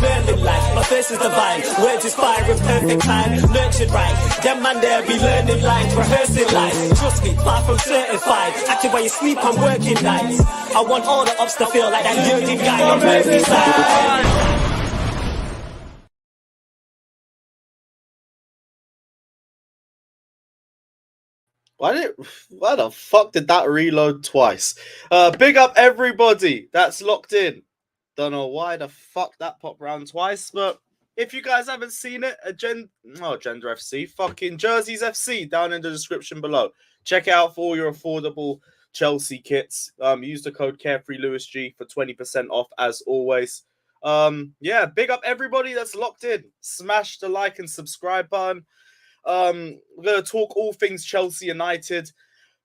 learning life. My thirst is divine, words inspire in perfect time. Nurtured right, them man there be learning lines, rehearsing life. Trust me, far from certified. Acting while you sleep, I'm working nights. I want all the ups to feel like that Jurgen guy on Merseyside. Why the fuck did that reload twice? Big up everybody that's locked in. Don't know why the fuck that popped round twice, but if you guys haven't seen it, Gender FC, fucking Jerseys FC down in the description below. Check it out for all your affordable Chelsea kits. Use the code CarefreeLewisG for 20% off as always. Yeah, big up everybody that's locked in. Smash the like and subscribe button. We're going to talk all things Chelsea United.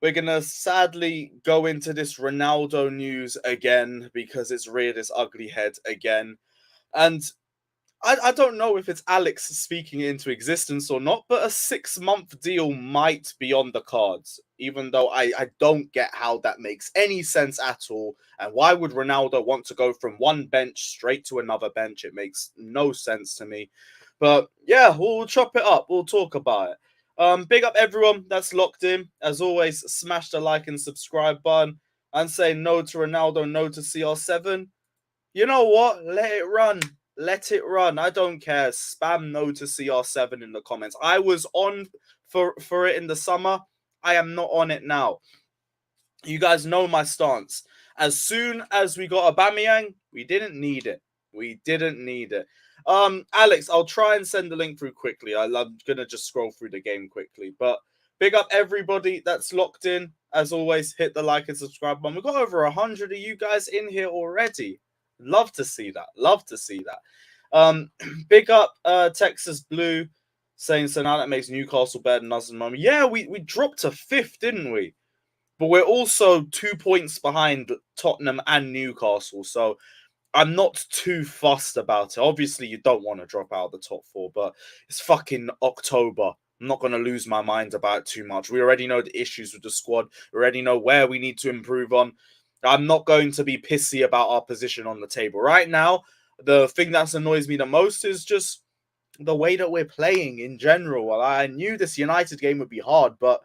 We're going to sadly go into this Ronaldo news again because it's reared its ugly head again. And I don't know if it's Alex speaking it into existence or not, but a 6-month deal might be on the cards, even though I don't get how that makes any sense at all. And why would Ronaldo want to go from one bench straight to another bench? It makes no sense to me. But yeah, we'll chop it up. We'll talk about it. Big up everyone that's locked in. As always, smash the like and subscribe button and say no to Ronaldo, no to CR7. You know what? Let it run. Let it run. I don't care. Spam no to CR7 in the comments. I was on for it in the summer. I am not on it now. You guys know my stance. As soon as we got Aubameyang, we didn't need it. We didn't need it. Alex, I'll try and send the link through quickly. I'm going to just scroll through the game quickly. But big up everybody that's locked in. As always, hit the like and subscribe button. We've got over 100 of you guys in here already. Love to see that. Love to see that. Big up Texas Blue saying, so now that makes Newcastle better than us in the moment. Yeah, we dropped to 5th, didn't we? But we're also 2 points behind Tottenham and Newcastle. So I'm not too fussed about it. Obviously, you don't want to drop out of the top 4, but it's fucking October. I'm not going to lose my mind about it too much. We already know the issues with the squad. We already know where we need to improve on. I'm not going to be pissy about our position on the table. Right now, the thing that annoys me the most is just the way that we're playing in general. I knew this United game would be hard, but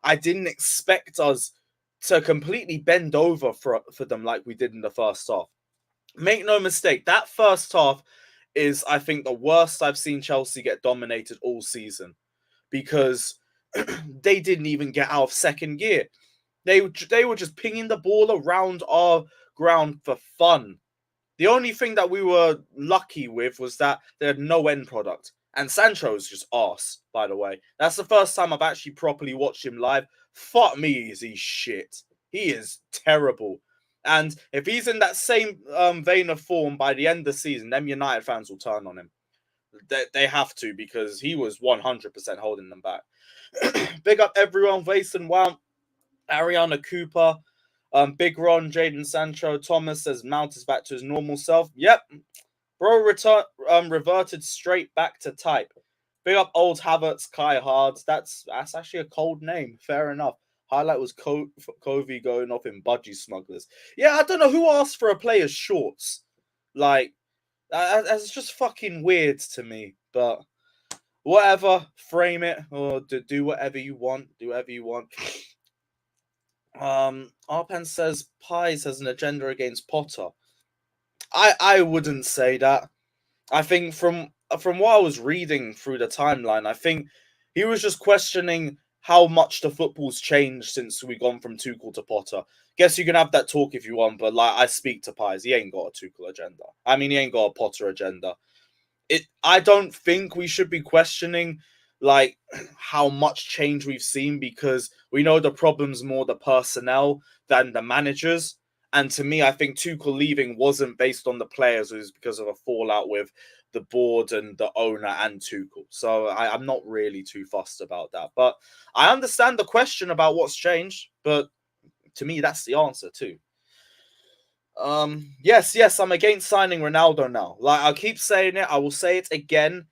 I didn't expect us to completely bend over for them like we did in the first half. Make no mistake, that first half is, I think, the worst I've seen Chelsea get dominated all season because they didn't even get out of second gear. They were just pinging the ball around our ground for fun. The only thing that we were lucky with was that they had no end product. And Sancho's just arse, by the way. That's the first time I've actually properly watched him live. Fuck me, is he shit. He is terrible. And if he's in that same vein of form by the end of the season, them United fans will turn on him. They have to, because he was 100% holding them back. Big up everyone. Vason Wow, Ariana Cooper, Big Ron, Jaden Sancho. Thomas says Mount is back to his normal self. Yep. Bro reverted straight back to type. Big up old Havertz, Kai Hards. That's actually a cold name. Fair enough. Highlight was Covey going off in budgie smugglers. Yeah, I don't know who asked for a player's shorts. Like, that's just fucking weird to me. But whatever, frame it or do whatever you want. Do whatever you want. Arpan says Pies has an agenda against Potter. I wouldn't say that. I think from what I was reading through the timeline, I think he was just questioning how much the football's changed since we've gone from Tuchel to Potter. Guess you can have that talk if you want, but like I speak to Pies, he ain't got a Tuchel agenda. I mean, he ain't got a Potter agenda. I don't think we should be questioning like how much change we've seen, because we know the problem's more the personnel than the managers. And to me, I think Tuchel leaving wasn't based on the players. It was because of a fallout with the board and the owner and Tuchel. So I'm not really too fussed about that. But I understand the question about what's changed. But to me, that's the answer too. Yes, I'm against signing Ronaldo now. Like, I'll keep saying it. I will say it again.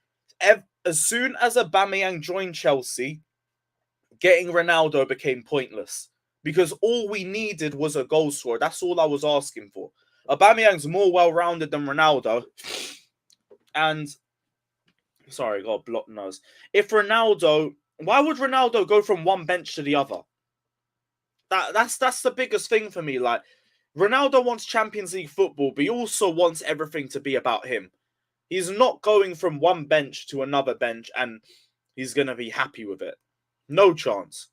As soon as Aubameyang joined Chelsea, getting Ronaldo became pointless. Because all we needed was a goal scorer. That's all I was asking for. Aubameyang's more well-rounded than Ronaldo. And sorry, got a blocked nose. If Ronaldo, why would Ronaldo go from one bench to the other? That's the biggest thing for me. Like, Ronaldo wants Champions League football, but he also wants everything to be about him. He's not going from one bench to another bench and he's going to be happy with it. No chance.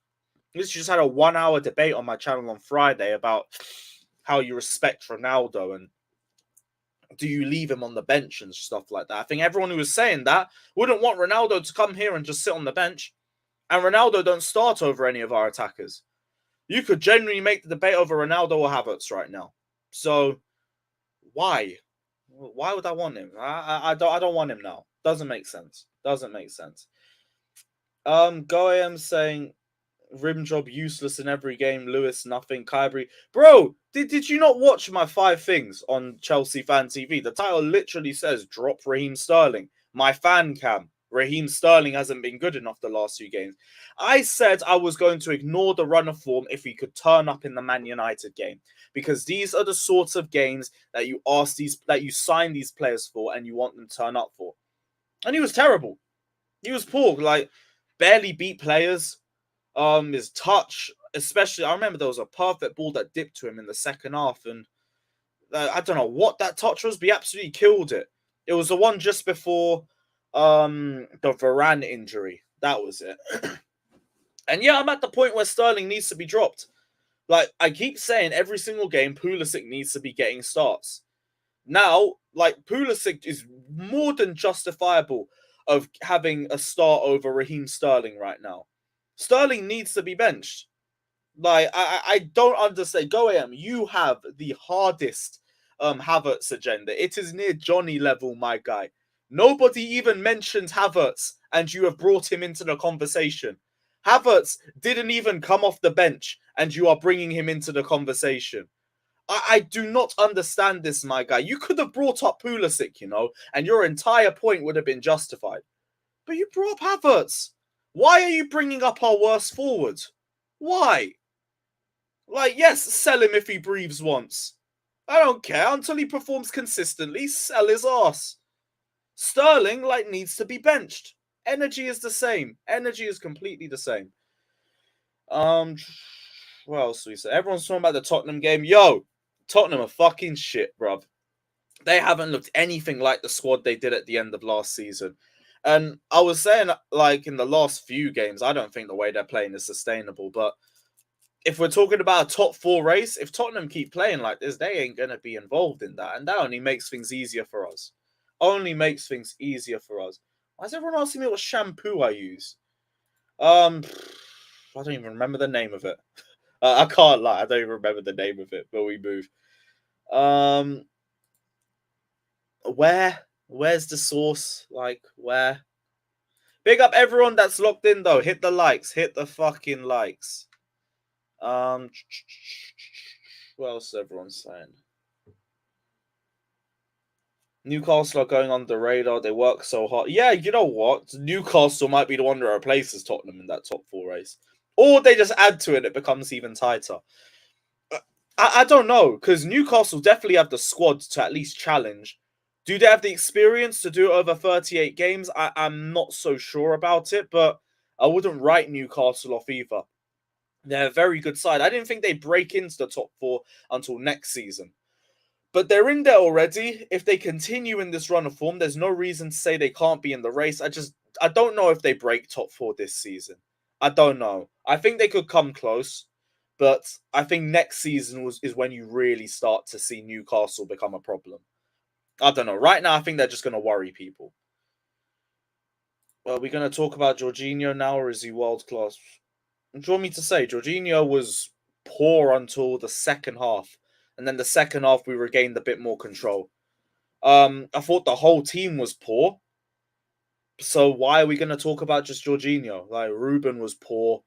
This just had a 1-hour debate on my channel on Friday about how you respect Ronaldo and do you leave him on the bench and stuff like that. I think everyone who was saying that wouldn't want Ronaldo to come here and just sit on the bench. And Ronaldo don't start over any of our attackers. You could genuinely make the debate over Ronaldo or Havertz right now. So, why? Why would I want him? I don't want him now. Doesn't make sense. Doesn't make sense. Goem saying rim job useless in every game. Lewis nothing. Kybri, bro, did you not watch my 5 things on Chelsea Fan TV? The title literally says drop Raheem Sterling. My fan cam. Raheem Sterling hasn't been good enough the last few games. I said I was going to ignore the run of form if he could turn up in the Man United game, because these are the sorts of games that you sign these players for and you want them to turn up for. And he was terrible. He was poor. Like, barely beat players. His touch, especially, I remember there was a perfect ball that dipped to him in the second half, and I don't know what that touch was, but he absolutely killed it. It was the one just before the Varane injury. That was it. And yeah, I'm at the point where Sterling needs to be dropped. Like, I keep saying every single game, Pulisic needs to be getting starts. Now, like, Pulisic is more than justifiable of having a start over Raheem Sterling right now. Sterling needs to be benched. Like, I don't understand. Go AM, you have the hardest Havertz agenda. It is near Johnny level, my guy. Nobody even mentioned Havertz, and you have brought him into the conversation. Havertz didn't even come off the bench, and you are bringing him into the conversation. I do not understand this, my guy. You could have brought up Pulisic, you know, and your entire point would have been justified. But you brought up Havertz. Why are you bringing up our worst forward? Why? Like, yes, sell him if he breathes once. I don't care. Until he performs consistently, sell his ass. Sterling, like, needs to be benched. Energy is the same. Energy is completely the same. What else do we say? Everyone's talking about the Tottenham game. Yo, Tottenham are fucking shit, bruv. They haven't looked anything like the squad they did at the end of last season. And I was saying, like, in the last few games, I don't think the way they're playing is sustainable. But if we're talking about a top 4 race, if Tottenham keep playing like this, they ain't going to be involved in that. And that only makes things easier for us. Only makes things easier for us. Why is everyone asking me what shampoo I use? I don't even remember the name of it. I can't lie. I don't even remember the name of it, but we move. Where's the source? Like, where? Big up everyone that's locked in, though. Hit the likes. Hit the fucking likes. What else is everyone saying? Newcastle are going on the radar. They work so hard. Yeah, you know what? Newcastle might be the one that replaces Tottenham in that top 4 race. Or they just add to it, it becomes even tighter. I don't know, because Newcastle definitely have the squad to at least challenge. Do they have the experience to do it over 38 games? I'm not so sure about it, but I wouldn't write Newcastle off either. They're a very good side. I didn't think they'd break into the top 4 until next season. But they're in there already. If they continue in this run of form, there's no reason to say they can't be in the race. I don't know if they break top 4 this season. I don't know. I think they could come close. But I think next season is when you really start to see Newcastle become a problem. I don't know. Right now, I think they're just going to worry people. Well, we're going to talk about Jorginho now, or is he world class? What do you want me to say? Jorginho was poor until the second half. And then the second half, we regained a bit more control. I thought the whole team was poor. So why are we going to talk about just Jorginho? Like, Ruben was poor.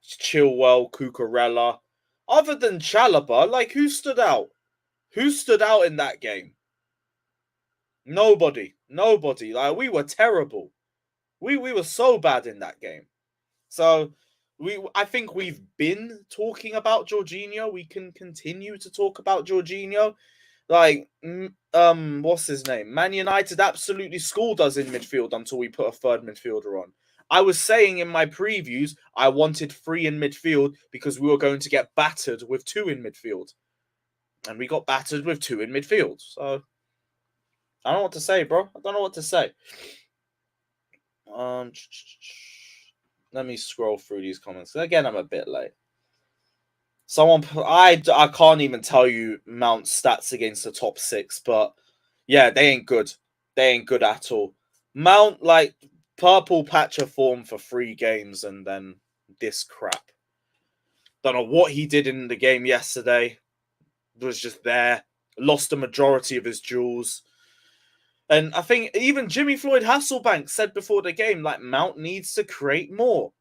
Chilwell, Cucurella. Other than Chalobah, like, who stood out? Who stood out in that game? Nobody. Like, we were terrible. We were so bad in that game. So I think we've been talking about Jorginho. We can continue to talk about Jorginho. Like, what's his name? Man United absolutely schooled us in midfield until we put a third midfielder on. I was saying in my previews, I wanted 3 in midfield because we were going to get battered with 2 in midfield. And we got battered with 2 in midfield. So, I don't know what to say, bro. I don't know what to say. Let me scroll through these comments. Again, I'm a bit late. I can't even tell you Mount's stats against the top 6, but yeah, they ain't good. They ain't good at all. Mount, like, purple patch of form for 3 games and then this crap. Don't know what he did in the game yesterday. Was just there. Lost the majority of his duels. And I think even Jimmy Floyd Hasselbank said before the game, like, Mount needs to create more.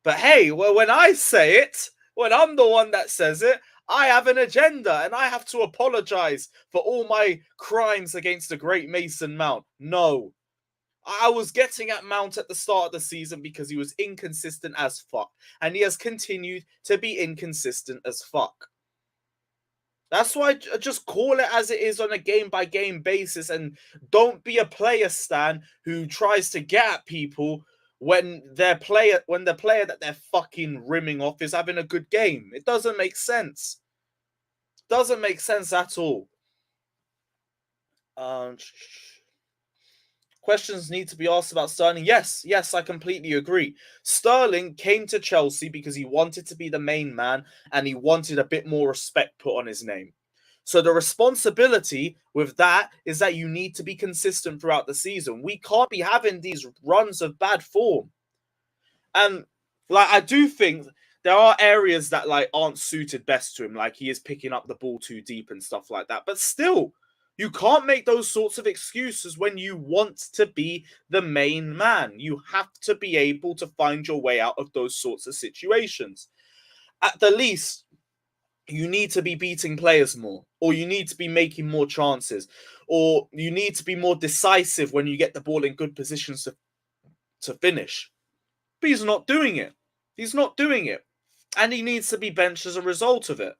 But hey, well, when I say it, when I'm the one that says it, I have an agenda and I have to apologize for all my crimes against the great Mason Mount. No. I was getting at Mount at the start of the season because he was inconsistent as fuck. And he has continued to be inconsistent as fuck. That's why I just call it as it is on a game-by-game basis and don't be a player stan who tries to get at people when the player that they're fucking rimming off is having a good game. It doesn't make sense. Doesn't make sense at all. Questions need to be asked about Sterling. Yes, I completely agree. Sterling came to Chelsea because he wanted to be the main man and he wanted a bit more respect put on his name. So the responsibility with that is that you need to be consistent throughout the season. We can't be having these runs of bad form. And like, I do think there are areas that like aren't suited best to him, like he is picking up the ball too deep and stuff like that. But still, you can't make those sorts of excuses when you want to be the main man. You have to be able to find your way out of those sorts of situations. At the least, you need to be beating players more, or you need to be making more chances, or you need to be more decisive when you get the ball in good positions to finish. But he's not doing it. He's not doing it. And he needs to be benched as a result of it.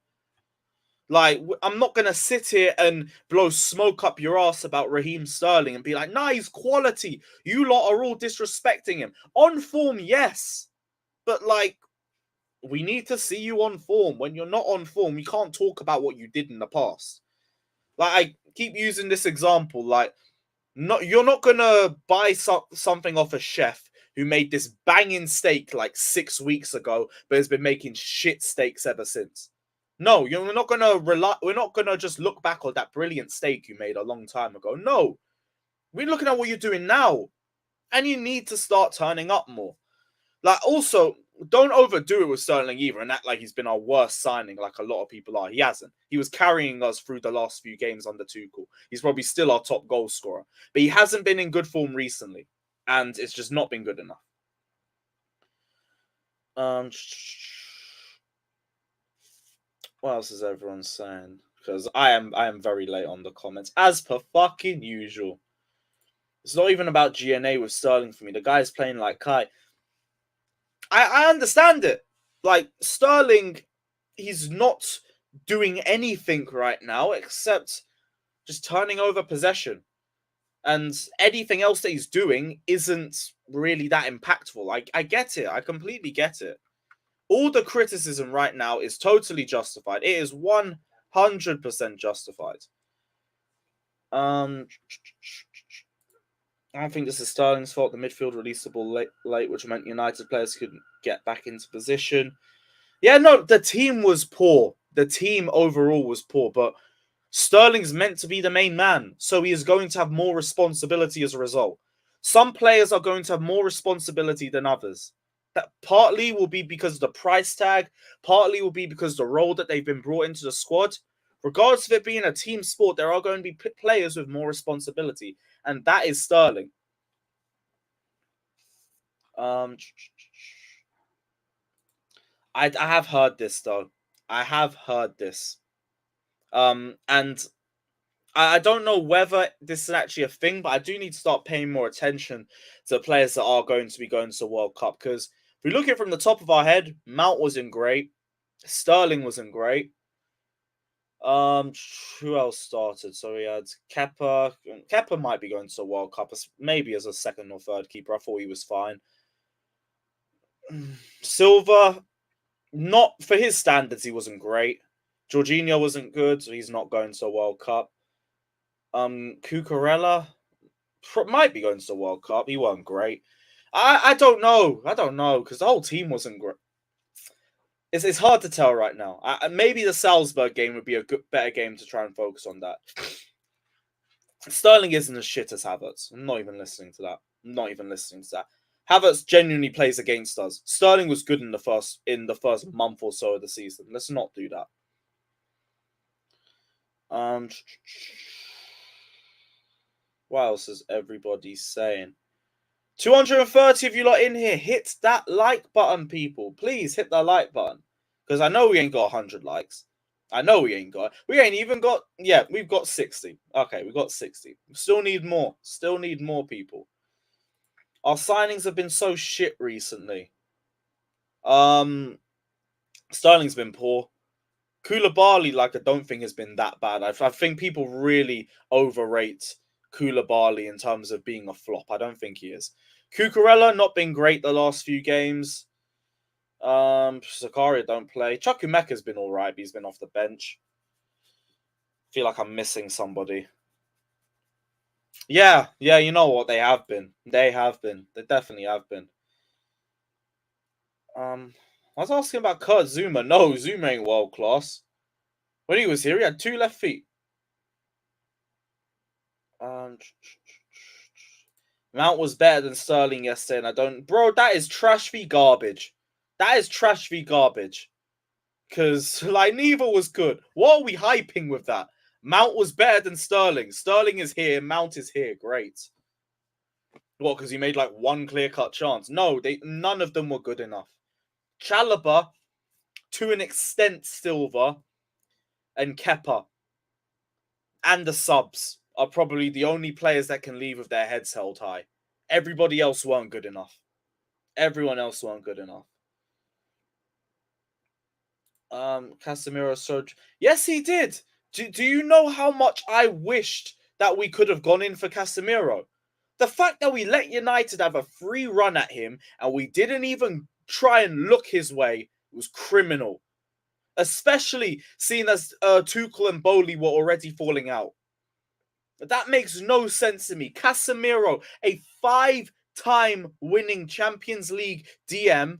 Like, I'm not going to sit here and blow smoke up your ass about Raheem Sterling and be like, nah, he's quality. You lot are all disrespecting him. On form, yes. But, like, we need to see you on form. When you're not on form, you can't talk about what you did in the past. Like, I keep using this example. Like, you're not going to buy something off a chef who made this banging steak like 6 weeks ago, but has been making shit steaks ever since. No, we're not gonna just look back on that brilliant steak you made a long time ago. No. We're looking at what you're doing now. And you need to start turning up more. Like, also, don't overdo it with Sterling either and act like he's been our worst signing like a lot of people are. He hasn't. He was carrying us through the last few games under Tuchel. He's probably still our top goal scorer. But he hasn't been in good form recently. And it's just not been good enough. What else is everyone saying? Because I am very late on the comments, as per fucking usual. It's not even about GNA with Sterling for me. The guy's playing like Kai. I understand it. Like, Sterling, he's not doing anything right now except just turning over possession. And anything else that he's doing isn't really that impactful. I get it. I completely get it. All the criticism right now is totally justified. It is 100% justified. I don't think this is Sterling's fault. The midfield released the ball late, which meant United players couldn't get back into position. Yeah, no, the team was poor. The team overall was poor, but Sterling's meant to be the main man, so he is going to have more responsibility as a result. Some players are going to have more responsibility than others. That partly will be because of the price tag, partly will be because of the role that they've been brought into the squad. Regardless of it being a team sport, there are going to be players with more responsibility, and that is Sterling. I have heard this, though. I have heard this. And I don't know whether this is actually a thing, but I do need to start paying more attention to the players that are going to be going to the World Cup. Because if we look at it from the top of our head, Mount wasn't great. Sterling wasn't great. Who else started? So we had Kepa. Kepa might be going to the World Cup, maybe as a second or third keeper. I thought he was fine. Silva, not for his standards, he wasn't great. Jorginho wasn't good, so he's not going to the World Cup. Cucurella might be going to the World Cup. He wasn't great. I don't know. I don't know because the whole team wasn't great. It's hard to tell right now. Maybe the Salzburg game would be a better game to try and focus on that. Sterling isn't as shit as Havertz. I'm not even listening to that. I'm not even listening to that. Havertz genuinely plays against us. Sterling was good in the first month or so of the season. Let's not do that. What else is everybody saying? 230 of you lot in here. Hit that like button, people. Please hit that like button. Because I know we ain't got 100 likes. I know we ain't got. We ain't even got. Yeah, we've got 60. Okay, we got 60. Still need more. Still need more people. Our signings have been so shit recently. Sterling's been poor. Koulibaly, I don't think has been that bad. I think people really overrate Koulibaly in terms of being a flop. I don't think he is. Cucurella, not been great the last few games. Zakaria don't play. Chukwuemeka's been alright, but he's been off the bench. Feel like I'm missing somebody. Yeah, you know what? They have been. They definitely have been. I was asking about Kurt Zuma. No, Zuma ain't world class. When he was here, he had 2 left feet. Mount was better than Sterling yesterday, and I don't... Bro, that is trash v garbage. That is trash v garbage. Because, neither was good. What are we hyping with that? Mount was better than Sterling. Sterling is here. Mount is here. Great. What, because he made, 1 clear-cut chance? No, none of them were good enough. Chalobah, to an extent, Silva, and Kepa, and the subs are probably the only players that can leave with their heads held high. Everybody else weren't good enough. Everyone else weren't good enough. Casemiro surge. Yes, he did. Do you know how much I wished that we could have gone in for Casemiro? The fact that we let United have a free run at him and we didn't even try and look his way was criminal. Especially seeing as Tuchel and Bowley were already falling out. That makes no sense to me. Casemiro, a 5-time winning Champions League DM,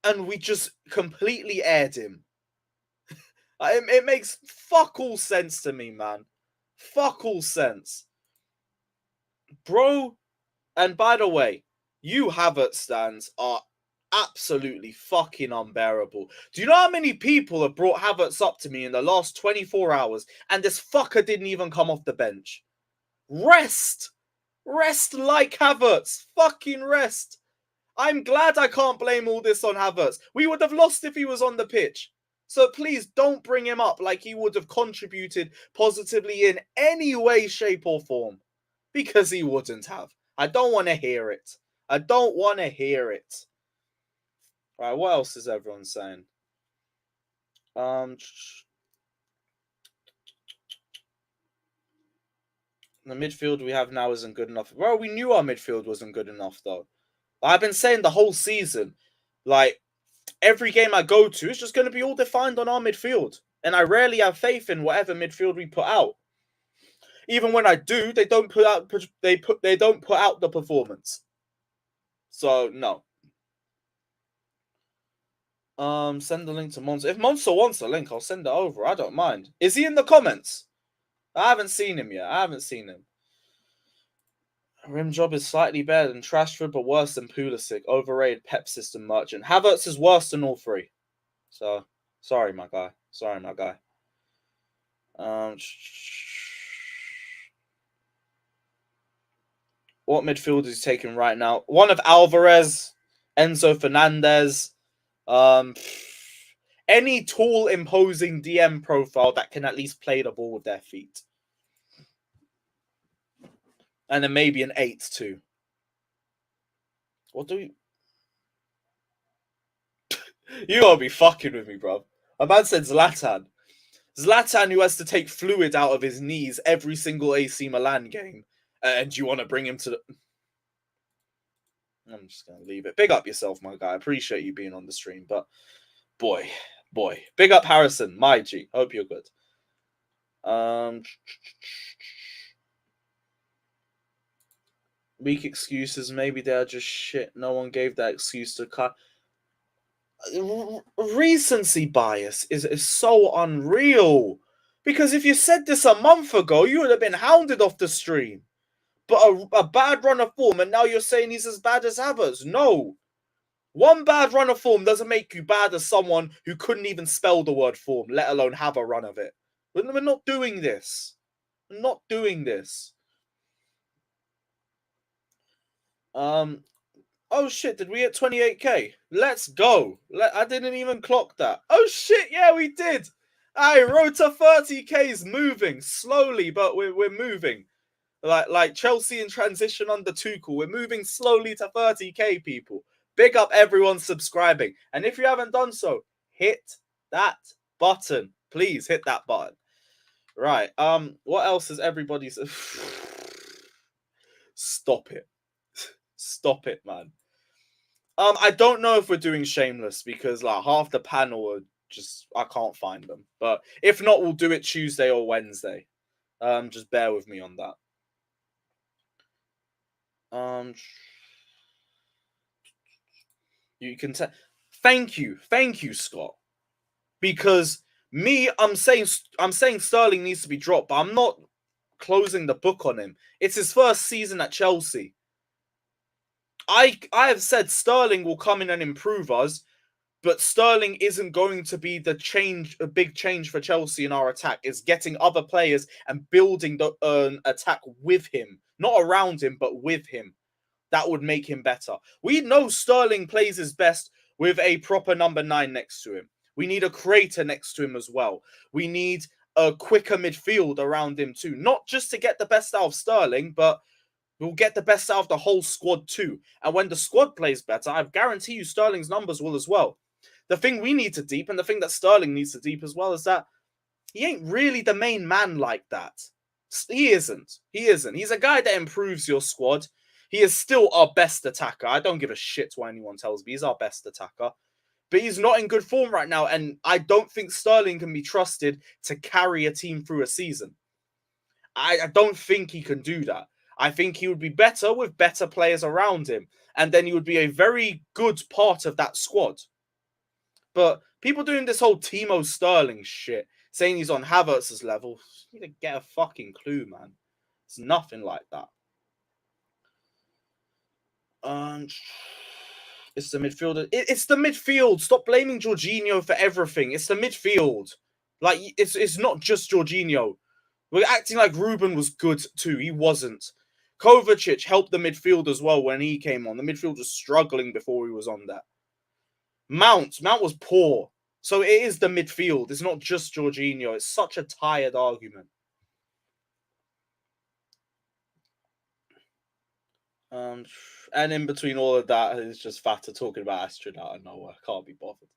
and we just completely aired him. It makes fuck all sense to me, man. Fuck all sense. Bro, and by the way, you Havertz stands are absolutely fucking unbearable. Do you know how many people have brought Havertz up to me in the last 24 hours and this fucker didn't even come off the bench? Rest! Rest like Havertz! Fucking rest! I'm glad I can't blame all this on Havertz. We would have lost if he was on the pitch. So please don't bring him up like he would have contributed positively in any way, shape or form. Because he wouldn't have. I don't want to hear it. I don't want to hear it. All right, what else is everyone saying? The midfield we have now isn't good enough. Well, we knew our midfield wasn't good enough, though. I've been saying the whole season, every game I go to is just going to be all defined on our midfield. And I rarely have faith in whatever midfield we put out. Even when I do, they don't put out the performance. So, no. Send the link to Monster. If Monster wants a link, I'll send it over. I don't mind. Is he in the comments? I haven't seen him yet. Rim job is slightly better than Trashford, but worse than Pulisic. Overrated Pep system merchant. Havertz is worse than all 3. So, sorry, my guy. What midfield is he taking right now? One of Alvarez, Enzo Fernandez. Any tall, imposing DM profile that can at least play the ball with their feet. And then maybe an 8 too. What do we... You gotta be fucking with me, bro. A man said Zlatan. Zlatan, who has to take fluid out of his knees every single AC Milan game, and you want to bring him to the... I'm just going to leave it. Big up yourself, my guy. I appreciate you being on the stream, but boy. Big up Harrison, my G. Hope you're good. Weak excuses. Maybe they're just shit. No one gave that excuse to cut. Recency bias is so unreal. Because if you said this a month ago, you would have been hounded off the stream. But a bad run of form, and now you're saying he's as bad as Havertz. No. One bad run of form doesn't make you bad as someone who couldn't even spell the word form, let alone have a run of it. We're not doing this. We're not doing this. Oh shit, did we hit 28k? Let's go. I didn't even clock that. Oh shit, yeah, we did. I road to 30k is moving slowly, but we're moving. Like Chelsea in transition under Tuchel. We're moving slowly to 30k, people. Big up everyone subscribing. And if you haven't done so, hit that button. Please hit that button. Right. What else is everybody's... Stop it. Stop it, man. I don't know if we're doing Shameless because like half the panel are just... I can't find them. But if not, we'll do it Tuesday or Wednesday. Just bear with me on that. You can tell. Thank you, Scott. Because I'm saying Sterling needs to be dropped, but I'm not closing the book on him. It's his first season at Chelsea. I have said Sterling will come in and improve us, but Sterling isn't going to be a big change for Chelsea in our attack. It's getting other players and building the attack with him, not around him, but with him. That would make him better. We know Sterling plays his best with a proper number 9 next to him. We need a creator next to him as well. We need a quicker midfield around him too. Not just to get the best out of Sterling, but we'll get the best out of the whole squad too. And when the squad plays better, I guarantee you Sterling's numbers will as well. The thing we need to deep, and the thing that Sterling needs to deep as well, is that he ain't really the main man like that. He isn't. He's a guy that improves your squad. He is still our best attacker. I don't give a shit what anyone tells me. He's our best attacker. But he's not in good form right now. And I don't think Sterling can be trusted to carry a team through a season. I don't think he can do that. I think he would be better with better players around him. And then he would be a very good part of that squad. But people doing this whole Timo Sterling shit, saying he's on Havertz's level, you need to get a fucking clue, man. It's nothing like that. It's the midfielder. It's the midfield. Stop blaming Jorginho for everything. It's the midfield. Like, it's not just Jorginho. We're acting like Ruben was good too. He wasn't. Kovacic helped the midfield as well when he came on. The midfield was struggling before he was on that. Mount was poor. So it is the midfield. It's not just Jorginho. It's such a tired argument. And in between all of that, it's just Fata talking about Astrid out of nowhere. Can't be bothered.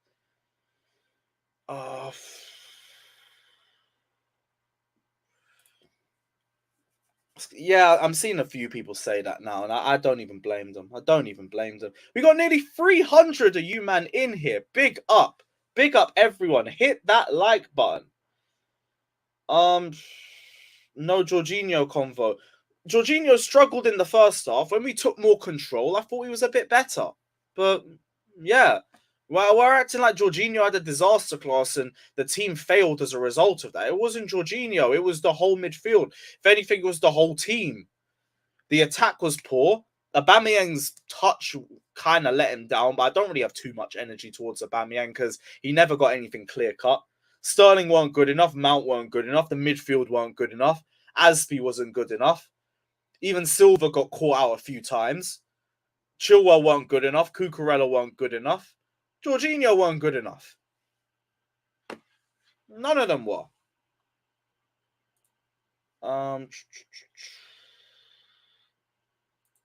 Yeah, I'm seeing a few people say that now, and I don't even blame them. We got nearly 300 of you, man, in here. Big up everyone. Hit that like button. No Jorginho convo. Jorginho struggled in the first half. When we took more control, I thought he was a bit better. But yeah, well, we're acting like Jorginho had a disaster class and the team failed as a result of that. It wasn't Jorginho. It was the whole midfield. If anything, it was the whole team. The attack was poor. Aubameyang's touch kind of let him down, but I don't really have too much energy towards Aubameyang because he never got anything clear-cut. Sterling weren't good enough. Mount weren't good enough. The midfield weren't good enough. Aspi wasn't good enough. Even Silva got caught out a few times. Chilwell weren't good enough. Cucurella weren't good enough. Jorginho weren't good enough. None of them were.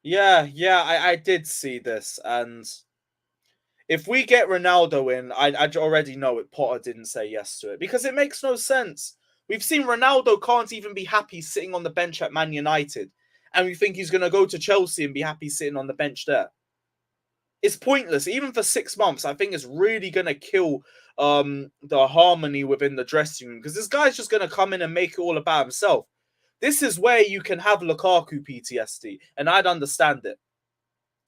Yeah, I did see this, and if we get Ronaldo in, I already know it. Potter didn't say yes to it because it makes no sense. We've seen Ronaldo can't even be happy sitting on the bench at Man United, and we think he's going to go to Chelsea and be happy sitting on the bench there. It's pointless. Even for 6 months, I think it's really going to kill the harmony within the dressing room because this guy's just going to come in and make it all about himself. This is where you can have Lukaku PTSD, and I'd understand it.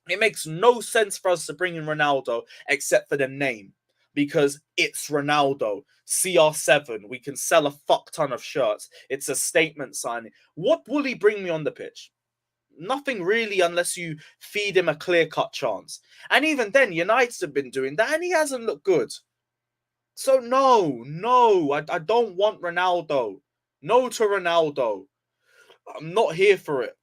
It makes no sense for us to bring in Ronaldo except for the name because it's Ronaldo. CR7. We can sell a fuck ton of shirts. It's a statement signing. What will he bring me on the pitch? Nothing really unless you feed him a clear-cut chance. And even then, United have been doing that and he hasn't looked good. So no, I don't want Ronaldo. No to Ronaldo. I'm not here for it.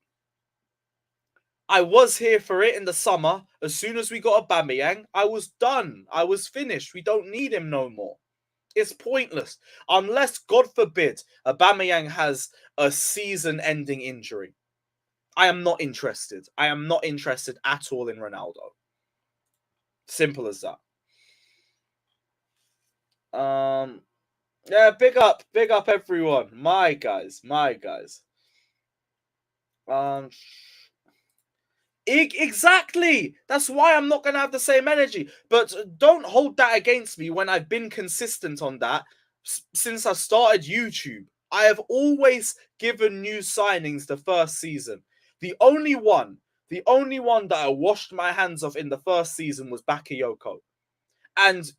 I was here for it in the summer. As soon as we got Aubameyang, I was done. I was finished. We don't need him no more. It's pointless. Unless, God forbid, Aubameyang has a season-ending injury. I am not interested. I am not interested at all in Ronaldo. Simple as that. Yeah, big up everyone. My guys. Exactly. That's why I'm not going to have the same energy. But don't hold that against me when I've been consistent on that since I started YouTube. I have always given new signings the first season. The only one that I washed my hands of in the first season was Bakayoko. And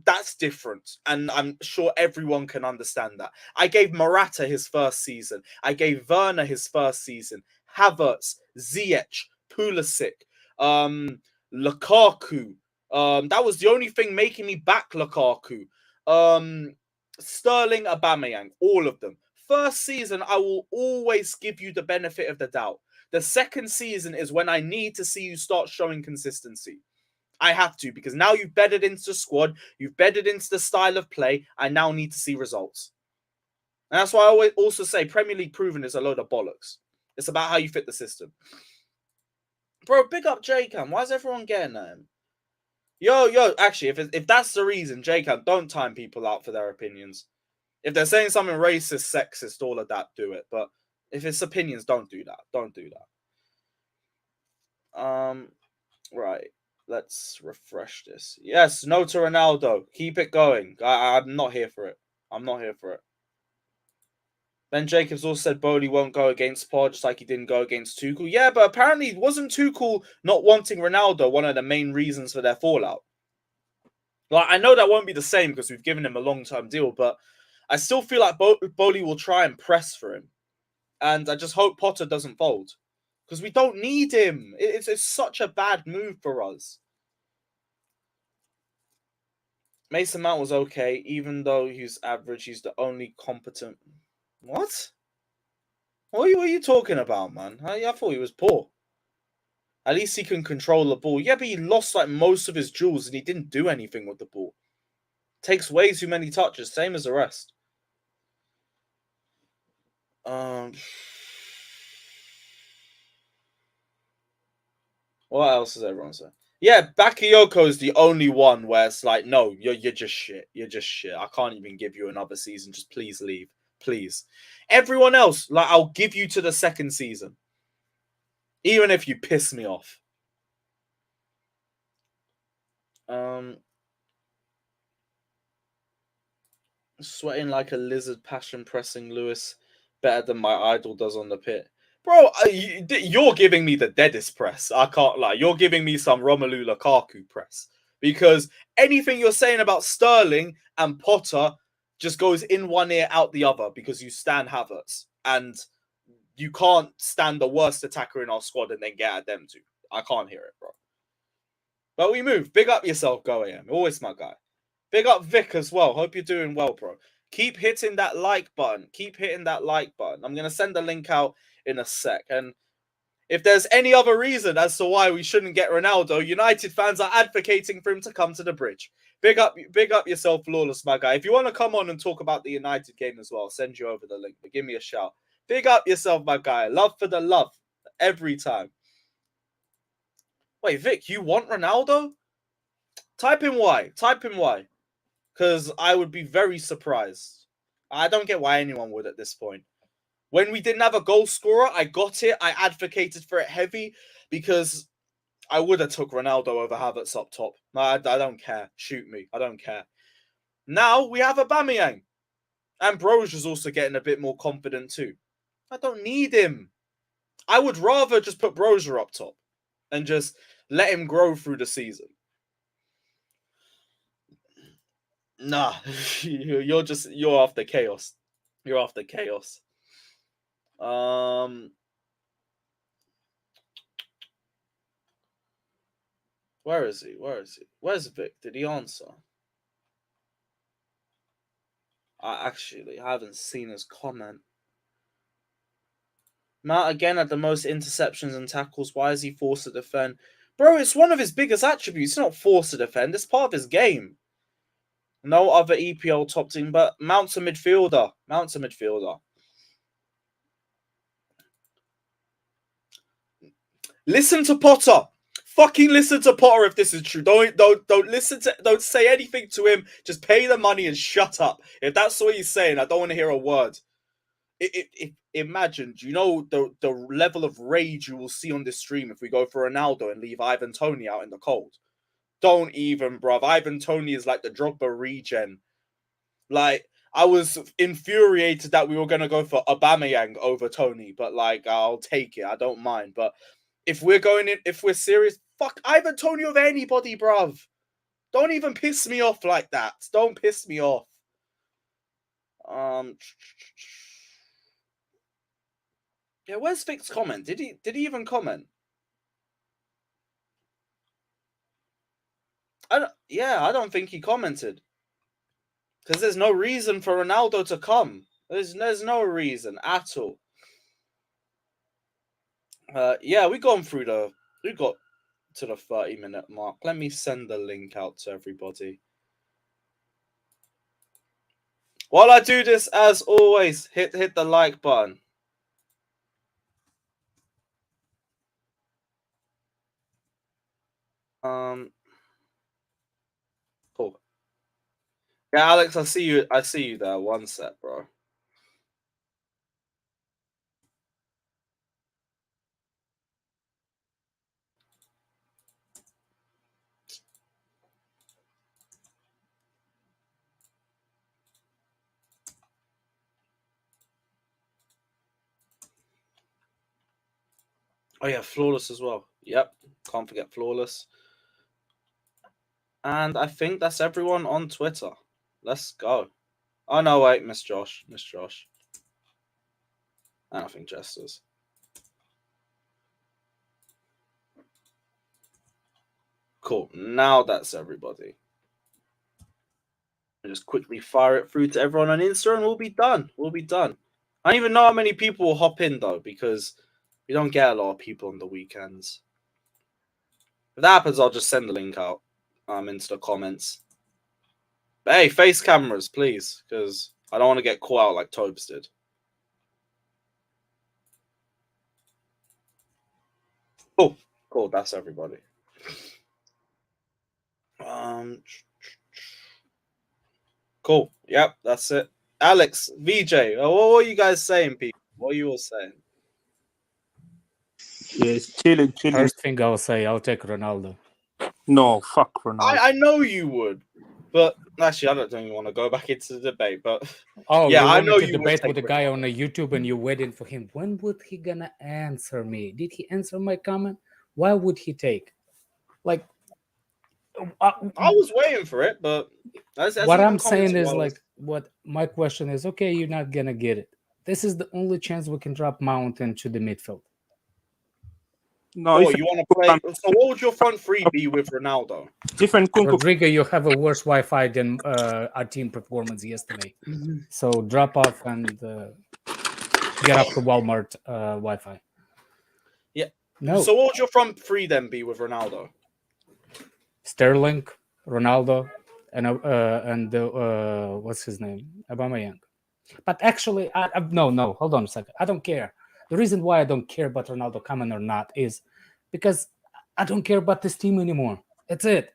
that's different. And I'm sure everyone can understand that. I gave Morata his first season. I gave Werner his first season. Havertz, Ziyech, Pulisic, Lukaku. That was the only thing making me back Lukaku. Sterling, Aubameyang, all of them. First season, I will always give you the benefit of the doubt. The second season is when I need to see you start showing consistency. I have to, because now you've bedded into the squad, you've bedded into the style of play, I now need to see results. And that's why I always also say Premier League proven is a load of bollocks. It's about how you fit the system. Bro, big up J-Cam. Why is everyone getting at him? Yo, actually, if that's the reason, J-Cam, don't time people out for their opinions. If they're saying something racist, sexist, all of that, do it. But if it's opinions, don't do that. Don't do that. Right. Let's refresh this. Yes, no to Ronaldo. Keep it going. I'm not here for it. I'm not here for it. Ben Jacobs also said Bowley won't go against Pod, just like he didn't go against Tuchel. Yeah, but apparently wasn't Tuchel not wanting Ronaldo one of the main reasons for their fallout? Like, I know that won't be the same because we've given him a long-term deal, but I still feel like Bowley will try and press for him. And I just hope Potter doesn't fold. Because we don't need him. It's such a bad move for us. Mason Mount was okay, even though he's average. He's the only competent. What? What are you talking about, man? I thought he was poor. At least he can control the ball. Yeah, but he lost like most of his duels and he didn't do anything with the ball. Takes way too many touches, same as the rest. What else is everyone saying? Yeah, Bakayoko is the only one where it's like, no, you're just shit. You're just shit. I can't even give you another season. Just please leave. Please. Everyone else, like, I'll give you to the second season. Even if you piss me off. Sweating like a lizard, passion pressing Lewis better than my idol does on the pit. Bro, you're giving me the deadest press. I can't lie. You're giving me some Romelu Lukaku press. Because anything you're saying about Sterling and Potter just goes in one ear, out the other, because you stand Havertz. And you can't stand the worst attacker in our squad and then get at them too. I can't hear it, bro. But we move. Big up yourself, Go AM. Always my guy. Big up Vic as well. Hope you're doing well, bro. Keep hitting that like button. Keep hitting that like button. I'm going to send the link out in a sec. And if there's any other reason as to why we shouldn't get Ronaldo, United fans are advocating for him to come to the bridge. Big up yourself, Lawless, my guy. If you want to come on and talk about the United game as well, I'll send you over the link. But give me a shout. Big up yourself, my guy. Love for the love. Every time. Wait, Vic, you want Ronaldo? Type in why. Because I would be very surprised. I don't get why anyone would at this point. When we didn't have a goal scorer, I got it. I advocated for it heavy because I would have took Ronaldo over Havertz up top. I don't care. Shoot me. I don't care. Now we have Aubameyang. And Brozier's also getting a bit more confident too. I don't need him. I would rather just put Brozier up top and just let him grow through the season. Nah, you're after chaos. You're after chaos. Where is he? Where's Vic? Did he answer? I haven't seen his comment. Matt again had the most interceptions and tackles. Why is he forced to defend? Bro, it's one of his biggest attributes. It's not forced to defend. It's part of his game. No other EPL top team, but Mount's a midfielder. Listen to Potter. Fucking listen to Potter if this is true. Don't say anything to him. Just pay the money and shut up. If that's what he's saying, I don't want to hear a word. Imagine, do you know the level of rage you will see on this stream if we go for Ronaldo and leave Ivan Toney out in the cold? Don't even, bruv. Ivan Toney is like the Drogba regen. Like, I was infuriated that we were going to go for Aubameyang over Toney, but like, I'll take it. I don't mind. But if we're serious, fuck Ivan Toney over anybody, bruv. Don't even piss me off like that. Don't piss me off. Yeah, where's Vic's comment? Did he even comment? I don't think he commented. Because there's no reason for Ronaldo to come. There's no reason at all. Yeah, we got to the 30-minute mark. Let me send the link out to everybody. While I do this, as always, hit the like button. Cool. Yeah, Alex, I see you there. One sec, bro. Oh yeah, Flawless as well. Yep, can't forget Flawless. And I think that's everyone on Twitter. Let's go. Oh no, wait, Miss Josh. I don't think Jester's. Cool. Now that's everybody. I'll just quickly fire it through to everyone on Insta and we'll be done. I don't even know how many people will hop in though, because we don't get a lot of people on the weekends. If that happens, I'll just send the link out into the comments. But hey, face cameras, please, because I don't want to get caught out like Tobes did. Cool. That's everybody. Cool. Yep, that's it. Alex, VJ, what were you guys saying, people? What are you all saying? Yes, chilling. First thing I'll say, I'll take Ronaldo. No, fuck Ronaldo. I know you would, but actually, I don't even want to go back into the debate. But yeah, I know you debate with the guy on the YouTube, and you're waiting for him. When would he gonna answer me? Did he answer my comment? Why would he take? Like, I was waiting for it, but as what I'm saying is like, what my question is, okay, you're not gonna get it. This is the only chance we can drop Mount into the midfield. No, you want to play. So, what would your front three be with Ronaldo? Different. Rodrigo, you have a worse Wi-Fi than our team performance yesterday. So drop off and get up to Walmart Wi-Fi. Yeah. No. So, what would your front three then be with Ronaldo? Sterling, Ronaldo, and what's his name? Aubameyang. But actually, no. Hold on a second. I don't care. The reason why I don't care about Ronaldo coming or not is because I don't care about this team anymore. That's it.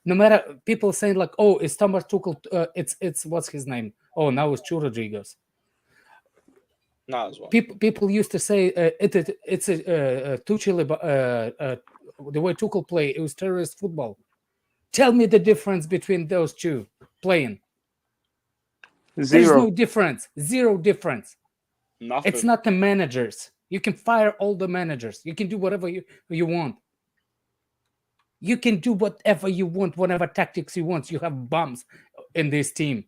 No matter people saying like, "Oh, it's Thomas Tuchel," it's what's his name? Oh, now it's Rodriguez. No, as well. People used to say it's a Tuchel, the way Tuchel play, it was terrorist football. Tell me the difference between those two playing. There's Zero. no difference. Zero difference. Nothing. It's not the managers. You can fire all the managers. You can do whatever you want. You can do whatever you want, whatever tactics you want. You have bums in this team.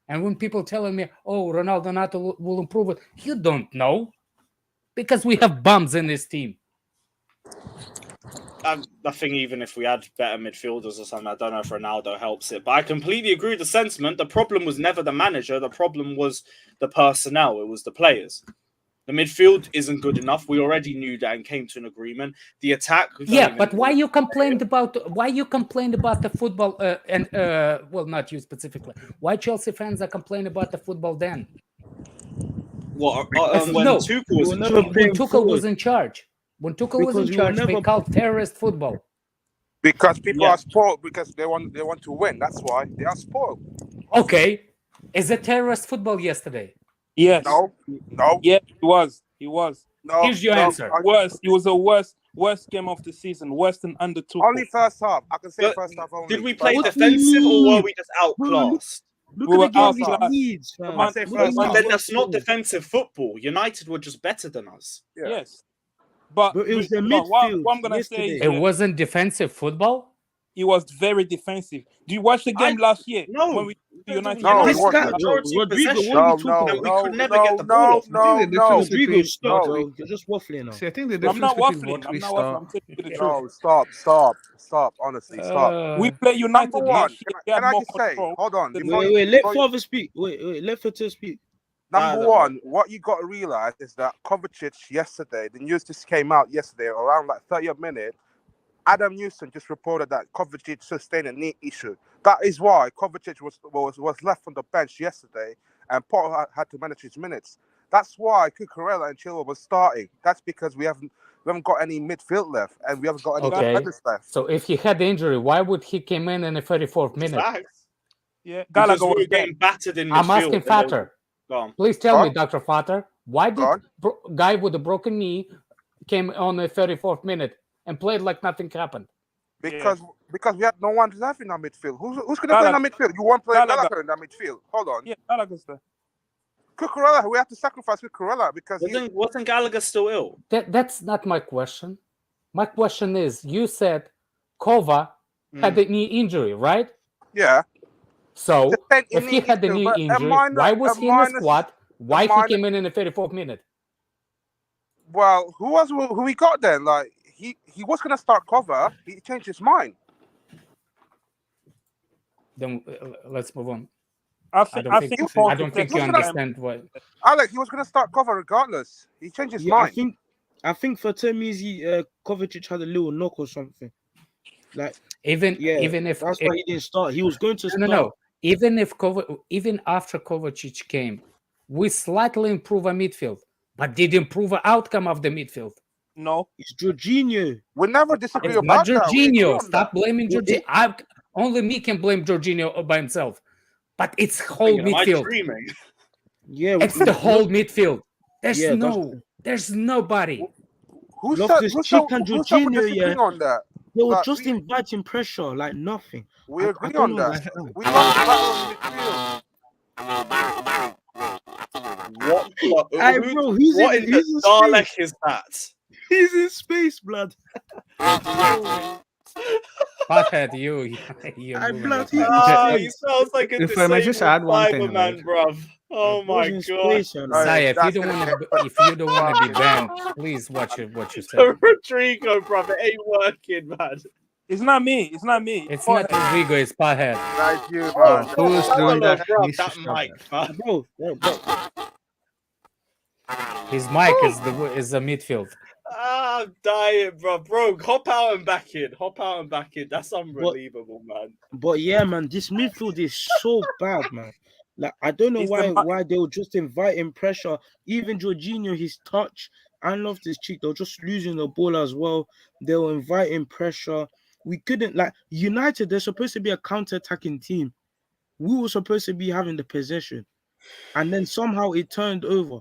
And when people telling me, "Oh, Ronaldo and United will improve it," you don't know, because we have bums in this team. I think even if we had better midfielders or something, I don't know if Ronaldo helps it. But I completely agree with the sentiment. The problem was never the manager. The problem was the personnel. It was the players. The midfield isn't good enough. We already knew that and came to an agreement. The attack, yeah, but why you complained about the football and well, not you specifically. Why Chelsea fans are complaining about the football then? What when No. Tuchel was in never charge? play- When Tuchel was in charge. When Tuchel was in Because you will charge, they never- called terrorist football. Because people Yeah. are spoiled because they want to win. That's why they are spoiled. Okay, is it terrorist football yesterday? Yes. No. Yeah, he was. He was. No. Here's your answer. Worst. It was the worst game of the season. Worse than under Tuchel. Only first half. I can say But first half only. Did we play First half. defensive or were we just outclassed? Look We were at the game outclassed. against Leeds, fam. I say Man, first man, half. Then that's not defensive football. United were just better than us. Yeah. Yes. But But it was the what midfield I'm gonna say yesterday. is It that wasn't defensive football. it was very defensive. Do you watch the game last year? No. When we United. No, United it wasn't. had majority of Rodrigo, possession. what are No, you talking and we no, could never no, get the ball no, off. no, I think the no. difference Rodrigo, between- stop, no. bro. You're just waffling now. See, I think the I'm difference not between waffling. what we I'm not start. waffling. I'm telling you the truth. No, stop. Honestly, stop. We play United Number one, last year. We had can I more just say, control. hold on. than before they- you- Wait, let before you- Father speak. Wait, let Father speak. Number No. one, what you got to realize is that Kovacic yesterday, the news just came out yesterday around like 30th minute. Adam Newson just reported that Kovacic sustained a knee issue. That is why Kovacic was left on the bench yesterday, and Potter had to manage his minutes. That's why Cucurella and Chilwell was starting. That's because we haven't got any midfield left, and we haven't got any Okay. defenders left. So if he had the injury, why would he came in the 34th minute? Facts. Yeah, Because Gallagher we was were getting there. battered in I'm midfield. asking and they- Fatter. Go on. Please tell me, What? Dr. Fatter, why did Go on. guy with a broken knee came on the 34th minute and played like nothing happened? Because we had no one left in our midfield. Who's going to play in our midfield? You want to play Gallagher. Gallagher in our midfield? Hold on. Yeah, Gallagher's there. Cucurella, we have to sacrifice Cucurella because Wasn't Gallagher still ill? That's not my question. My question is, you said Kova had a knee injury, right? yeah. So The same if he knee had the issue, knee but a injury, minor- why was a he in the minor- squad? Why minor- he came in the 34th minute? Well, who we got then? Like he was going to start cover. He changed his mind. Then let's move on. I I think. don't I think, think. I don't think you What's gonna- understand what. Alex, he was going to start cover regardless. He changed his Yeah, mind. I think for Temizi, Kovacic had a little knock or something. Like, Even yeah, if that's why he didn't start. He was going to start. no. Even after Kovacic came, we slightly improve our midfield, but did improve the outcome of the midfield. No. It's Jorginho. We never disagree It's about not that. We agree Jorginho. on Stop that. blaming Jorginho. Only me can blame Jorginho by himself. But it's whole Am I midfield. dreaming? Yeah, It's the whole midfield. There's Yeah, that's- there's nobody. Who said Loftus-Cheek and we Jorginho, disagree yeah. on that? They were Like, just we- inviting pressure, like nothing. We I agree don't on that. understand. We love the battle on midfield. What Hey, bro, he's what in, in he's the in Dalek space. is that? He's in space, blood. Fathead, you I moving blood like him. that. Ah, he sounds like a If I may just add one thing, Cyberman, right? bruv. Oh He my was in god. space, you know. Right. Zaya, if you That's don't it. want to be banned, please watch what you say. Rodrigo, bruv, it ain't working, man. It's not me. It's not me. It's not Rodrigo, it's Fathead. Thank you, man. Who's doing that? Bruv, Needs to that stop mic, that. bruv. Bro. His mic is the midfield. Ah, I'm dying, bro. Hop out and back in. That's unbelievable, man. But yeah, man, this midfield is so bad, man. Like, I don't know It's the why they were just inviting pressure. Even Jorginho, his touch, and Loftus-Cheek, they were just losing the ball as well. They were inviting pressure. we couldn't like United. They're supposed to be a counter-attacking team. We were supposed to be having the possession, and then somehow it turned over.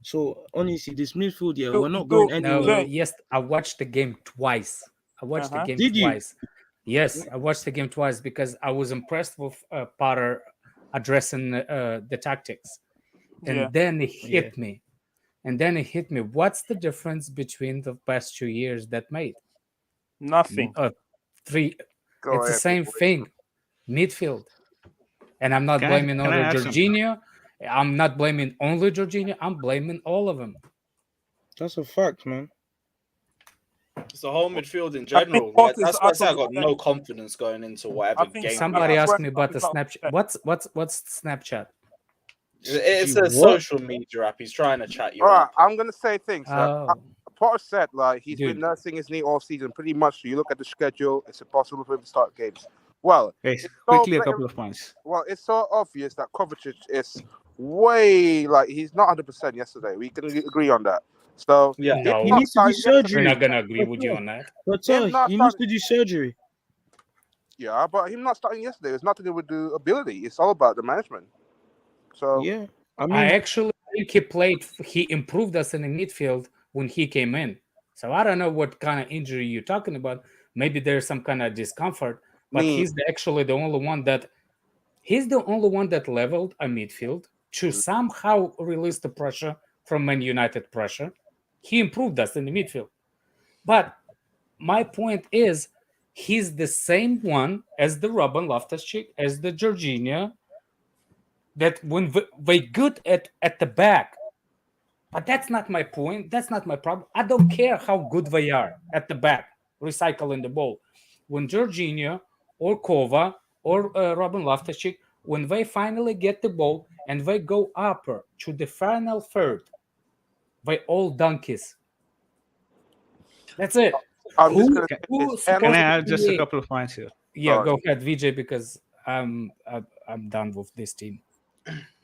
So honestly, this midfield, yeah, we're not going No, anywhere. yes, I watched the game twice. Did you? Yes, I watched the game twice because I was impressed with Potter addressing the tactics. And then it hit me. What's the difference between the past 2 years that made? Nothing. 3. Go It's the ahead, same boys. thing. Midfield. And I'm not Can I- blaming can I only add something? Jorginho. I'm not blaming only Jorginho. I'm blaming all of them. That's a fact, man. It's the whole midfield in I think general. what Like, is that's why I say I out got of no confidence going into whatever I think game. Somebody we have. asked me about the West- Snapchat. What's Snapchat? It's a What? social media app. He's trying to chat you All right, up. I'm gonna say things. Oh, Potter said like he's Dude. been nursing his knee all season. Pretty much, you look at the schedule, it's impossible for him to start games. Well, Guys, it's so quickly a blatant- couple of points. Well, it's so obvious that Kovacic is way like he's not 100% yesterday. We can agree on that. So Yeah. him No. He not needs to do starting yesterday- we're surgery. not gonna agree with you on that. But Him not he needs starting- to do surgery. Yeah, but him not starting yesterday has nothing to do with the ability. It's all about the management. So Yeah, I mean, I actually think he improved us in the midfield when he came in. So I don't know what kind of injury you're talking about. Maybe there's some kind of discomfort, but Me- he's actually the only one that leveled a midfield to somehow release the pressure from Man United pressure. He improved us in the midfield. But my point is, he's the same one as the Robin Loftus-Cheek, as the Jorginho, that when they good at the back. But that's not my point. That's not my problem. I don't care how good they are at the back, recycling the ball. When Jorginho or Kova or Robin Loftus-Cheek, when they finally get the ball and they go upper to the final third, they all donkeys. That's it. I'm just Who- gonna say who's this. supposed Can I to add just a create- couple of points here? Yeah, Sorry. go ahead, VJ, because I'm done with this team.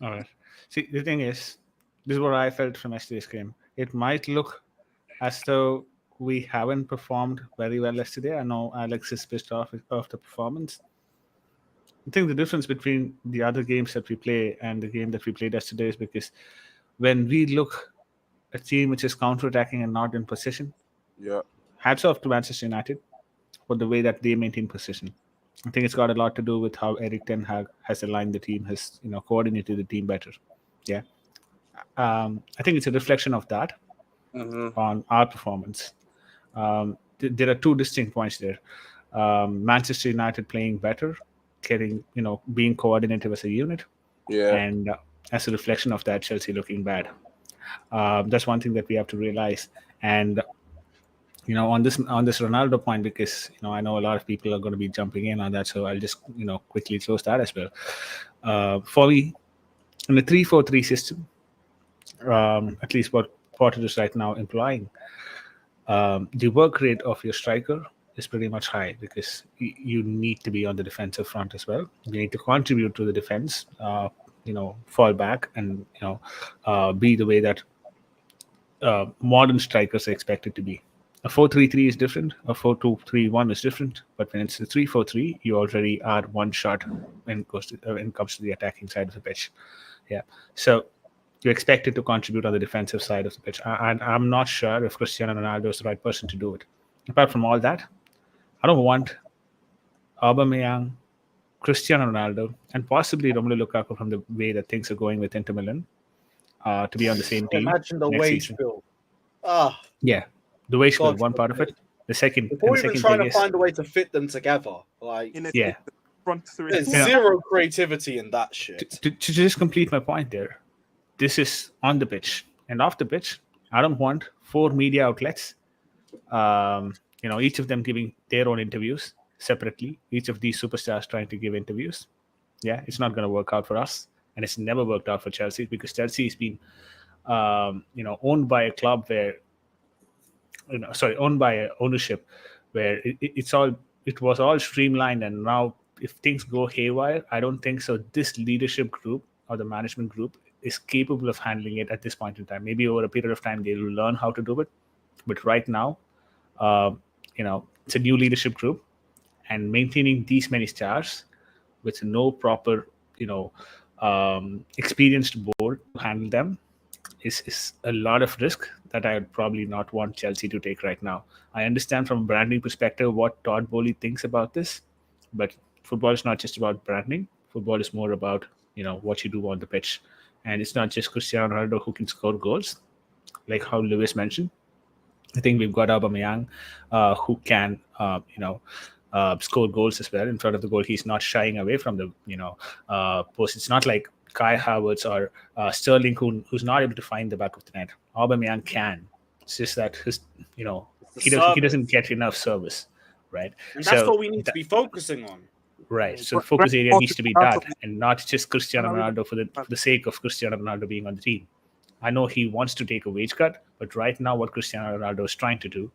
All right. See, the thing is, this is what I felt from yesterday's game. It might look as though we haven't performed very well yesterday. I know Alex is pissed off of the performance. I think the difference between the other games that we play and the game that we played yesterday is because when we look at a team which is counter-attacking and not in possession, Yeah. hats off to Manchester United for the way that they maintain possession. I think it's got a lot to do with how Eric Ten Hag has aligned the team, has coordinated the team better. Yeah, I think it's a reflection of that on our performance. There are two distinct points there. Manchester United playing better, being coordinated as a unit, Yeah. and as a reflection of that, Chelsea looking bad. That's one thing that we have to realize. And on this Ronaldo point, because I know a lot of people are going to be jumping in on that, so I'll just quickly close that as well. For me, in the 3-4-3 system, at least what Potter is right now implying, the work rate of your striker is pretty much high because you need to be on the defensive front as well. You need to contribute to the defense, fall back and be the way that modern strikers are expected to be. A 4-3-3 is different. A 4-2-3-1 is different. But when it's a 3-4-3, you already are one shot when it comes to the attacking side of the pitch. Yeah. So you're expected to contribute on the defensive side of the pitch. And I'm not sure if Cristiano Ronaldo is the right person to do it. Apart from all that, I don't want Aubameyang, Cristiano Ronaldo, and possibly Romelu Lukaku, from the way that things are going with Inter Milan, to be on the same team. Imagine the next wage season. bill. Yeah, the wage bill, God one part of it. The second, Before and the even second trying thing to is, find a way to fit them together, like in a yeah. front three. there's Yeah. zero creativity in that shit. to just complete my point there, this is on the pitch and off the pitch. I don't want 4 media outlets, each of them giving their own interviews separately. Each of these superstars trying to give interviews. Yeah, it's not going to work out for us, and it's never worked out for Chelsea because Chelsea has been, owned by a club where, owned by an ownership where it was all streamlined, and now if things go haywire, I don't think so. This leadership group or the management group is capable of handling it at this point in time. Maybe over a period of time they will learn how to do it, but right now, it's a new leadership group, and maintaining these many stars with no proper, experienced board to handle them is a lot of risk that I would probably not want Chelsea to take right now. I understand from a branding perspective what Todd Bowley thinks about this, but football is not just about branding. Football is more about what you do on the pitch, and it's not just Cristiano Ronaldo who can score goals, like how Lewis mentioned. I think we've got Aubameyang, who can score goals as well in front of the goal. He's not shying away from the post. It's not like Kai Havertz or Sterling who's not able to find the back of the net. Aubameyang can. It's just that he doesn't get enough service, right? And that's what we need to be focusing on. Right. So the focus area needs to be that, and not just Cristiano Ronaldo for the sake of Cristiano Ronaldo being on the team. I know he wants to take a wage cut, but right now what Cristiano Ronaldo is trying to do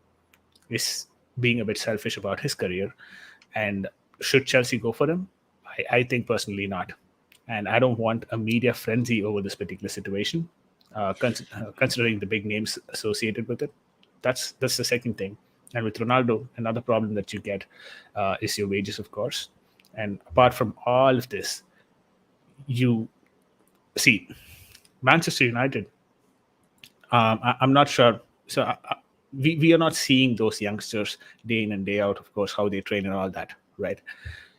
is being a bit selfish about his career. And should Chelsea go for him? I think personally not. And I don't want a media frenzy over this particular situation, considering the big names associated with it. That's the second thing. And with Ronaldo, another problem that you get is your wages, of course. And apart from all of this, you see Manchester United. I'm not sure. So we are not seeing those youngsters day in and day out, of course, how they train and all that, right?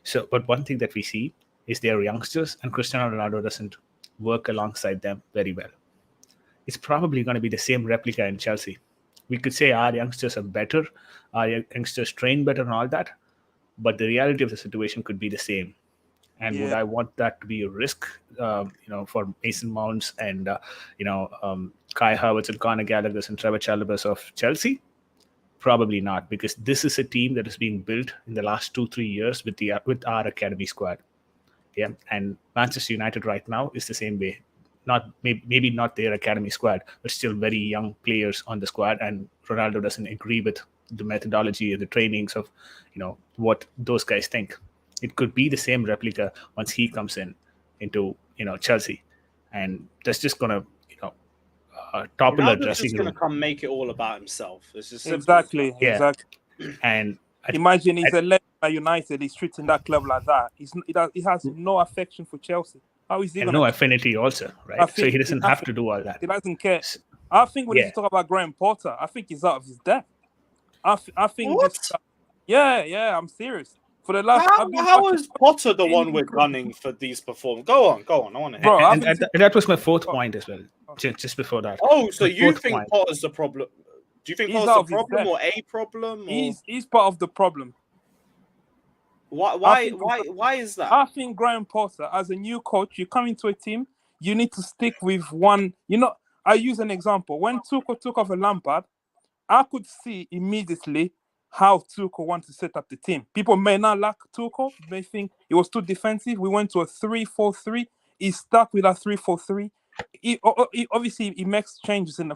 So, but one thing that we see is they are youngsters, and Cristiano Ronaldo doesn't work alongside them very well. It's probably going to be the same replica in Chelsea. We could say our youngsters are better, our youngsters train better and all that, but the reality of the situation could be the same. And would I want that to be a risk, for Mason Mounts and, Kai Havertz and Conor Gallagher and Trevor Chalobah of Chelsea? Probably not, because this is a team that is being built in the last 2-3 years with our academy squad. Yeah, and Manchester United right now is the same way. Maybe not their academy squad, but still very young players on the squad. And Ronaldo doesn't agree with the methodology and the trainings of, what those guys think. It could be the same replica once he comes into Chelsea, and that's just gonna topple a dressing room. Going to come make it all about himself. It's just exactly. And imagine he's a legend at United. He's treating that club like that. He has no affection for Chelsea. How is he? And no affinity also, right? So he doesn't have to do all that. He doesn't care. I think when you talk about Graham Potter, I think he's out of his depth. I think what? I'm serious. For the last, how is Potter the one we're gunning for these performances? Go on. I want to hear. And that was my fourth point as well. Just before that. Oh, so you think Potter's the problem? Do you think Potter's the problem or a problem? Or? He's part of the problem. Why is that? I think Graham Potter, as a new coach, you come into a team, you need to stick with one. I use an example. When Tuchel took over Lampard, I could see immediately how Tuchel wants to set up the team. People may not like Tuchel. They think it was too defensive. We went to a 3-4-3. He stuck with that 3-4-3. Obviously he makes changes in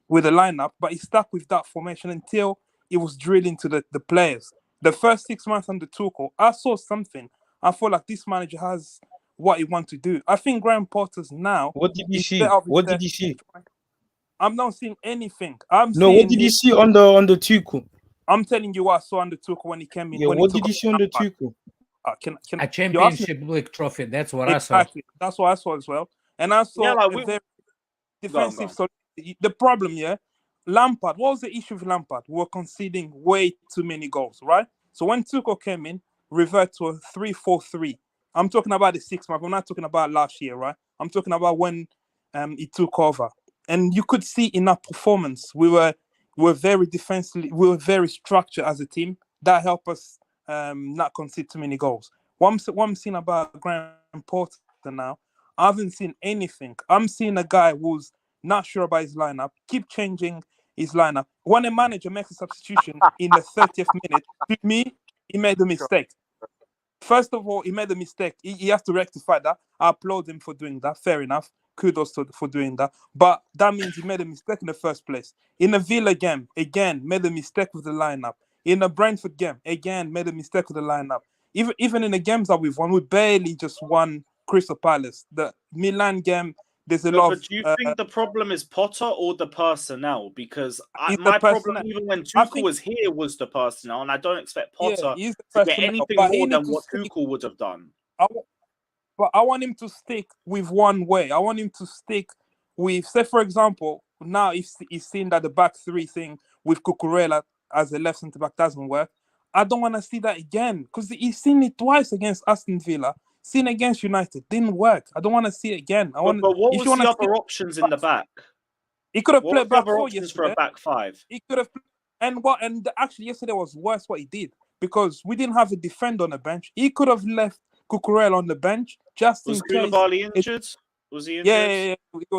with the lineup, but he stuck with that formation until it was drilled into the players. The first 6 months under Tuchel, I saw something. I feel like this manager has what he wants to do. I think Graham Potter's now. What did you see? What did you see? I'm not seeing anything. What did you see on the Tuchel? I'm telling you what I saw on the Tuchel when he came in. Yeah, what did you see on the Tuchel? A championship league trophy. That's what I saw. Exactly. That's what I saw as well. And I saw a very defensive. So the problem, Lampard. What was the issue with Lampard? We were conceding way too many goals, right? So when Tuchel came in, revert to a 3-4-3. I'm talking about the 6 months. I'm not talking about last year, right? I'm talking about when he took over. And you could see in our performance, we were very defensively, we were very structured as a team. That helped us not concede too many goals. What I'm seeing about Graham Potter now, I haven't seen anything. I'm seeing a guy who's not sure about his lineup, keep changing his lineup. When a manager makes a substitution in the 30th minute, to me, he made a mistake. First of all, he made a mistake. He has to rectify that. I applaud him for doing that. Fair enough. Kudos for doing that. But that means he made a mistake in the first place. In a Villa game, again, made a mistake with the lineup. In a Brentford game, again, made a mistake with the lineup. Even in the games that we've won, we barely just won Crystal Palace. The Milan game, there's a lot but of. Do you think the problem is Potter or the personnel? Because my problem, even when Tuchel was here, was the personnel, and I don't expect Potter to get anything more than what Tuchel would have done. But I want him to stick with one way. I want him to stick with, say, for example, now he's seen that the back three thing with Cucurella as a left centre back doesn't work. I don't want to see that again because he's seen it twice against Aston Villa, seen against United, didn't work. I don't want to see it again. But what was the other options in the back? He could have played back four yesterday. For a back five. He could have, and actually yesterday was worse what he did because we didn't have a defender on the bench. He could have left Cucurella on the bench just in case. Was Koulibaly injured? Was he injured? Yeah.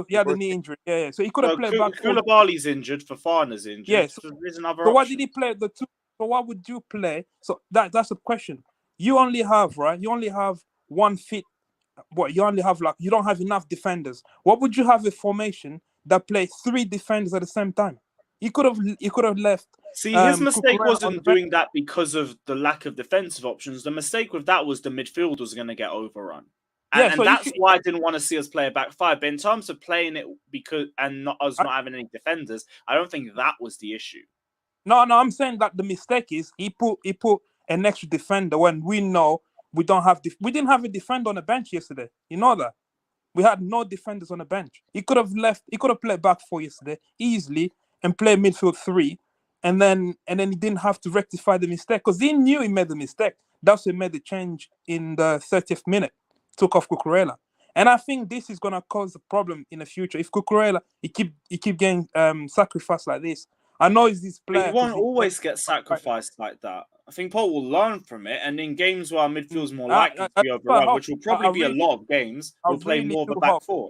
He had a knee injury. Yeah. So he could have played back. Koulibaly's injured, Fofana's injured. Yes. So why did he play the two? So what would you play? So that's the question. You only have one fit. What you only have you don't have enough defenders. What would you have a formation that play three defenders at the same time? He could have left. See, his mistake wasn't doing that because of the lack of defensive options. The mistake with that was the midfield was going to get overrun. And that's why I didn't want to see us play a back five. But in terms of playing it not having any defenders, I don't think that was the issue. No, I'm saying that the mistake is he put an extra defender when we know we don't have we didn't have a defender on the bench yesterday. You know that. We had no defenders on the bench. He could have played back four yesterday easily and play midfield three, and then he didn't have to rectify the mistake because he knew he made the mistake. That's why he made the change in the 30th minute. Took off Cucurella. And I think this is gonna cause a problem in the future. If Cucurella he keep getting sacrificed like this. I know he's this player. He won't always get sacrificed like that. I think Paul will learn from it, and in games where our midfield's more likely to be overrun, which will probably be a lot of games, we'll play more of a back four.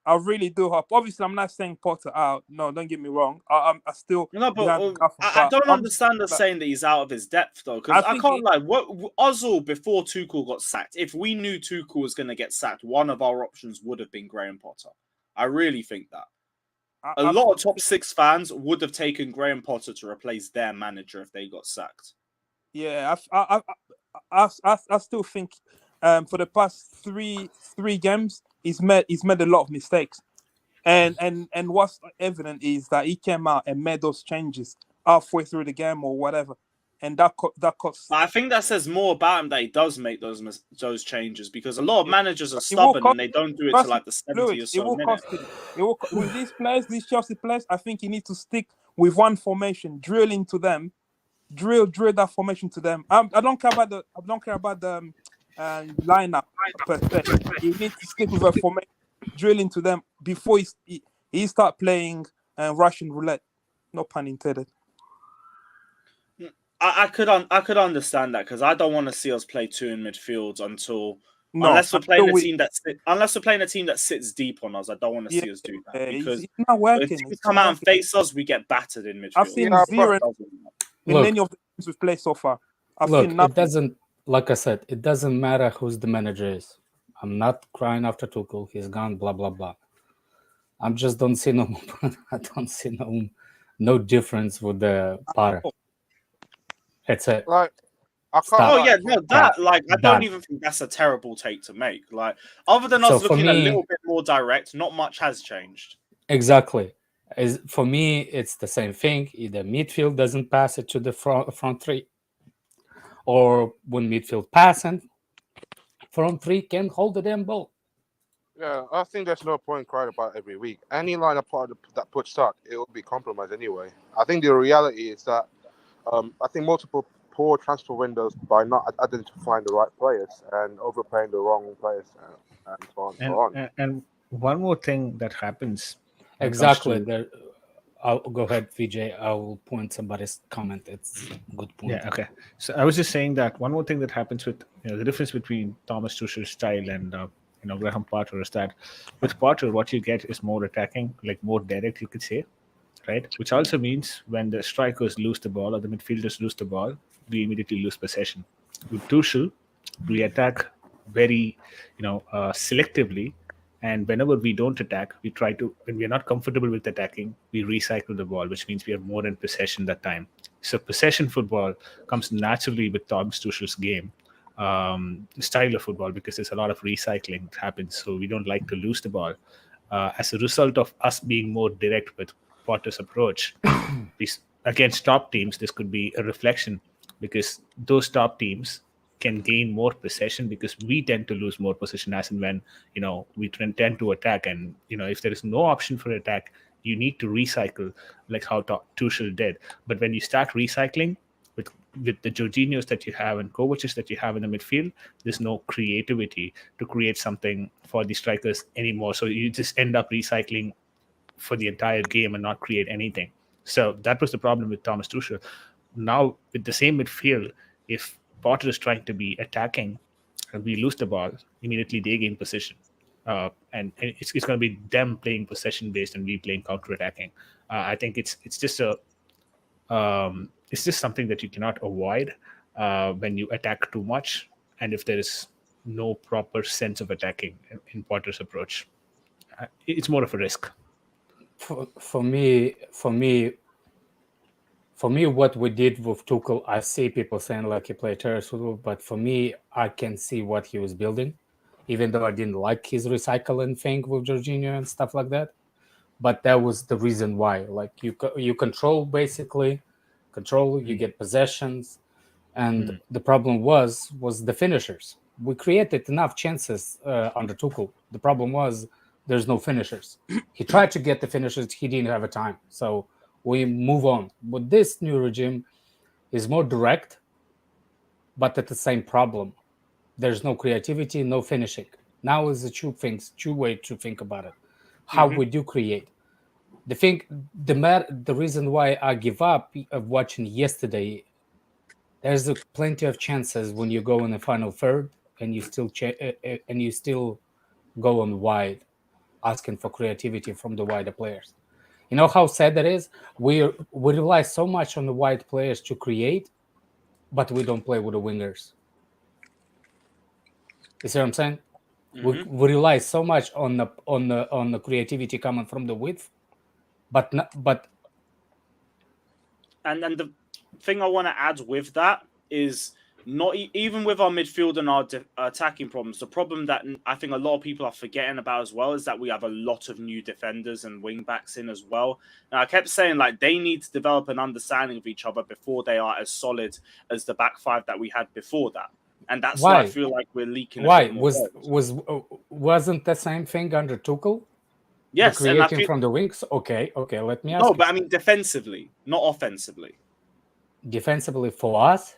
I really do hope. Obviously, I'm not saying Potter out. No, don't get me wrong. I still I don't understand us saying that he's out of his depth though, because I can't lie. Ozil before Tuchel got sacked, if we knew Tuchel was going to get sacked, one of our options would have been Graham Potter. I really think that. A lot of top six fans would have taken Graham Potter to replace their manager if they got sacked. Yeah, I still think for the past three games he's made a lot of mistakes, and what's evident is that he came out and made those changes halfway through the game or whatever, and that cost. I think that says more about him that he does make those changes because a lot of managers are stubborn and they don't do it to like the 70 or so minute. With these players, these Chelsea players, I think he needs to stick with one formation, drill into them, drill that formation to them. I don't care about the lineup per se. You need to stick with a formation, drill into them before he start playing Russian roulette. No pun intended. I could understand that because I don't want to see us play two in midfield unless we're playing a team that sits deep on us. I don't want to see us do that because it's not working. If we come out and face us, we get battered in midfield. I've seen zero in many of the games we've played so far. It doesn't. Like I said, it doesn't matter who's the manager is. I'm not crying after Tuchel. He's gone. Blah blah blah. I just don't see no. I don't see no difference with the Potter. It's a like I can't. Oh yeah, no, that I don't even think that's a terrible take to make. Like other than us looking a little bit more direct, not much has changed. Exactly. For me, it's the same thing. Either midfield doesn't pass it to the front three, or when midfield passing, front three can hold the damn ball. Yeah, I think there's no point crying about every week. Any line of part that puts start, it will be compromised anyway. I think the reality is that I think multiple poor transfer windows by not identifying the right players and overpaying the wrong players and so on and so on. And one more thing that happens. Exactly. I'll go ahead, VJ. I will point somebody's comment. It's a good point. Yeah, okay. So I was just saying that one more thing that happens with the difference between Thomas Tuchel's style and Graham Potter is that with Potter, what you get is more attacking, like more direct, you could say, right? Which also means when the strikers lose the ball or the midfielders lose the ball, we immediately lose possession. With Tuchel, we attack very, selectively. And whenever we don't attack, we try to, when we are not comfortable with attacking, we recycle the ball, which means we are more in possession that time. So possession football comes naturally with Thomas Tuchel's game, style of football, because there's a lot of recycling that happens. So we don't like to lose the ball. as a result of us being more direct with Potter's approach, against top teams, this could be a reflection, because those top teams can gain more possession, because we tend to lose more possession as and when we tend to attack. And if there is no option for attack, you need to recycle, like how Tuchel did. But when you start recycling with the Jorginhos that you have and Kovacic's that you have in the midfield, there's no creativity to create something for the strikers anymore. So you just end up recycling for the entire game and not create anything. So that was the problem with Thomas Tuchel. Now with the same midfield, if Potter is trying to be attacking and we lose the ball, immediately they gain possession. And it's going to be them playing possession based and we playing counter attacking. I think it's just something that you cannot avoid when you attack too much, and if there is no proper sense of attacking in Potter's approach, it's more of a risk. For me, what we did with Tuchel, I see people saying like he played terrace football, but for me, I can see what he was building, even though I didn't like his recycling thing with Jorginho and stuff like that. But that was the reason why. Like you control, you get possessions, and the problem was the finishers. We created enough chances under Tuchel. The problem was there's no finishers. He tried to get the finishers, he didn't have a time. So we move on. But this new regime is more direct, but at the same problem. There's no creativity, no finishing. Now is the two way to think about it. How we do create. The reason why I give up of watching yesterday, there's plenty of chances when you go in the final third and you still go on wide, asking for creativity from the wider players. You know how sad that is? We rely so much on the wide players to create, but we don't play with the wingers. You see what I'm saying? We rely so much on the creativity coming from the width, but and the thing I want to add with that is not even with our midfield and our attacking problems. The problem that I think a lot of people are forgetting about as well is that we have a lot of new defenders and wing backs in as well. And I kept saying like they need to develop an understanding of each other before they are as solid as the back five that we had before that. And that's why I feel like we're leaking. Why wasn't the same thing under Tuchel? Yes, creating from the wings. Okay. Let me ask. No, but I mean defensively, not offensively. Defensively for us.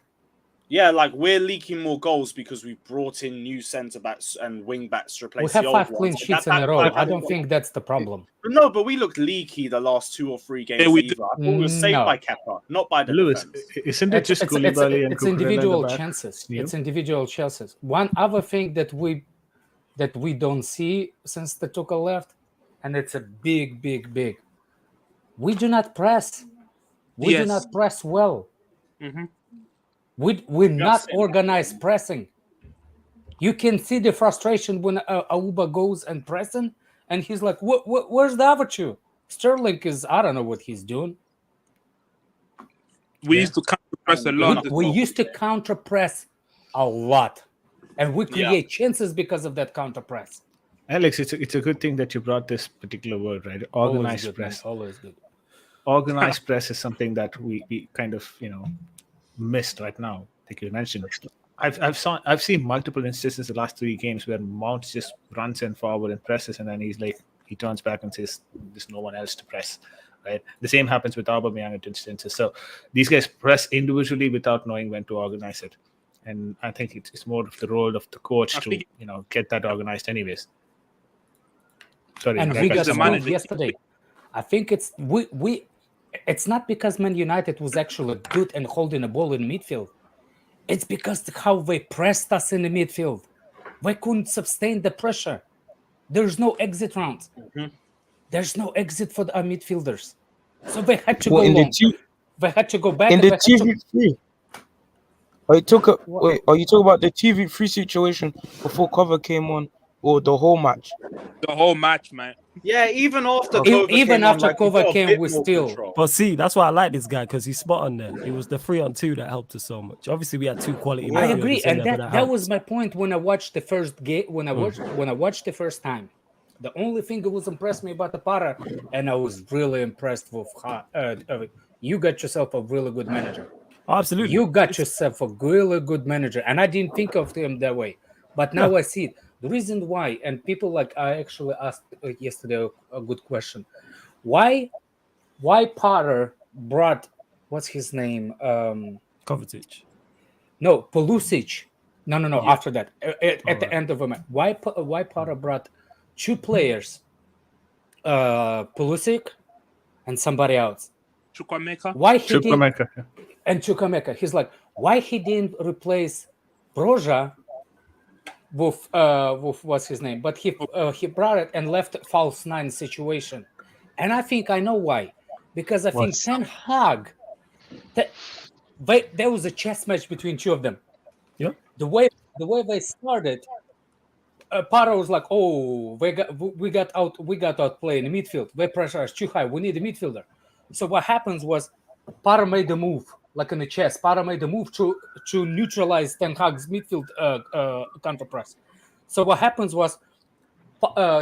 Yeah, like we're leaking more goals because we brought in new centre backs and wing backs to replace the old ones. We have 5 clean sheets in a row. I don't think that's the problem. No, but we looked leaky the last 2 or 3 games. I thought it was saved by Kepa, not by the Lewis. Isn't it just Koulibaly and it's individual chances? It's individual chances. One other thing that we don't see since the Tuchel left, and it's a big. We do not press. We do not press well. We're not organized pressing. You can see the frustration when Auba goes and pressing, and he's like, where's the other two? Sterling I don't know what he's doing. We used to counter press a lot. We used to counter press a lot, and we create chances because of that counter press. Alex, it's a good thing that you brought this particular word, right? Organized press. Always good. Organized press is something that we kind of missed right now, like you mentioned. I've seen multiple instances the last 3 games where Mount just runs in forward and presses, and then he turns back and says there's no one else to press. Right? The same happens with Aubameyang at instances. So these guys press individually without knowing when to organize it, and I think it's more of the role of the coach to get that organized anyways. Sorry, and we got moved yesterday. I think it's we. It's not because Man United was actually good and holding a ball in midfield. It's because how they pressed us in the midfield. We couldn't sustain the pressure. There's no exit rounds. There's no exit for our midfielders. So they had to go long. They had to go back. In the TV3. Are you talking about the TV3 situation before cover came on, or the whole match? The whole match, man. Yeah, even after cover came, we still. Control. But see, that's why I like this guy, because he's spot on there. It was the 3-on-2 that helped us so much. Obviously, we had 2 quality. I agree, and that was my point when I watched the first game. When I watched the first time, The only thing that was impressed me about the Potter, and I was really impressed with you got yourself a really good manager. Absolutely. You got yourself a really good manager, and I didn't think of him that way, but now I see it. The reason why, and people I actually asked yesterday a good question. Why Potter brought, what's his name? Kovacic. No, Pulisic. No. Yeah. After that, at the end of a match, why Potter brought two players, Pulisic and somebody else? Chukwuemeka. Why he didn't? And Chukwuemeka. He's like, why he didn't replace Broja with what's his name? But he brought it and left false 9 situation, and I think I know why. Because I think Ten Hag, there was a chess match between two of them. Yeah. The way they started, Potter was like, "Oh, we got outplayed in the midfield. Their pressure is too high. We need a midfielder." So what happens was, Potter made the move, like in the chess. Potter made the move to neutralize Ten Hag's midfield counter press. So what happens was,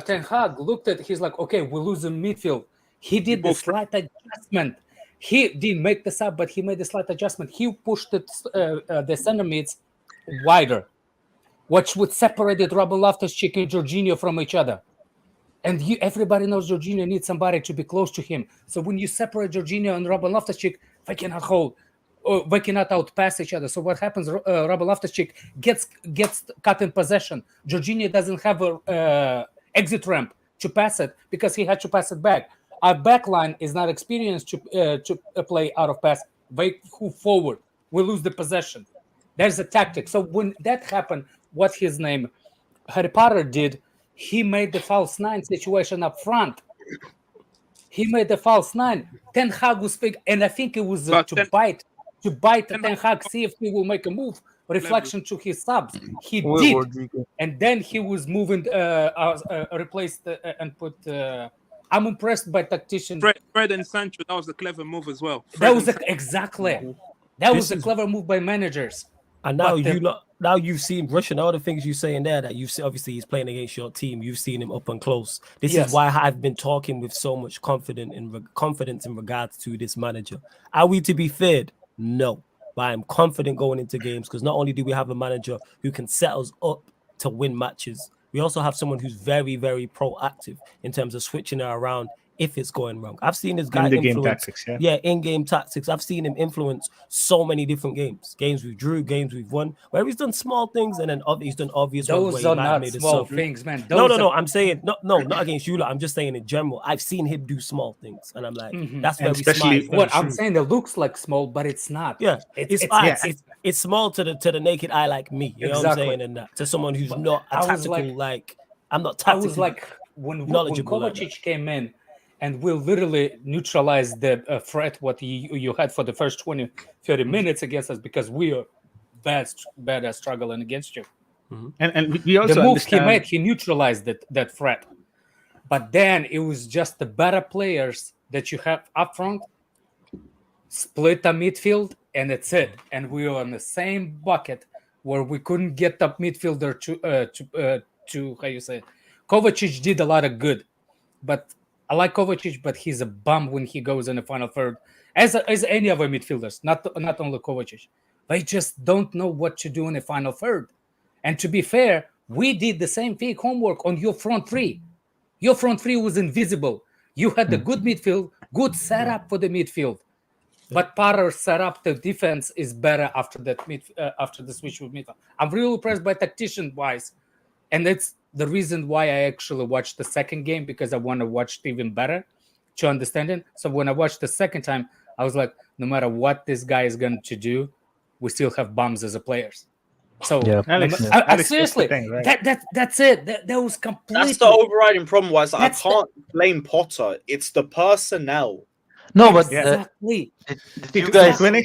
Ten Hag looked at. He's like, "Okay, we're losing midfield." He did the slight adjustment. He didn't make the sub, but he made a slight adjustment. He pushed the center mids wider, which would separate Robin Loftus-Cheek and Jorginho from each other. And everybody knows Jorginho needs somebody to be close to him. So when you separate Jorginho and Robin Loftus-Cheek, they cannot hold, or they cannot outpass each other. So what happens? Robin Loftus-Cheek gets cut in possession. Jorginho doesn't have a exit ramp to pass it because he had to pass it back. Our backline is not experienced to play out of pass. They move forward. We lose the possession. There's a tactic. So when that happened, what his name, Harry Potter did, he made the false 9 situation up front. He made the false 9. Ten Hag was big, and I think it was to bite Ten Hag, see if he will make a move. Reflection to his subs. He did, and then he was moving, replaced and put. I'm impressed by Tactician. Fred and Sancho, that was a clever move as well. That was a clever move by managers. And now now you've seen Russian, all the things you say in there that you've seen. Obviously, he's playing against your team. You've seen him up and close. This is why I've been talking with so much confidence in regards to this manager. Are we to be feared? No, but I'm confident going into games because not only do we have a manager who can set us up to win matches, we also have someone who's very, very proactive in terms of switching it around if it's going wrong. I've seen this guy in-game tactics, in-game tactics. I've seen him influence so many different games. Games we've drew, games we've won, where he's done small things and then he's done obvious ones. Those are not small things, man. No. I'm saying no, not against you. I'm just saying in general. I've seen him do small things, and I'm like, that's very smart. What I'm saying, it looks like small, but it's not. Yeah, it's small to the naked eye, like me. You know what I'm saying? And that to someone who's not a tactical, I'm not tactical. I was like, when Kovacic came in, and will literally neutralize the threat what you had for the first 20, 30 minutes against us because we are bad at struggling against you. And we also the move he made, he neutralized that threat. But then it was just the better players that you have up front, split the midfield, and that's it. And we were in the same bucket where we couldn't get the midfielder to how you say it. Kovacic did a lot of good, but I like Kovacic, but he's a bum when he goes in the final third. As any other midfielders, not only Kovacic. They just don't know what to do in the final third. And to be fair, we did the same thing, homework on your front three. Your front three was invisible. You had the good midfield, good setup for the midfield. But Potter's setup, the defense is better after that after the switch with midfield. I'm really impressed by tactician-wise. And that's the reason why I actually watched the second game, because I want to watch it even better to understand it. So when I watched the second time, I was like, no matter what this guy is going to do, we still have bums as a players. So seriously, that's it. That was completely. That's the overriding problem. Was I can't blame Potter. It's the personnel. No, but exactly. You guys, to an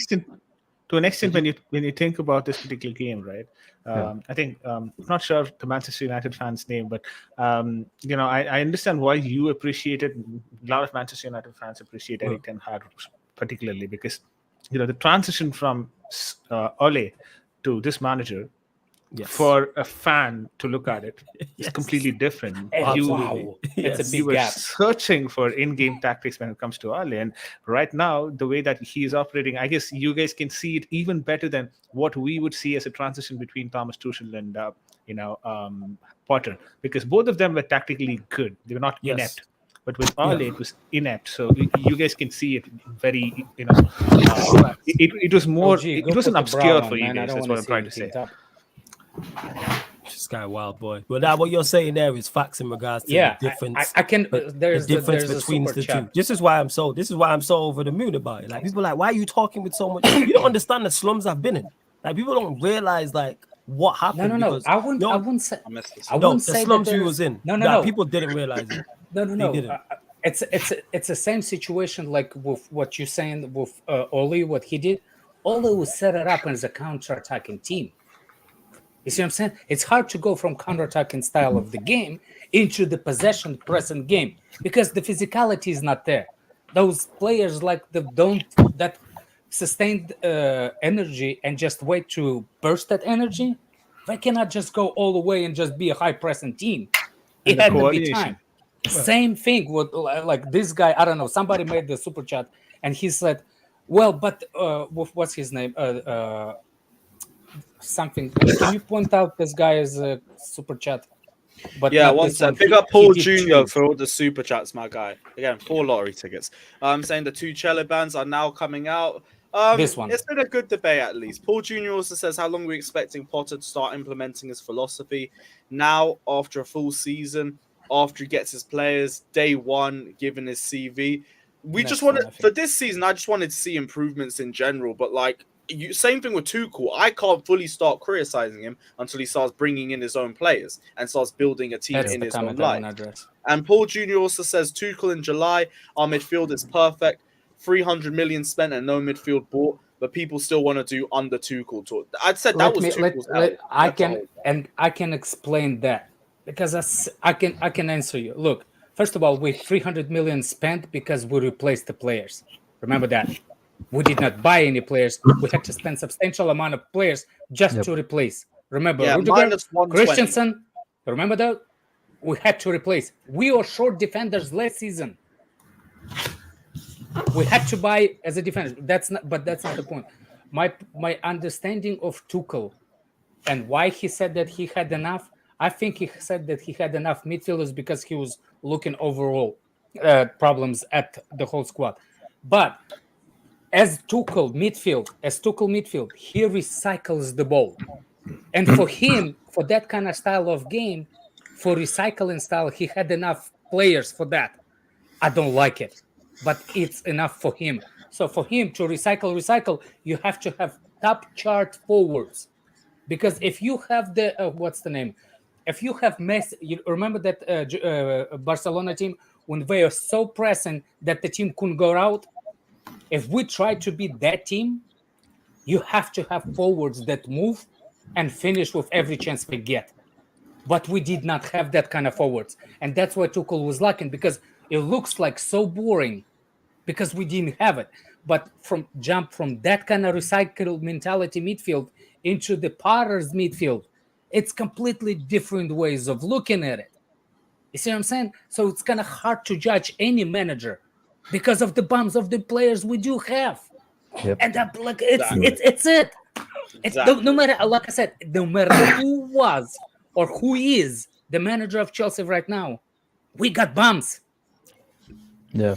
extent, when you think about this particular game, right? I think I'm not sure the Manchester United fans' name, but I understand why you appreciated. A lot of Manchester United fans appreciate Erik ten Hag particularly because the transition from Ole to this manager for a fan to look at it, it's completely different. It's a big gap. Searching for in-game tactics when it comes to Ali, and right now the way that he is operating, I guess you guys can see it even better than what we would see as a transition between Thomas Tuchel and Potter, because both of them were tactically good. They were not inept. But with Ole, it was inept. So you guys can see it very, it was more, it wasn't obscure for you guys. That's what I'm trying to say. This guy, wild boy. Well, now what you're saying there is facts in regards to the difference. There's the difference between the two. This is why I'm so over the moon about it. Like, people are like, why are you talking with so much? You don't understand the slums I've been in. Like, people don't realize like what happened. No. I wouldn't say the slums you was in. No. People didn't realize it. No. It's the same situation like with what you're saying with Ole, what he did. Ole was set it up as a counter-attacking team. You see what I'm saying? It's hard to go from counter-attacking style of the game into the possession present game because the physicality is not there. Those players like that sustained energy and just wait to burst that energy. They cannot just go all the way and just be a high-pressing team. It had to be time. Same thing with like this guy. I don't know. Somebody made the super chat and he said, "Well, but what's his name? Something. Can you point out this guy as a super chat?" But yeah, one second. Pick up Paul Jr. for all the super chats, my guy. Again, 4 lottery tickets. I'm saying the 2 cello bands are now coming out. This one. It's been a good debate at least. Paul Jr. also says, how long are we expecting Potter to start implementing his philosophy? Now, after a full season, after he gets his players, day one, given his CV. We just wanted, for this season, I just wanted to see improvements in general. But like, same thing with Tuchel. I can't fully start criticizing him until he starts bringing in his own players and starts building a team in his own life. And Paul Jr. also says, Tuchel in July, our midfield is perfect. 300 million spent and no midfield bought, but people still want to do under Tuchel. I'd said that was Tuchel's I can explain that because I can answer you. Look, first of all, we 300 million spent because we replaced the players. Remember that. We did not buy any players. We had to spend substantial amount of players just to replace. Remember, Rudiger, Christensen. Remember that? We had to replace. We were short defenders last season. We had to buy as a defender. That's not the point. My understanding of Tuchel and why he said that he had enough. I think he said that he had enough midfielders because he was looking overall problems at the whole squad. But as Tuchel midfield, he recycles the ball. And for him, for that kind of style of game, for recycling style, he had enough players for that. I don't like it, but it's enough for him. So for him to recycle, you have to have top chart forwards. Because if you have the, if you have Messi, you remember that Barcelona team, when they were so pressing that the team couldn't go out? If we try to be that team, you have to have forwards that move and finish with every chance we get. But we did not have that kind of forwards. And that's why Tuchel was lacking, because it looks like so boring because we didn't have it. But jump from that kind of recycled mentality midfield into the Potter's midfield, it's completely different ways of looking at it. You see what I'm saying? So it's kind of hard to judge any manager because of the bums of the players we do have. Yep. And it's it. No matter, like I said, no matter who was or who is the manager of Chelsea right now, we got bums. Yeah.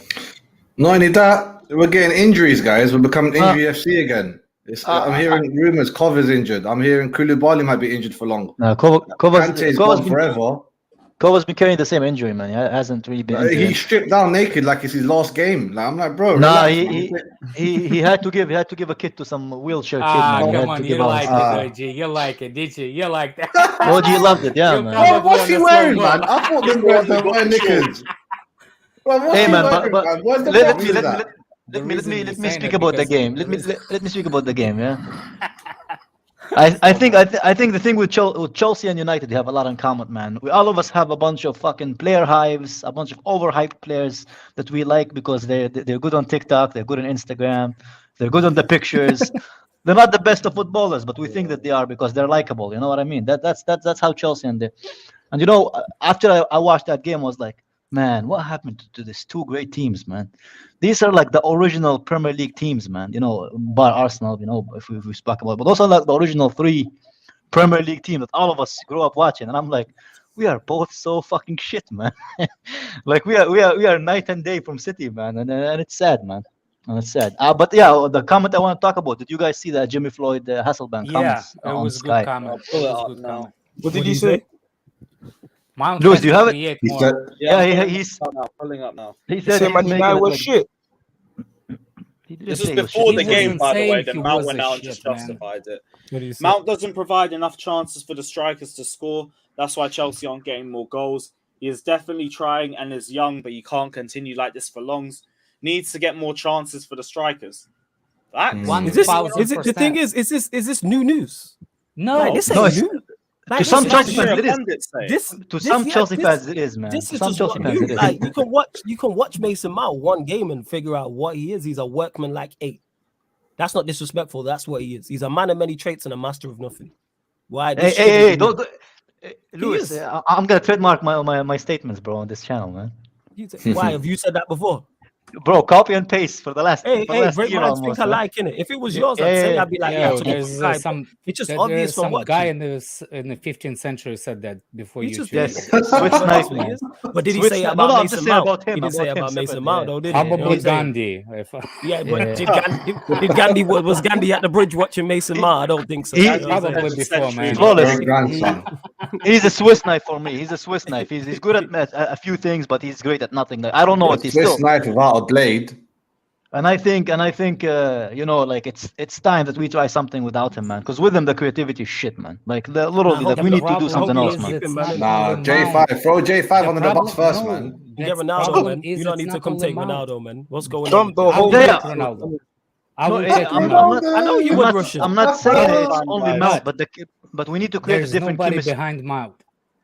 Not only that, we're getting injuries, guys. We're becoming injury FC again. I'm hearing rumors Kova's injured. I'm hearing Koulibaly might be injured for long. No, Kante's gone forever. Kova's been carrying the same injury, man. He hasn't really been. He stripped down naked like it's his last game. Like, I'm like, bro. Nah, he had to give a kit to some wheelchair kid. Man. Come on, you like it, OG. You like it, did you? You like that? OG loved it, yeah, man. What's he wearing, man? I thought them boys were wearing knickers. Hey, man, but let me speak about the game. Let me speak about the game. Yeah. I think the thing with Chelsea and United, they have a lot in common, man. All of us have a bunch of fucking player hives, a bunch of overhyped players that we like because they're good on TikTok, they're good on Instagram, they're good on the pictures. they're not the best of footballers, but we think that they are because they're likable. You know what I mean? That's how Chelsea and you know, after I watched that game, I was like, man, what happened to these two great teams, man? These are like the original Premier League teams, man. You know, bar Arsenal. You know, if we spoke about, but those are like the original 3 Premier League teams that all of us grew up watching. And I'm like, we are both so fucking shit, man. Like we are night and day from City, man, and it's sad, man. And it's sad. But yeah, the comment I want to talk about. Did you guys see the Jimmy Floyd Hasselbank comments it on was Sky? good comment. It was good comment. What did he say? Mount Lewis, has do you to have it? create He more. said, He's pulling up now. he He said said he's Man making United it was like, shit. he didn't This say was it was before shit. the He game, wasn't by the way. saying Then he Mount was went a out and shit, just man. justified it. What do you say? Mount doesn't provide enough chances for the strikers to score. That's why Chelsea aren't getting more goals. He is definitely trying and is young, but he can't continue like this for long. Needs to get more chances for the strikers. Facts. Is this 1000%. the thing? Is this new news? No, Like, this No, ain't it's, new. Like, to some this Chelsea is fans Hear a it is. pundit say it. this To some yeah, Chelsea this- fans it is, man. This To is some just Chelsea what fans new. it is. Like, you can watch Mason Mount one game and figure out what he is. He's a workman like 8. That's not disrespectful. That's what he is. He's a man of many traits and a master of nothing. Why? This shit Hey, is don't, new. Lewis, is. I'm gonna trademark my statements, bro, on this channel, man. Why have you said that before? Bro, copy and paste for the last Hey, great year minds almost. think man. alike, innit? If it was yours, I'd say I'd be like, Yo, yeah, there's guy, some. it's just There's obvious from some what guy in the 15th century said that before he you just choose. Yes, Swiss knife, That's what he man. is. But did he Swiss say it knife. No, about I'm Mason just saying Mount? about him. He didn't say About him about Mason separately, Mount, yeah. though, did he? You know what Probably I'm saying? Gandhi. Yeah, but Yeah. did Gandhi was Gandhi at the bridge watching Mason Mount? I don't think so. He- You know what I'm saying? Probably before, man. Flawless. Your grandson. He's a Swiss knife for me. He's a Swiss knife. He's good at a few things, but he's great at nothing. Like, I don't know what he's Swiss still. knife without a blade. And I think, you know, like it's time that we try something without him, man. Because with him, the creativity is shit, man. Like literally, like we need to do something else, man. Nah, J5, throw J5 under the bus first, man. Get Ronaldo, man. You don't need to come take Ronaldo, man. What's going Dump on? the whole Yeah. Ronaldo. No, I will yeah, take I'm Ronaldo. not, I know you would, Russian. I'm not saying it's Fine, only guys. Mount, but we need to create a There's different nobody chemistry. behind Mount.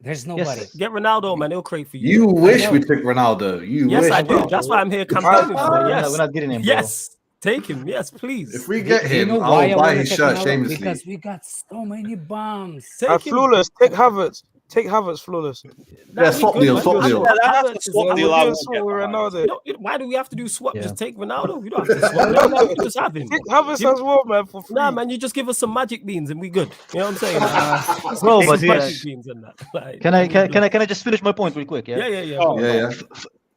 There's nobody. Yes. Get Ronaldo, man. He'll create for you. You wish we took Ronaldo. You Yes, wish. I do. bro. That's why I'm here campaigning for. We're Yes, not getting him, bro. yes. Take him. Yes, please. If we get Do you him, know I why will I buy wanna his take shirt Ronaldo? shamelessly. Because we got so many bombs. Take him. Flawless. Take Havertz. Take Havertz, flawless. Yeah, swap good, deal, man. swap deal. That's a swap deal. I We're won't doing get so with behind. Ronaldo. Why do we have to do swap? Yeah. Just take Ronaldo. You don't have to swap. No, you just have him. Take Havertz as well, man, for free. Nah, man, you just give us some magic beans and we good. You know what I'm saying? Just Bro, give us but some yeah. magic beans and that. Like, Can I just finish my point real quick? Yeah. Oh, Yeah, yeah.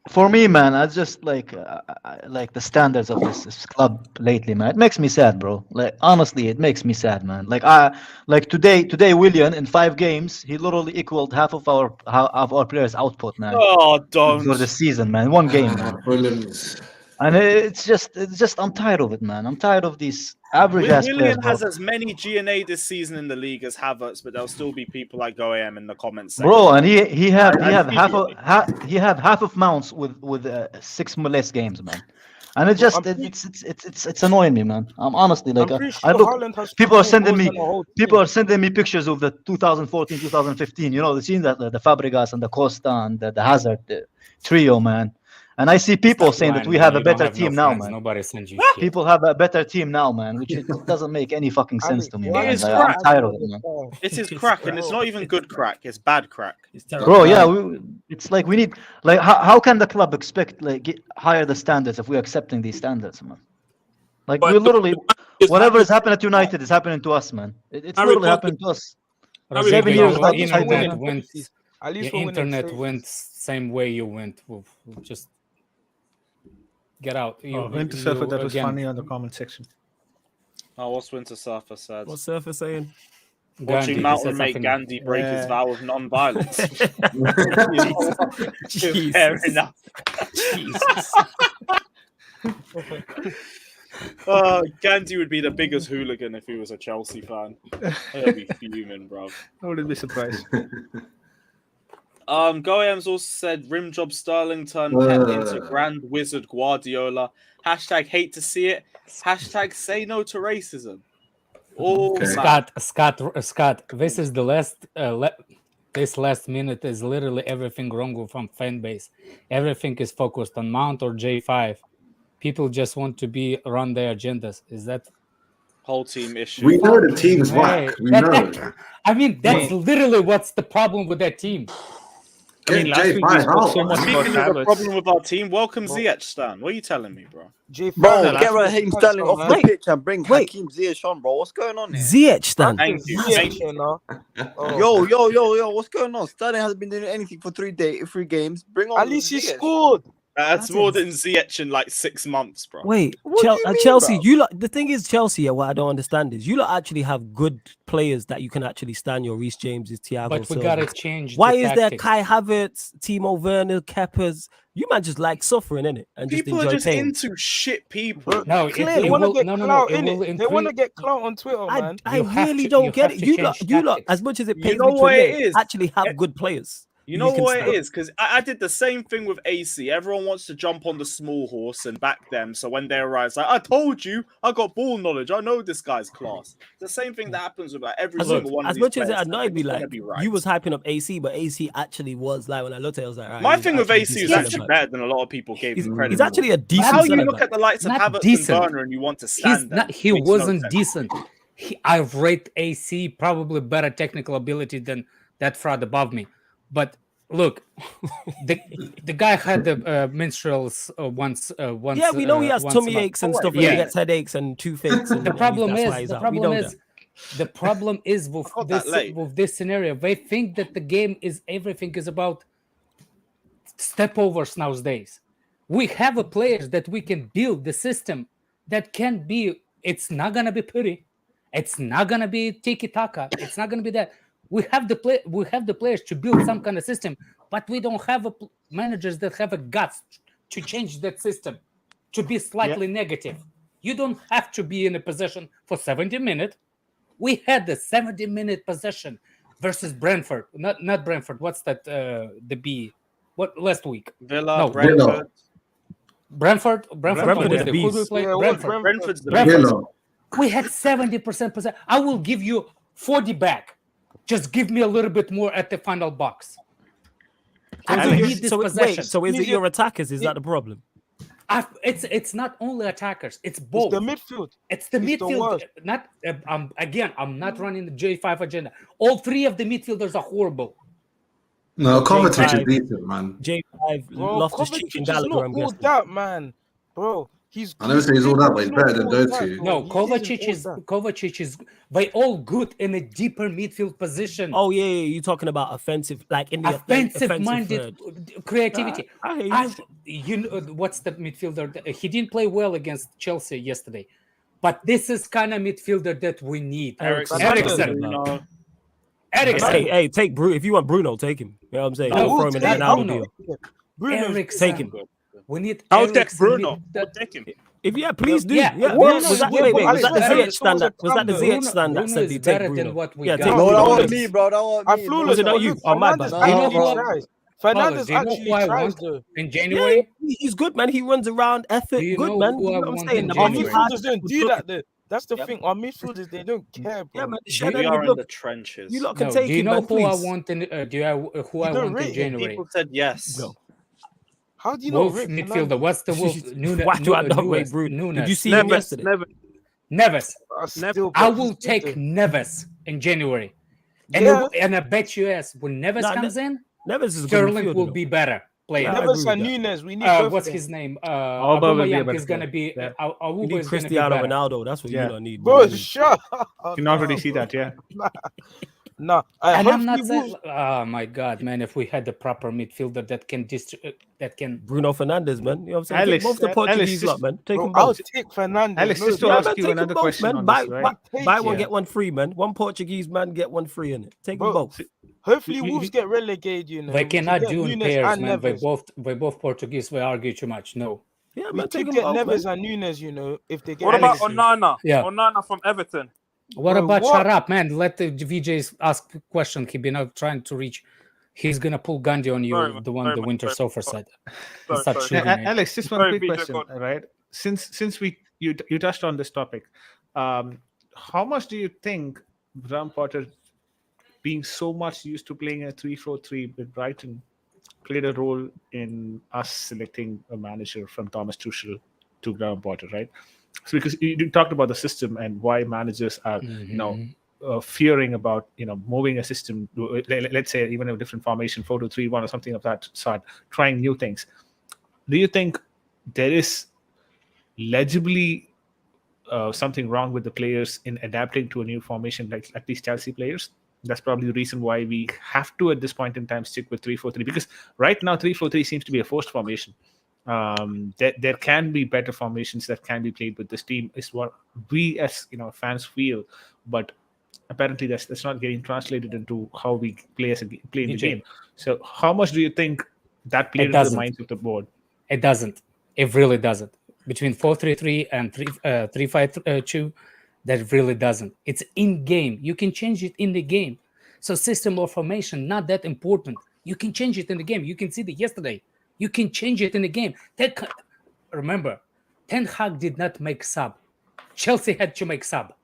For me, man, I just like the standards of this club lately, man. It makes me sad, bro. Like honestly, it makes me sad, man. Like today, Willian in 5 games, he literally equaled half of our players' output, man. Oh, don't. For the season, man. 1 game, man. Brilliant. And it's just I'm tired of it, man. I'm tired of these average ass players, Willian bro. has as many GNA this season in the league as Havertz, but there'll still be people like GoAM in the comments section. Bro, and he have I half of mounts with 6 less games, man. And it just it's annoying me, man. I'm honestly like I'm pretty I sure look. Haaland has People are 15 sending goals me in the whole people team. are sending me pictures of the 2014, 2015. You know, the scene that the Fabregas and the Costa and the Hazard trio, man. And I see people Stop saying lying, that we man. have a You don't better have no team now, friends. man. Nobody sends you shit. People have a better team now, man, which it doesn't make any fucking sense to me, It man. is Like, I'm crap. tired of it, man. It is crack, and it's not even good crack. It's bad crack. It's terrible. Bro, yeah, it's like we need like how can the club expect higher the standards if we're accepting these standards, man? Like we literally whatever has happened at United is happening to us, man. It's literally happening to us. Rodrigo, 7 years your back, internet went. At least Your we're winning internet trophies. went same way you went. Just get out. Winter Surfer, that was again, funny on the comment section. Oh, what's Winter Surfer said? What's Surfer saying? Gandhi, Watching he Mountain said make something- Gandhi break his Yeah. vow of non-violence. Jesus. Fair enough. Jesus. Gandhi would be the biggest hooligan if he was a Chelsea fan. He'll be fuming, bro. I wouldn't be surprised. Goyams also said rim job Sterling turned Pep into Grand Wizard Guardiola. Hashtag hate to see it. Hashtag say no to racism. Oh, Scott, this is the last. This last minute is literally everything wrong from Fanbase. Everything is focused on Mount or J5. People just want to run their agendas. Is that Whole team issue. We know the team's whack. We know. I mean, that's literally what's the problem with that team. I mean, last week we spoke so much about Speaking of the Havertz. problem with our team, welcome Ziyech, Stan. What are you telling me, bro? Bro, get Raheem Sterling off the pitch and bring Hakeem Ziyech on, bro. What's going on here? Ziyech, Stan. Thank you. Thank you. Yo, what's going on? Sterling hasn't been doing anything for 3 games. Bring on At least he Ziyech. scored. That's more than Ziyech in like 6 months, bro. Wait, What do you mean, Chelsea, bro? you lot. The thing is, Chelsea, what I don't understand is you lot actually have good players that you can actually stand. Your Reece Jameses, Thiago But we Silva. gotta change. Why the is there tactics. Kai Havertz, Timo Werner, Keppers? You man just like suffering, innit? And just People enjoy are just pain. into shit people. No, They want to get clout in it. They want to get clout on Twitter, man. I You have really to- don't you get have it. to You change lot, tactics. as much as it You pains know me to what it admit, is? actually have good players. You know can what stand. it is? Because I did the same thing with AC. Everyone wants to jump on the small horse and back them. So when they arise, like, I told you, I got ball knowledge. I know this guy's class. The same thing that happens with like, every single one of As these much as it players. annoyed me, They just wanna like be right. you was hyping up AC, but AC actually was like when I looked at it, I was like, right, My he's thing with actually AC is decent actually centre-back. better than a lot of people gave him credit. He's actually a for. decent How you centre look back. at the likes of Not Havertz decent. and Werner and you want to He's stand them? not. He Makes no wasn't sense. decent. I rate AC probably better technical ability than that fraud above me. But look, the guy had the menstruals once. Yeah, we know he has once tummy a month. aches and stuff, and Yeah. he gets headaches and toothaches. And The problem that's why is he's the out. We problem know is that. the problem is with got that this late. with this scenario. They think that the game is everything is about step overs nowadays. We have a players that we can build the system that can be. It's not gonna be pretty. It's not gonna be tiki taka. It's not gonna be that. We have the play. We have the players to build some kind of system, but we don't have managers that have a guts to change that system to be slightly negative. You don't have to be in a possession for 70 minutes. We had the 70-minute possession versus Brentford. Not Brentford. What's that? The B. What last week? Villa, No, Brentford. Brentford. Brentford is Who do we beast. play? Yeah, Brentford. Brentford's the Brentford. Villa. We had 70% possession. I will give you 40 back. Just give me a little bit more at the final box. I don't need this possession. Wait, so is it your attackers? Is that the problem? It's not only attackers. It's both. It's the midfield. It's the It's the midfield. worst. Not again. I'm not running the J5 agenda. All three of the midfielders are horrible. No, Kovacic is J5. decent, man. J5 Bro, Loftus Cheek and Kovacic is Gallagher. not I'm all guessing. that, man. Bro, I never say he's all that, but he's not better than all those that, two. bro. No, He Kovacic isn't all is that. Kovacic is they all good in a deeper midfield position. Oh yeah, you're talking about offensive, like in the Offensive-minded third. creativity. I hear you. You know what's the midfielder? He didn't play well against Chelsea yesterday, but this is kind of midfielder that we need. Eriksen. Eriksen. Hey, take Bruno. If you want Bruno, take him. You know what I'm saying? No, Don't throw him in take that Ronaldo Bruno. deal. Eriksen. Take him. We need. I'll take Eriksen Bruno. mid- I'll take him. If please do. Yeah, Yeah. Bruno Was is that, good, wait, but was that the Bruno Ziyech stand that? Was that the Ziyech stand that Bruno said is you take better Bruno? than what we Yeah, got. take No, Bruno. that wasn't me, bro. That wasn't I'm me. flawless. Was it not but you? look, Oh, my bad. Fernandes No, actually bro. tries. Paulo, Fernandes do you know actually who I tries want though. in Yeah, January? he's good, man. He runs around, effort, Do you good, know man. who You I know what I'm want saying? in The Our January? hard midfielders don't do look. that though. That's the Yep. thing. Our midfielders they don't care, bro. Yeah, man. The We shed are in look. the trenches. You lot can No, take do you him, know man, who I please. want in? Who You I don't want in rate him. January? People said yes. No. How do you not Wolf rate midfielder. Fernandes? What's the Wolf? Why do I not rate Bruno? Did you see him yesterday? Neves. Still, I but will he's take good Neves in January. though. Yeah, And I bet you when Neves Nah, comes in, Neves is a good Sterling midfielder, will though. be better player. Yeah, I Neves agree and with that. Nunes. We need both What's of them. his name? Auba will be a Aubameyang better is gonna player. be. Yeah. You Auba need is gonna be Cristiano better. Ronaldo. That's what Yeah. you don't need. Bro, man. shut up. You can already see that, yeah. Nah, And I'm not hopefully saying. Oh my God, man! If we had the proper midfielder that can Bruno Fernandes, man. You know what I'm saying? Alex, Take both the Alex, Portuguese just- lot, man. Take bro, them I'll both. take Fernandes. Alex, No, just to yeah, ask man, you take another them both, question man. on Buy, this, right? buy one, Yeah. get one free, man. One Portuguese man, get one free in it. Take them Bro, both. hopefully You- Wolves get relegated. You know, They we can cannot get do in Nunes pairs, and man. They Neves. both Portuguese. We argue too much. No. Yeah, We man. Take could them get both, Neves man. and Nunes. You know, if they get What about relegated. Onana? Yeah. Onana from Everton. What Bro, about what? shut up, man? Let the VJs ask a question. He been out trying to reach. He's gonna pull Gandhi on you, Sorry, man. the one Sorry, the man. Winter Sorry. Sofa said. Sorry, Stop sorry. shooting, man. Alex, just one Sorry, quick Peter, question, go on. right? Since you touched on this topic, how much do you think Graham Potter, being so much used to playing a 3-4-3 with Brighton, played a role in us selecting a manager from Thomas Tuchel to Graham Potter, right? So because you talked about the system and why managers are, fearing about, moving a system, let's say even a different formation, 4-2-3-1 or something of that sort, trying new things. Do you think there is legibly something wrong with the players in adapting to a new formation, like at least Chelsea players? That's probably the reason why we have to, at this point in time, stick with 3-4-3, because right now 3-4-3 seems to be a forced formation. There can be better formations that can be played with this team, is what we as fans feel, but apparently that's not getting translated into how we play in the game. So how much do you think that played into the minds of the board? It doesn't. It really doesn't. Between 4-3-3 and 3-5-2, that really doesn't. It's in game. You can change it in the game. So system or formation, not that important. You can change it in the game. You can see that yesterday. You can change it in the game. Remember, Ten Hag did not make sub. Chelsea had to make sub.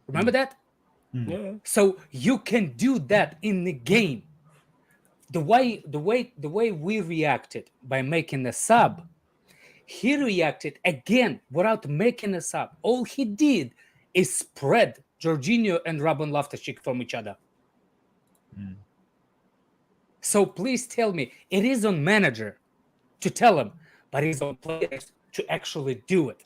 Remember that? Yeah. So you can do that in the game. The way we reacted by making a sub, he reacted again without making a sub. All he did is spread Jorginho and Robin Loftus-Cheek from each other. So please tell me, it is on manager to tell him, but it's on players to actually do it.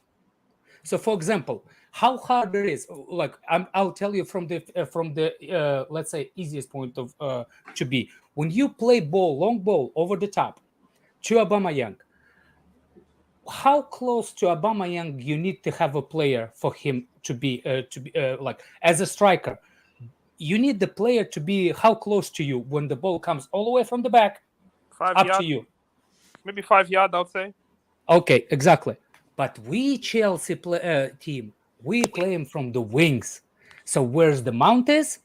So, for example, how hard it is. Like I'll tell you from the let's say easiest point of to be when you play long ball over the top to Aubameyang. How close to Aubameyang you need to have a player for him to be like as a striker? You need the player to be how close to you when the ball comes all the way from the back, 5 up yards, to you. Maybe 5 yards, I'd say. Okay, exactly. But we Chelsea team, we play him from the wings. So where's the Mount is?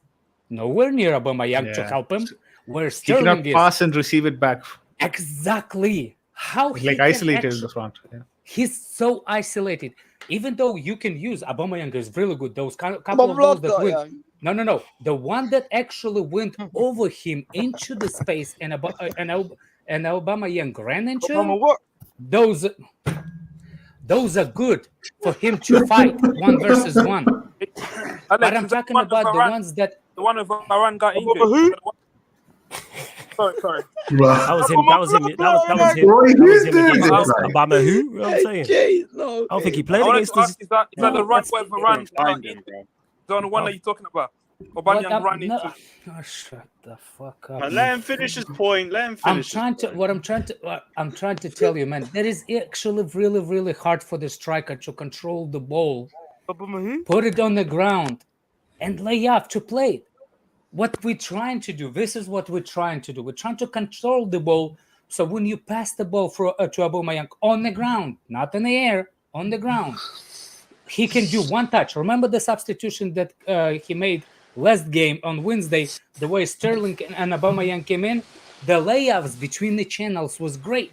Nowhere near Aubameyang to help him. Where Sterling is? Pass and receive it back. Exactly. How he like isolated in the front. Yeah. He's so isolated. Even though you can use Aubameyang is really good. Those couple of balls that went. No. The one that actually went over him into the space and Aubameyang ran into. Those are good for him to fight 1 versus 1. But I'm talking about the ones that the one of Varane got injured. Sorry. That was him. That was him against Obama. Who? You know what I'm saying? No. I don't think he played against us. Is that the run where Varane got injured? The one that you're talking about. Aubameyang ran into. Shut the fuck up. Let him finish his point. Let him finish. I'm trying to tell you, man. That is actually really, really hard for the striker to control the ball, put it on the ground, and lay off to play it. What we're trying to do, this is what we're trying to do. We're trying to control the ball. So when you pass the ball to Aubameyang on the ground, not in the air, on the ground, he can do one touch. Remember the substitution that he made last game on Wednesday, the way Sterling and Aubameyang came in? The layouts between the channels was great.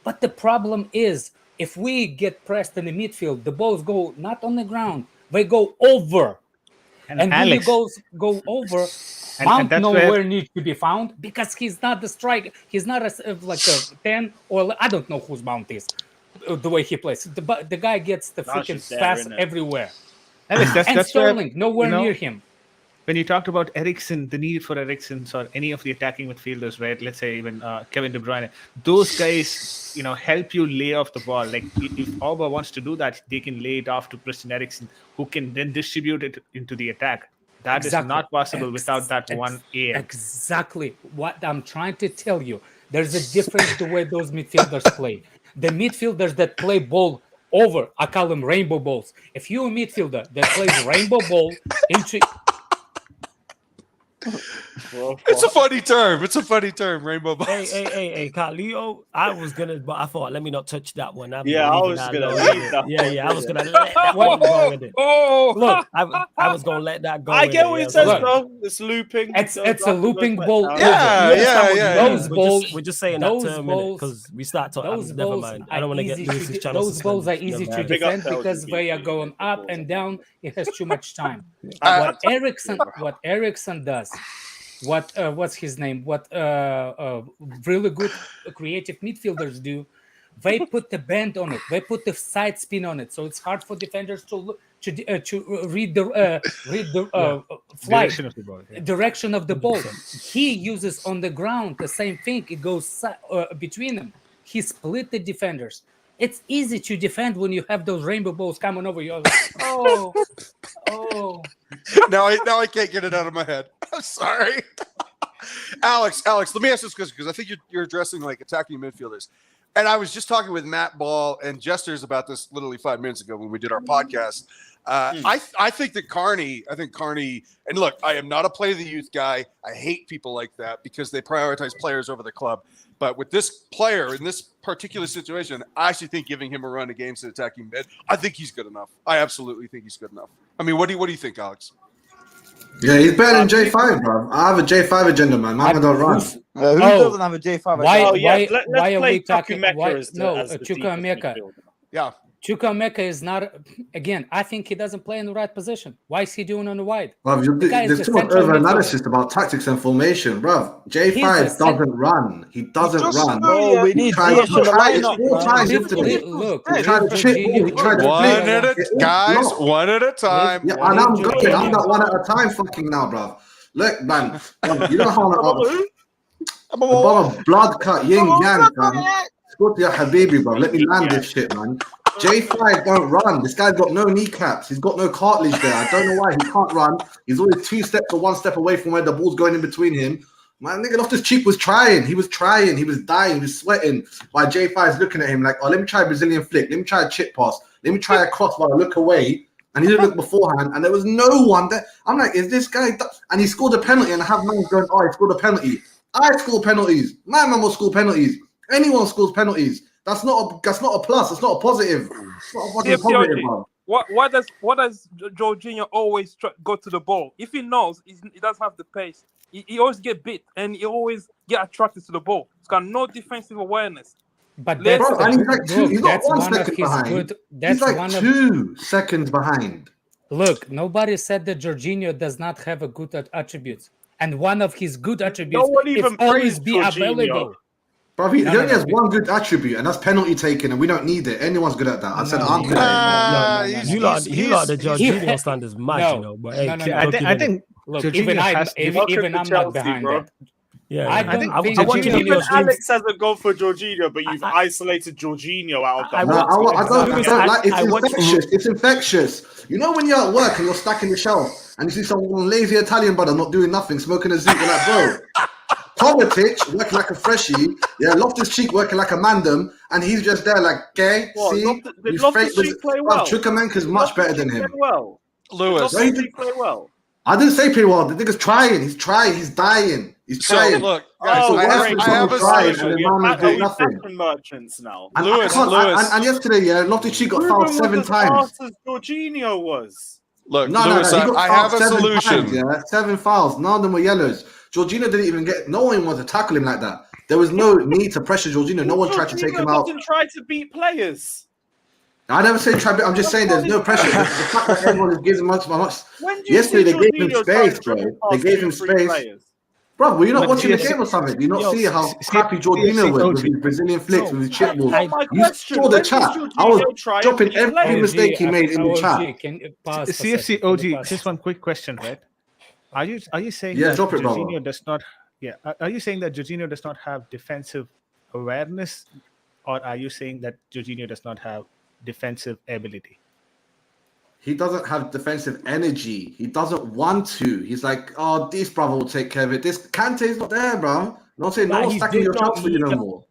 But the problem is, if we get pressed in the midfield, the balls go not on the ground, they go over. And when you go over, Mount nowhere needs to be found because he's not the striker. He's not like a 10 or I don't know whose Mount is. The way he plays, the guy gets the freaking pass everywhere. Alex, that's Sterling nowhere near him. When you talked about Eriksen, the need for Eriksen or any of the attacking midfielders, right? Let's say even Kevin De Bruyne, those guys, help you lay off the ball. Like if Auba wants to do that, they can lay it off to Christian Eriksen, who can then distribute it into the attack. That is not possible without that one air. Exactly what I'm trying to tell you. There's a difference the way those midfielders play. The midfielders that play ball over, I call them rainbow balls. If you're a midfielder that plays rainbow ball into... It's a funny term, rainbow balls. Hey, Carlito. I was gonna, but I thought let me not touch that one. I was gonna leave that. I was gonna let that one go with it. Look, I was gonna let that go. I get what he says, bro. It's looping. It's a looping ball. Yeah. Those balls. We're just saying that term because we start talking. Never mind. I don't want to get Lewis's channel. Those balls are easy to defend because they are going up and down. It has too much time. What Eriksen does. What's his name? What really good creative midfielders do, they put the bend on it. They put the side spin on it, so it's hard for defenders to look to read the flight Direction of the ball. Yeah. direction of the ball. He uses on the ground the same thing. It goes between them. He split the defenders. It's easy to defend when you have those rainbow balls coming over you. Oh. Now I can't get it out of my head. I'm sorry. Alex, let me ask this question because I think you're addressing like attacking midfielders. And I was just talking with Matt Ball and Jesters about this literally 5 minutes ago when we did our podcast. I think Carney, and look, I am not a play the youth guy. I hate people like that because they prioritize players over the club. But with this player in this particular situation, I actually think giving him a run against an attacking mid, I think he's good enough. I absolutely think he's good enough. I mean, what do you think, Alex? Yeah, he's better than J5, bro. I have a J5 agenda, man. Man don't run. Who doesn't have a J5? Why are we talking? Chukwuemeka. Yeah. Chukwuemeka is not. Again, I think he doesn't play in the right position. Why is he doing on the wide? Bro, there's too much over-analysis about tactics and formation, bro. J5 doesn't run. He doesn't run. No, we need Ziyech in the lineup. Look, he tried to chip. He tried to one at a time. Yeah, and I'm going. I'm not one at a time fucking now, bro. Look, man. You know how blood cut yin yang, fam. Go to your habibi, bro. Let me land this shit, man. J5 don't run. This guy's got no kneecaps. He's got no cartilage there. I don't know why he can't run. He's always 2 steps or 1 step away from where the ball's going in between him. My nigga Loftus-Cheek was trying. He was trying. He was dying. He was sweating. While J5 is looking at him like, oh, let me try a Brazilian flick. Let me try a chip pass. Let me try a cross while I look away. And he didn't look beforehand. And there was no one there. I'm like, is this guy? And he scored a penalty. And I have man going, oh, he scored a penalty. I score penalties. My man will score penalties. Anyone scores penalties. That's not a plus. It's not a positive. It's not a fucking positive, man. Why does Jorginho always go to the ball? If he knows he doesn't have the pace, he always get beat and he always get attracted to the ball. He's got no defensive awareness. But that's he's not 1 second behind. He's like 2 seconds behind. Look, nobody said that Jorginho does not have a good attributes, and one of his good attributes is always be available. Bro, he only has one good attribute, and that's penalty taking, and we don't need it. Anyone's good at that. I said I'm good at it. You like the Jorginho standards much, you know. But hey, I think look, even I'm not behind that. Yeah, I think even Alex hasn't gone for Jorginho, but you've isolated Jorginho out of that. I don't like. It's infectious. It's infectious. You know when you're at work and you're stacking the shelf, and you see someone lazy Italian brother not doing nothing, smoking a zoot, you're like, bro. Kovacic working like a freshie, Loftus-Cheek working like a mandem, and he's just there like, okay, see, Loftus-Cheek play well. Chukwuemeka's much better than him. Well. Lewis, Loftus-Cheek play well. I didn't say play well. The nigga's trying. He's trying. He's dying. He's trying. So, look, guys, I have a solution. Merchants now. Lewis. And yesterday, Loftus-Cheek got fouled 7 times. As Jorginho was. Look, Lewis, I have a solution. Times, 7 fouls. None of them were yellows. Jorginho didn't even get. No one wanted to tackle him like that. There was no need to pressure Jorginho. No one tried to take him out. Jorginho doesn't try to beat players. I never say try. I'm just saying there's no pressure. The fact that everyone gives him much. Yesterday they gave him space, bro. They gave him space. Bro, were you not watching the game or something? Do you not see how happy Jorginho was with his Brazilian flicks, with his chip balls? You saw the chat. I was dropping every mistake he made in the chat. CFC OG, just one quick question, right? Are you saying that Jorginho does not? Yeah. Are you saying that Jorginho does not have defensive awareness, or are you saying that Jorginho does not have defensive ability? He doesn't have defensive energy. He doesn't want to. He's like, oh, this brother will take care of it. This Kante's not there, bro. Don't say no one's stacking your shots for you no more.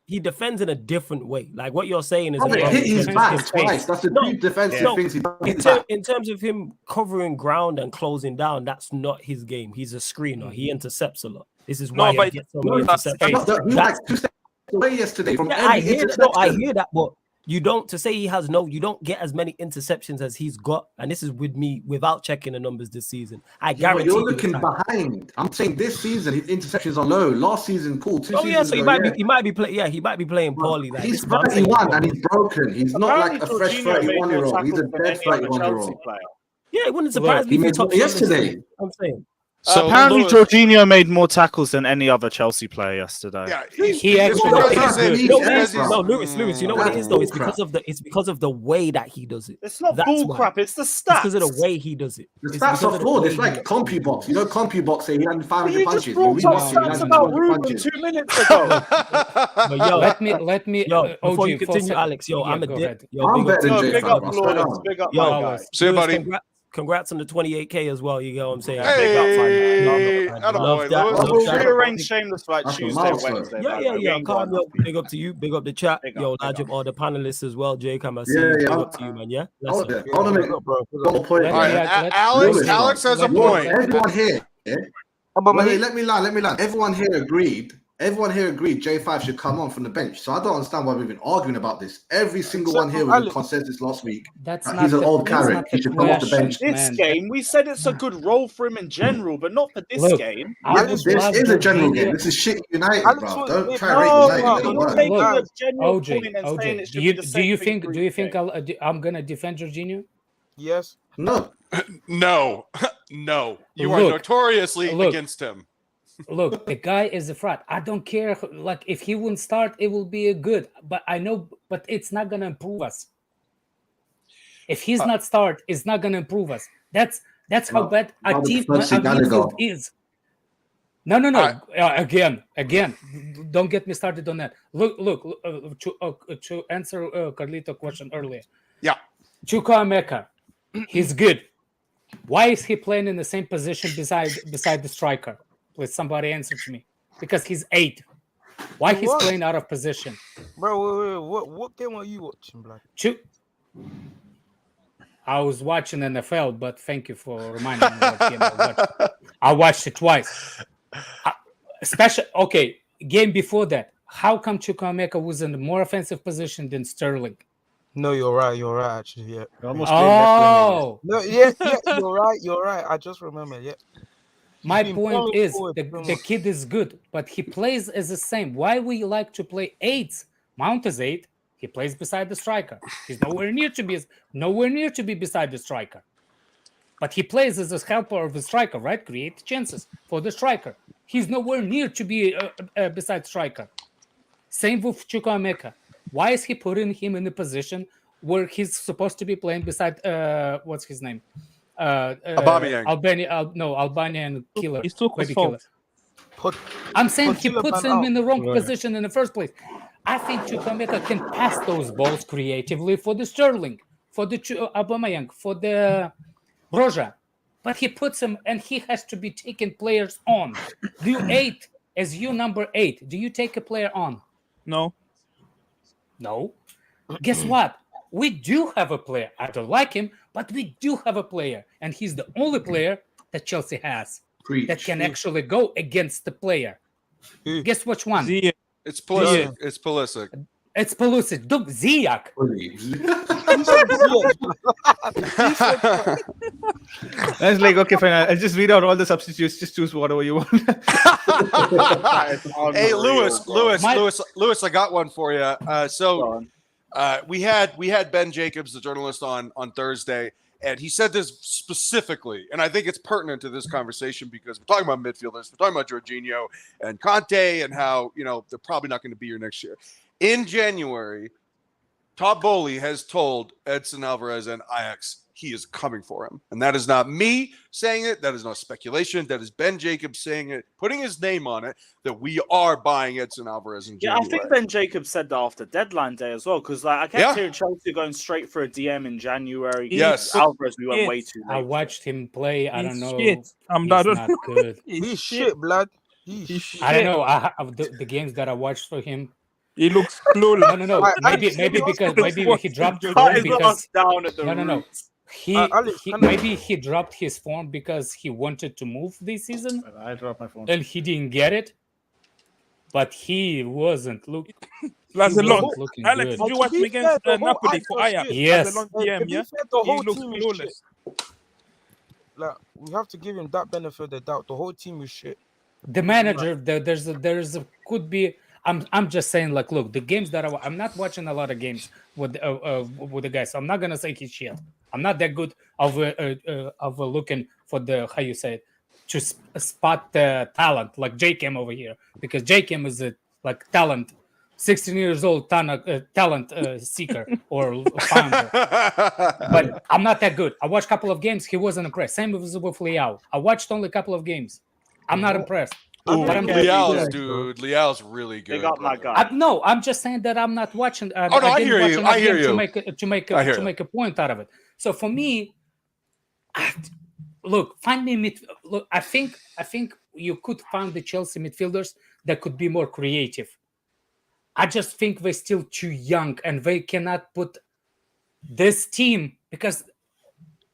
He defends in a different way. Like what you're saying is hit his back twice. That's the two defensive things he does. In terms of him covering ground and closing down, that's not his game. He's a screener. He intercepts a lot. This is why he gets so many interceptions. He was like 2 steps away yesterday from I hear that, but you don't get as many interceptions as he's got, and this is with me without checking the numbers this season. I guarantee you're looking behind. I'm saying this season his interceptions are low. Last season, cool. 2 seasons so he might be playing poorly. Like, he's 31 and he's broken. He's not like a fresh 31-year-old. He's a dead 31-year-old. Yeah, it wouldn't surprise me if he topped yesterday. I'm saying. So apparently, Lewis- Jorginho made more tackles than any other Chelsea player yesterday. Yeah, He actually No, Lewis, you know what it is though? It's because of the way that he does it. It's not That's bull why. crap. It's the stats. It's because of the way he does it. The It's stats because are of the flawed. way It's like he- CompuBox. You know CompuBox say he had 500 You punches. just brought You up read it, he stats had about 500 Ruben punches. 2 minutes ago. But yo, let me yo, before OG, you continue, Alex, yo, yeah, I'm a go dick. ahead. Yo, I'm better than Yo, J5, big up bro. Flawless. Big up Yo, my guy. See you, Lewis, buddy. Congrats on the 28K as well. You get what I'm saying? Hey, Love attaboy, that. Lewis. But we'll that. rearrange Shameless like That's a Tuesday, milestone. Wednesday. Yeah, man. yeah, We yeah. ain't got Calm, yo. enough people. Big up to you. Big up the chat. Big up, Yo, big large up. up all the panelists as well. Jake, I see Yeah, you. yeah. Big up to you, man. Yeah. Let's I want to make one point. Let All right, me add- Alex. Lewis, Alex has a let me- point. Everyone here. Yeah? But Wait, let me land. Everyone here agreed. J5 should come on from the bench. So I don't understand why we've been arguing about this. Every single one here was in consensus last week. That's that not he's an the- old that's carrot. not He the should come off the question. bench. This Man, game, we said it's a good role for him in general, but not for this Look, game. I Yeah, would this love is a general Jorginho. game. This is shit United, Alex bro. was- Don't try No, rate United. bro, It don't you're work. taking Look, a general OJ, point and saying OJ, it should do be you the do same you thing think for do you each think game. I'm gonna defend Jorginho? Yes. No. No, no. You are Look, notoriously look. against him. Look, the guy is a fraud. I don't care. Like if he wouldn't start, it will be a good. But I know, but it's not gonna improve us. If he's not start, it's not gonna improve us. That's how bad a team a midfield is. No. Again, don't get me started on that. Look. To answer Carlito question earlier. Yeah. Chukwuemeka, he's good. Why is he playing in the same position beside the striker? Please, somebody answer to me. Because he's 8. Why he's playing out of position? Bro, wait. What game are you watching, blood? I was watching NFL, but thank you for reminding me what game I watched. I watched it twice. Game before that. How come Chukwuemeka was in a more offensive position than Sterling? No, you're right. Actually, yeah. Almost Oh, No, yeah, you're right. I just remember. Yeah. my been point playing is forward the kid is good, but he plays as the same. Why we like to play 8s? Mount is 8. He plays beside the striker. He's nowhere near to be beside the striker. But he plays as a helper of the striker, right? Create chances for the striker. He's nowhere near to be beside striker. Same with Chukwuemeka. Why is he putting him in a position where he's supposed to be playing beside what's his name? Aubameyang. Albanian killer. It's too Baby fault. killer. I'm saying he puts him in the wrong position in the first place. I think Chukwuemeka can pass those balls creatively for the Sterling, for the Aubameyang, for the Broja. But he puts him, and he has to be taking players on. Do you number 8, do you take a player on? No. Guess what? We do have a player. I don't like him, but we do have a player. And he's the only player that Chelsea has that can actually go against the player. Guess which one? It's Pulisic. It's Pulisic. It's Pulisic. Ziyech. That's like, okay, fine. I'll just read out all the substitutes. Just choose whatever you want. Hey, Lewis, I got one for you. We had Ben Jacobs, the journalist, on Thursday, and he said this specifically, and I think it's pertinent to this conversation because we're talking about midfielders, we're talking about Jorginho and Conte, and how they're probably not going to be here next year. In January, Todd Bowley has told Edson Alvarez and Ajax he is coming for him. And that is not me saying it. That is not speculation. That is Ben Jacobs saying it, putting his name on it, that we are buying Edson Alvarez in January. Yeah, I think Ben Jacobs said that after deadline day as well, because I kept hearing Chelsea going straight for a DM in January. Yes. Alvarez, we went way too late. I watched him play. I don't know. Shit. He's not good. He's shit, blood. He's shit. I don't know. The games that I watched for him, he looks clueless. No. Maybe he dropped maybe he dropped his form because he wanted to move this season. I dropped my phone. And he didn't get it. But he wasn't looking. Alex, good. did you watch him against Napoli for Ajax? Yes. The whole looks team is clueless. shit. Like, we have to give him that benefit of the doubt. The whole team is shit. The manager, could be. I'm just saying, like, look, the games that I'm not watching a lot of games with the guys. So I'm not gonna say he's shit. I'm not that good of looking for the, how you say it, to spot the talent, like JCam over here, because JCam is a like talent, 16 years old talent seeker or founder. But I'm not that good. I watched a couple of games. He wasn't impressed. Same with Liao. I watched only a couple of games. I'm not impressed. Ooh, But I'm Liao's, dude. Liao's really good. They got my guy. No, I'm just saying that I'm not watching. I hear you. I hear you. To make a point out of it. So for me, look, find me look. I think you could find the Chelsea midfielders that could be more creative. I just think they're still too young and they cannot put this team, because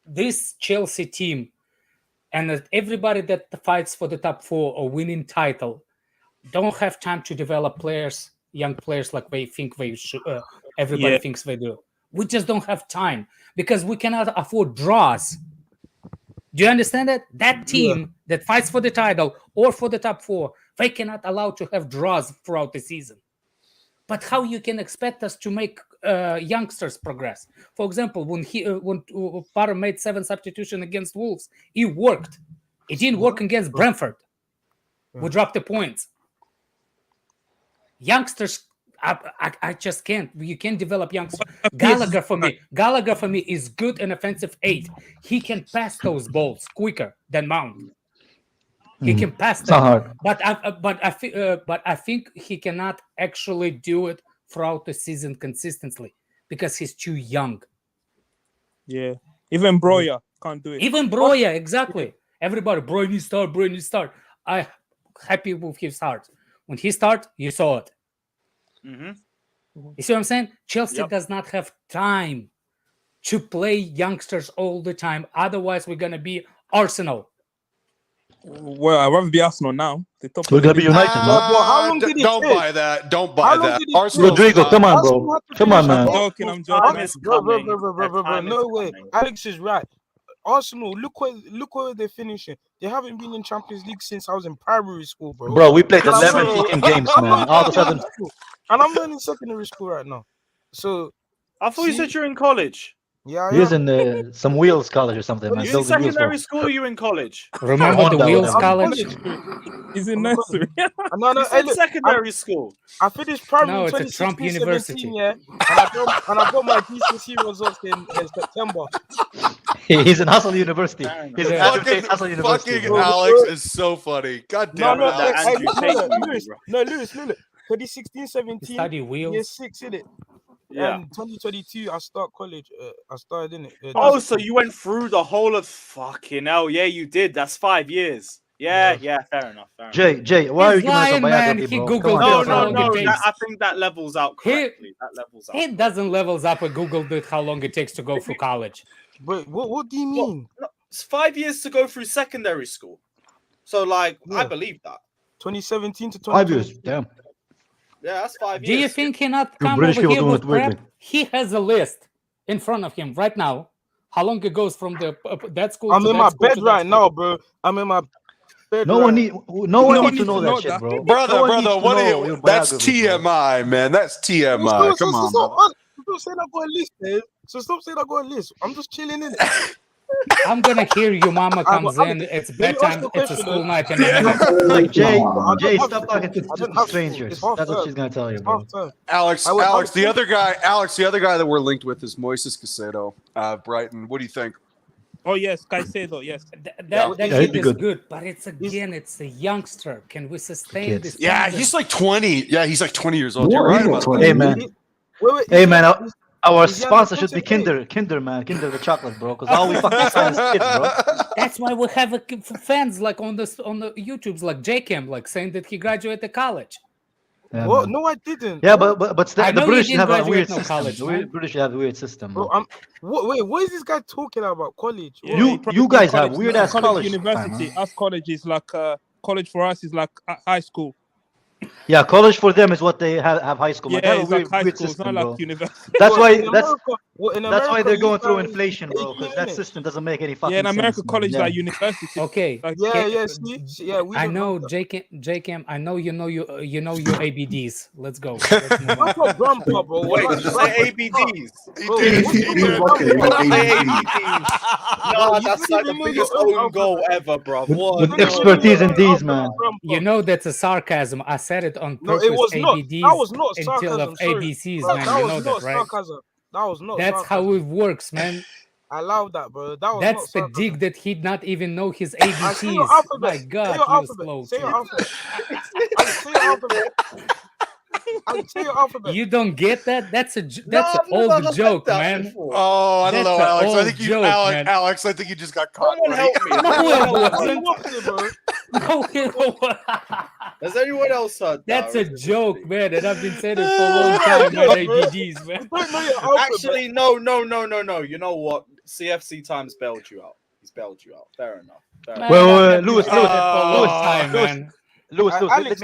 this Chelsea team and everybody that fights for the top 4 or winning title don't have time to develop players, young players, like they think they should. Everybody thinks they do. We just don't have time because we cannot afford draws. Do you understand that? That team that fights for the title or for the top 4, they cannot allow to have draws throughout the season. But how you can expect us to make youngsters progress? For example, when Potter made 7 substitutions against Wolves, it worked. It didn't work against Brentford. We dropped the points. Youngsters, I just can't. You can't develop youngsters. Gallagher for me is good in offensive 8. He can pass those balls quicker than Mount. He can pass them, but I think he cannot actually do it throughout the season consistently because he's too young. Yeah, even Broya can't do it. Even Broya, exactly. Everybody, Broya needs start. I'm happy with his start. When he started, you saw it. Mm-hmm. You see what I'm saying? Chelsea does not have time to play youngsters all the time. Otherwise, we're gonna be Arsenal. Well, I rather be Arsenal now. We're gonna be United, man. Don't buy that. Don't buy that. Arsenal. Rodrigo, come on, bro. Come on, man. I'm joking. Bro, no way. Alex is right. Arsenal, look where they're finishing. They haven't been in Champions League since I was in primary school, bro. Bro, we played 11 fucking games, man. All of a sudden, and I'm learning secondary school right now. So I thought you said you're in college. Yeah, he was in some Wheels College or something, man. You in secondary school or you in college? Remember the Wheels College? He's in nursery. No, in secondary school. I finished primary in 2016, Trump University. Yeah, and I got my GCSE results in September. He's in Hustle University. He's in Hustle University. Fucking Alex is so funny. God damn it, Lewis. 2016, 17. Study Wheels. Year 6, innit? Yeah. And 2022, I start college. I started in it. So you went through the whole of fucking hell. Yeah, you did. That's 5 years. Yeah, fair enough. Jay, why are you giving us a biography, bro? No. I think that levels out correctly. It doesn't levels up with Google how long it takes to go through college. But what do you mean? It's 5 years to go through secondary school. So, I believe that. 2017 to 5 years, damn. Yeah, that's 5 years. Do you think he not come over here with prep? He has a list in front of him right now. How long it goes from that school? I'm in my bed right now, bro. I'm in my bed. No one need to know that shit, bro. Brother, what are you? That's TMI, man. That's TMI. Come on. Stop saying I got a list, man. So stop saying I got a list. I'm just chilling in it. I'm gonna hear your mama comes in. It's bedtime. It's a school night. Like Jay, stop talking to strangers. That's what she's gonna tell you, bro. Alex, the other guy that we're linked with is Moises Caicedo, Brighton. What do you think? Oh yes, Caicedo. Yes, that kid is good, but it's a youngster. Can we sustain this? Yeah, he's like 20. Yeah, he's like 20 years old. You're right about that. Hey man. Our sponsor should be Kinder the chocolate, bro. Because all we fucking sign is kids, bro. That's why we have fans like on the YouTubes, like JCam, like saying that he graduated college. Yeah, well, no, I didn't. Yeah, but the British have a weird system. College, the British have a weird system. Bro, wait, what is this guy talking about? College? Yeah, you guys have weird ass college. University. Us college is like college for us is like high school. Yeah, college for them is what they have high school. Man. They Yeah, have a it's like weird, high weird school. It's system, not bro. like university. That's why in that's in that's why America, they're you going through guys inflation, bro. 18, Because that innit? system doesn't make any Yeah, fucking in America, sense, man. college is Yeah. like university. Okay. Like, Yeah, see, yeah, we I don't know, that. JKM. I know you know your ABDs. Let's go. Let's move on. That's not grandpa, bro. Wait, Like, did you grandpa, say ABDs? bro, He what's did. your Okay, he grandpa? got Say ABCD. ABDs. Bro, No, you that's didn't like the even know biggest your own own goal alphabet. ever, bro. With What? You didn't even know expertise your in own these, alphabet, man. grandpa. You know that's a sarcasm. I said it on No, purpose. it was not. That ABDs was not until sarcasm. of Sorry, ABCs, bro, man. that You was know not that, right? sarcasm. That was not That's how sarcasm. it works, man. I allow that, bro. That was That's not the sarcasm. dig that he'd not even know his Say your ABCs. alphabet. My Say God, your you alphabet. slow Say your kid. alphabet. Alex, say your alphabet. Alex, say your alphabet. You don't get that? That's No, an I've never old heard joke, that man. before. Oh, I don't That's know, an Alex. I old think you, joke, man. Alex. I think you just got caught. Someone help me. No, Someone it help me. wasn't. What's it, bro? No, it wasn't. Has anyone else heard that? That's or a is it just joke, me? man, and I've been saying it for a long time, man. ABDs, man. You don't know your alphabet. Actually, no. You know what? CFC Times bailed you out. He's bailed you out. Fair enough. Fair Man, enough. Well, I've been Lewis, saying it for a long Lewis, time, man. Lewis, Alex,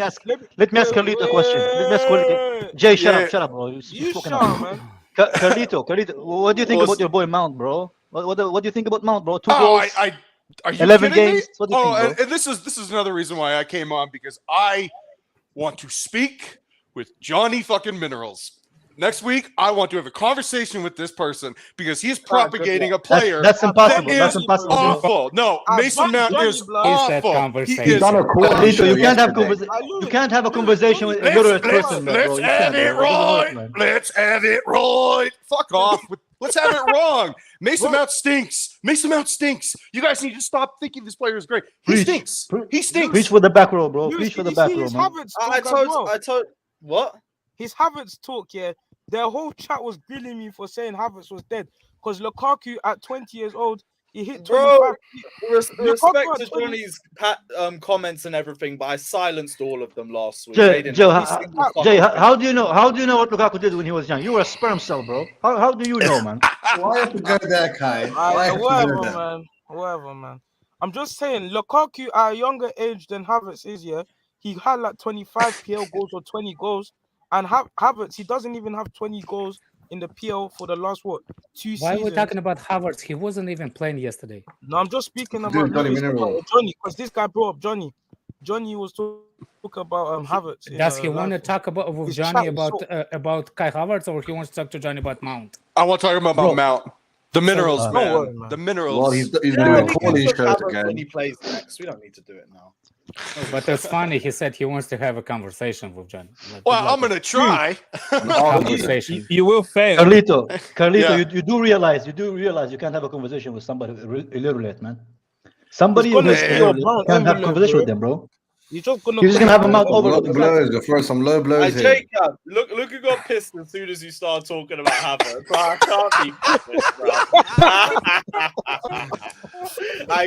let me ask Carlito a question. Let me ask Carlito. Jay, shut up, bro. You've You spoken shut up. up, man. Carlito, what do you think about your boy Mount, bro? What do you think about Mount, bro? 2 Oh, goals, are you 11 kidding games. me? What do you think, bro? And this is another reason why I came on, because I want to speak with Johnny fucking Minerals. Next week, I want to have a conversation with this person because he's propagating a player. That's impossible. That That's is impossible. awful. No, Mason Mount is awful. conversation. He is Carlito, you can't have yesterday. you can't have a conversation with a literate person, man, bro. Let's You have can't, it bro. It doesn't work, right. man. Let's have it right. Fuck off. Let's have it wrong. Mason Mount stinks. Mason Mount stinks. You guys need to stop thinking this player is great. He stinks. He stinks. Preach for the back row, bro. Lewis, Preach for did the you back see row, his man. Havertz I talk as well? told. What? His Havertz talk, yeah. Their whole chat was grilling me for saying Havertz was dead because Lukaku at 20 years old, he hit 25. Bro, respect Lukaku to at 20 Johnny's comments and everything, but I silenced all of them last week. Jay, They didn't have a single fucking how do you know? How do you know what Lukaku did when he was young? You were a sperm cell, bro. How do you know, man? Why have to go there, Kai? Why have to whatever, go there? man. Whatever, man. I'm just saying, Lukaku at a younger age than Havertz is, yeah. He had like 25 PL goals or 20 goals. And Havertz, he doesn't even have 20 goals in the PL for the last, 2 seasons. Why are we talking about Havertz? He wasn't even playing yesterday. No, I'm just speaking about Johnny Mineral. Johnny, because this guy brought up Johnny. Johnny was talking about Havertz. Does he want to talk about with His Johnny chat is about Kai Havertz, or he wants to talk to Johnny about Mount? I want to talk about Mount. The Minerals, Don't man. worry, man. The Minerals. Well, he's doing Yeah, a we can calling talk show Havertz again. when he plays next. We don't need to do it now. But it's funny. He said he wants to have a conversation with Johnny. Like, Well, I'm gonna try. conversation. You will fail. Carlito, Yeah. you do realize you can't have a conversation with somebody illiterate, man. Somebody He's who gonna is steal illiterate, Mount can't have a everywhere, conversation bro. with them, bro. You're just gonna You're just gonna have a mouth over. Low blows, go throw some low blows here. Jacob, look who got pissed as soon as you started talking about Havertz. Bro, I can't be pissed, bro.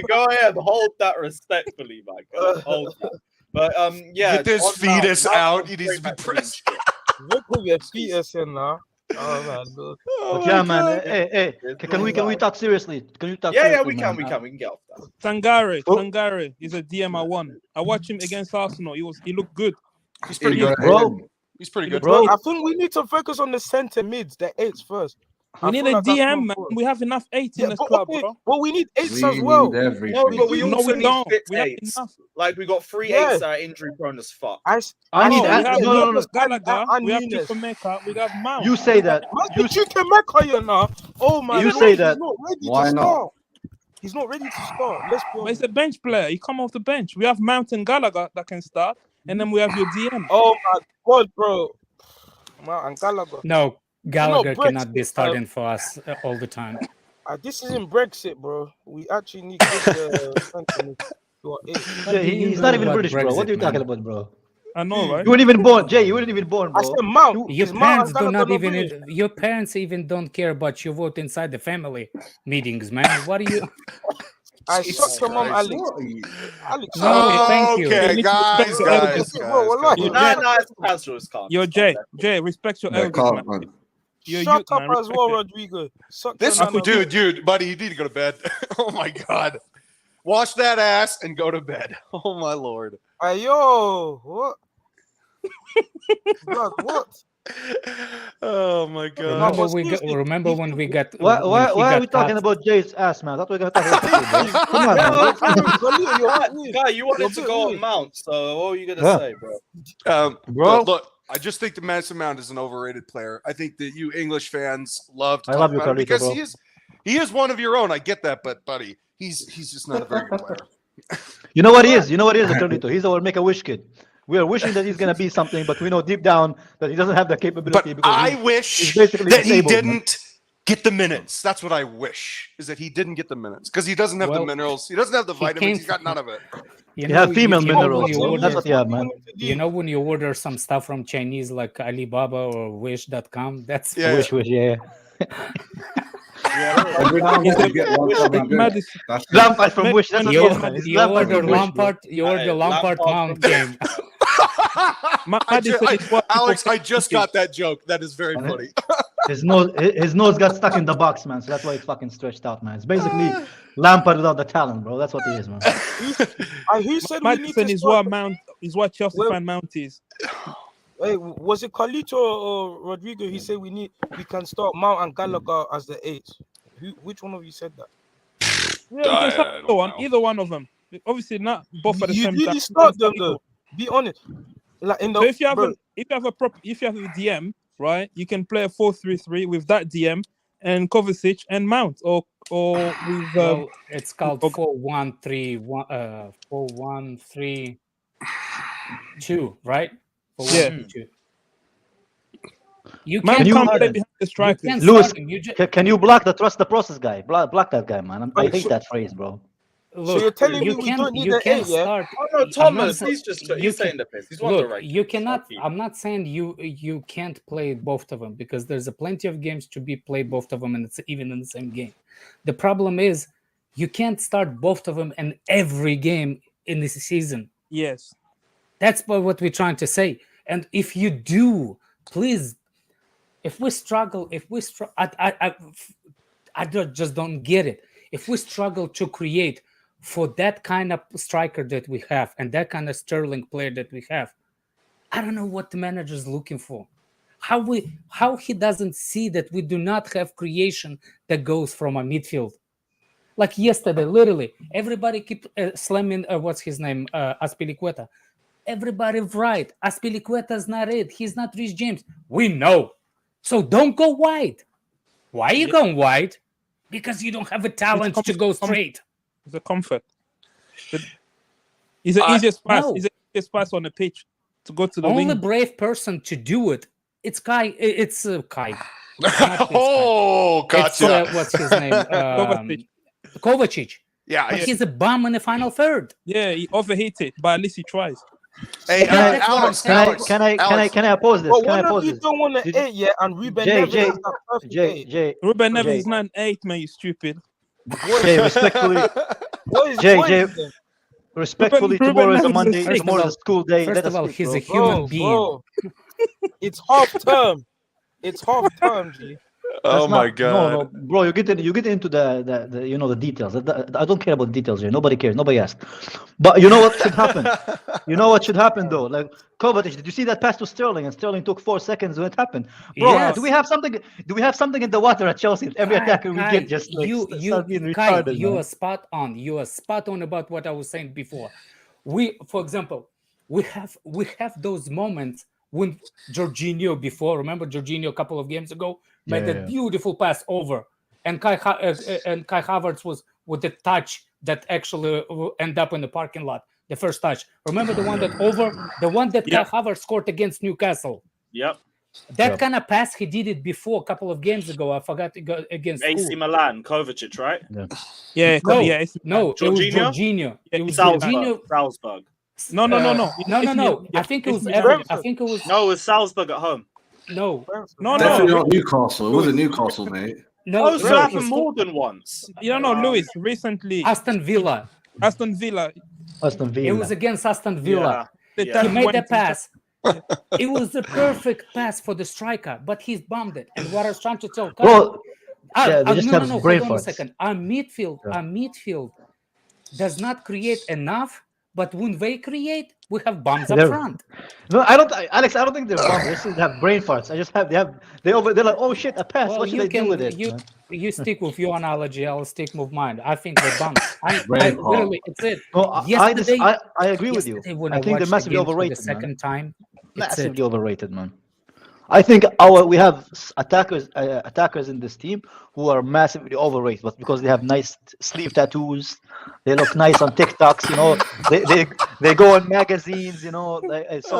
Go ahead, hold that respectfully, my God. Hold that. But yeah, Get this on fetus Mount, out. He needs very to be much pressed. clean shit. Look who your fetus in now. Oh man, look. But yeah, man. Hey, can we talk seriously? Can you talk? Yeah, seriously, we man? can get off that. Sangare is a DM I won. I watched him against Arsenal. He looked good. He's pretty Here you good, go. Bro, He's pretty good, bro. I think we need to focus on the centre mids, the 8s first. We I need feel a like that's more DM, man. important. We have enough 8 in Yeah, this but club, okay, bro. well, we need 8s We as well. need everything. No, but we No, also we need don't. fit We have 8s. enough. Like we got 3 Yeah. 8s that are injury prone as fuck. I need We have no. Lopez Gallagher. and We have Nunes. Chukwemeka. We have Mount. You say that. Man, you can make her now. Oh my You God, say he's that. not ready Why to not? start. He's not ready to start. Let's be But he's honest. a bench player. He come off the bench. We have Mount and Gallagher that can start, and then we have your DM. Oh my God, bro. Man, and Gallagher. No, Gallagher Brexit, cannot be starting for us all the time. This isn't Brexit, bro. We actually need good centre to our 8. Yeah, he's not even about British, bro. What are you Brexit, talking man? about, bro? I know, right? You weren't even born, Jay. You weren't even born, I bro. said Mount. Your Is Mount parents and do not Gallagher even. British? Your parents even don't care about your vote inside the family meetings, man. What are you? I Jesus shot your mom, Christ, Alex. what are you? Alex, No, thank you. Okay, guys. Bro, wallahi. Come on. Nah, it's casual. It's calm. Yo, Jay, respect your Yeah, elders, calm, man. man. You're shut youth, up man. as Respect well, it. Rodrigo. Suck This your man up. dude, buddy, you need to go to bed. Oh my God. Wash that ass and go to bed. Oh my Lord. Hey, yo, what? Blood, what? Oh my god! Remember when we got? Why are we talking cut? about Jay's ass, man? That's what we're gonna talk about. Come on, man. Guy, you wanted to go on Mount, so what were you gonna say, bro? Bro, look, I just think the Mason Mount is an overrated player. I think that you English fans love to talk about him because he is one of your own. I get that, but buddy, he's just not a very good player. You know what he is? Carlito? He's our Make-A-Wish kid. We are wishing that he's going to be something, but we know deep down that he doesn't have the capability. But I wish that he didn't get the minutes. That's what I wish, is that he didn't get the minutes. Because he doesn't have the minerals. He doesn't have the vitamins. He's got none of it. You have female minerals. That's what you have, man. You know when you order some stuff from Chinese like Alibaba or Wish.com? That's Wish, yeah. Lampard from Wish. That's you order Lampard. You order Lampard Mount game. Alex, I just got that joke. That is very funny. His nose got stuck in the box, man. So that's why it's fucking stretched out, man. It's basically Lampard without the talent, bro. That's what he is, man. Who said Madison is what Mount is what Chelsea fan Mount is. Hey, was it Carlito or Rodrigo? He said we can start Mount and Gallagher as the 8. Which one of you said that? Yeah, either one of them. Obviously not both at the same time. You really start them though. Be honest. Like in the, so if you have a DM, right, you can play a 4-3-3 with that DM and Kovacic and Mount, or with it's called 4-1-3-1 4-1-3-2, right? 4-1-3-2. You can't play behind the striker. Lewis, can you block the trust the process guy? Block that guy, man. I hate that phrase, bro. Look, so you're telling me we don't need an 8, yeah? Oh no, Thomas, he's saying the piss. He's one of the right. You cannot. I'm not saying you can't play both of them, because there's plenty of games to be played both of them, and it's even in the same game. The problem is you can't start both of them in every game in this season. Yes, that's what we're trying to say. And if you do, please, if we struggle, I just don't get it. If we struggle to create for that kind of striker that we have and that kind of Sterling player that we have, I don't know what the manager is looking for. How he doesn't see that we do not have creation that goes from a midfield. Like yesterday, literally, everybody keep slamming, what's his name, Azpilicueta. Everybody right. Azpilicueta's not it. He's not Reece James. We know. So don't go wide. Why are you going wide? Because you don't have a talent to go straight. It's a comfort. It's the easiest pass. No. It's the easiest pass on the pitch to go to the only wing. Brave person to do it. It's Kai. It's Kai. Oh, gotcha. It's, what's his name? Kovacic. Yeah, but he's a bum in the final third. Yeah, he overheated, but at least he tries. Hey, Alex, can I oppose this? But can I one of oppose you this? don't want an 8 yet, and Ruben Neves is that perfect 8. Ruben Neves is not an 8, man. You stupid. Jay, respectfully, respectfully, tomorrow is a Monday. Tomorrow is a school day. First of all, he's a human being. Bro. It's half term. It's half term, G. Oh my god! No, bro, you get into the you know the details. I don't care about the details here. Nobody cares. Nobody asks. But you know what should happen? You know what should happen though? Like Kovacic, did you see that pass to Sterling? And Sterling took 4 seconds when it happened. Bro, yes. do we have something? Do we have something in the water at Chelsea? Every attacker we get just like start being retarded. You are spot on. You are spot on about what I was saying before. For example, we have those moments when Jorginho remember Jorginho a couple of games ago made that beautiful pass over, and Kai Havertz was with the touch that actually ended up in the parking lot. The first touch. Remember the one that Kai Havertz scored against Newcastle. Yep. That kind of pass he did it before a couple of games ago. I forgot to go against AC Milan, Kovacic, right? Yeah. No, Jorginho? It was Jorginho. It was Salzburg. No. I think it was Everton. I think it was. No, it was Salzburg at home. No. Definitely not Newcastle. It wasn't Newcastle, mate. No, so it happened more than once. You don't know, Lewis. Recently, Aston Villa. It was against Aston Villa. Yeah. He made the pass. It was the perfect pass for the striker, but he's bombed it. And what I was trying to tell, bro, hold on a second. Our midfield does not create enough, But when they create, we have bombs up They're- front. No, Alex. I don't think they're bums. They just have brain farts. They're like, oh shit, a pass. Well, What should I do with it? You stick with your analogy. I'll stick with mine. I think they're bumps. Literally, it's it. No, I agree with you. When I think they're watched massively the game for overrated. the second time, it's Massively it. overrated, man. I think we have attackers in this team who are massively overrated, but because they have nice sleeve tattoos, they look nice on TikToks, you know. They go on magazines, you know. So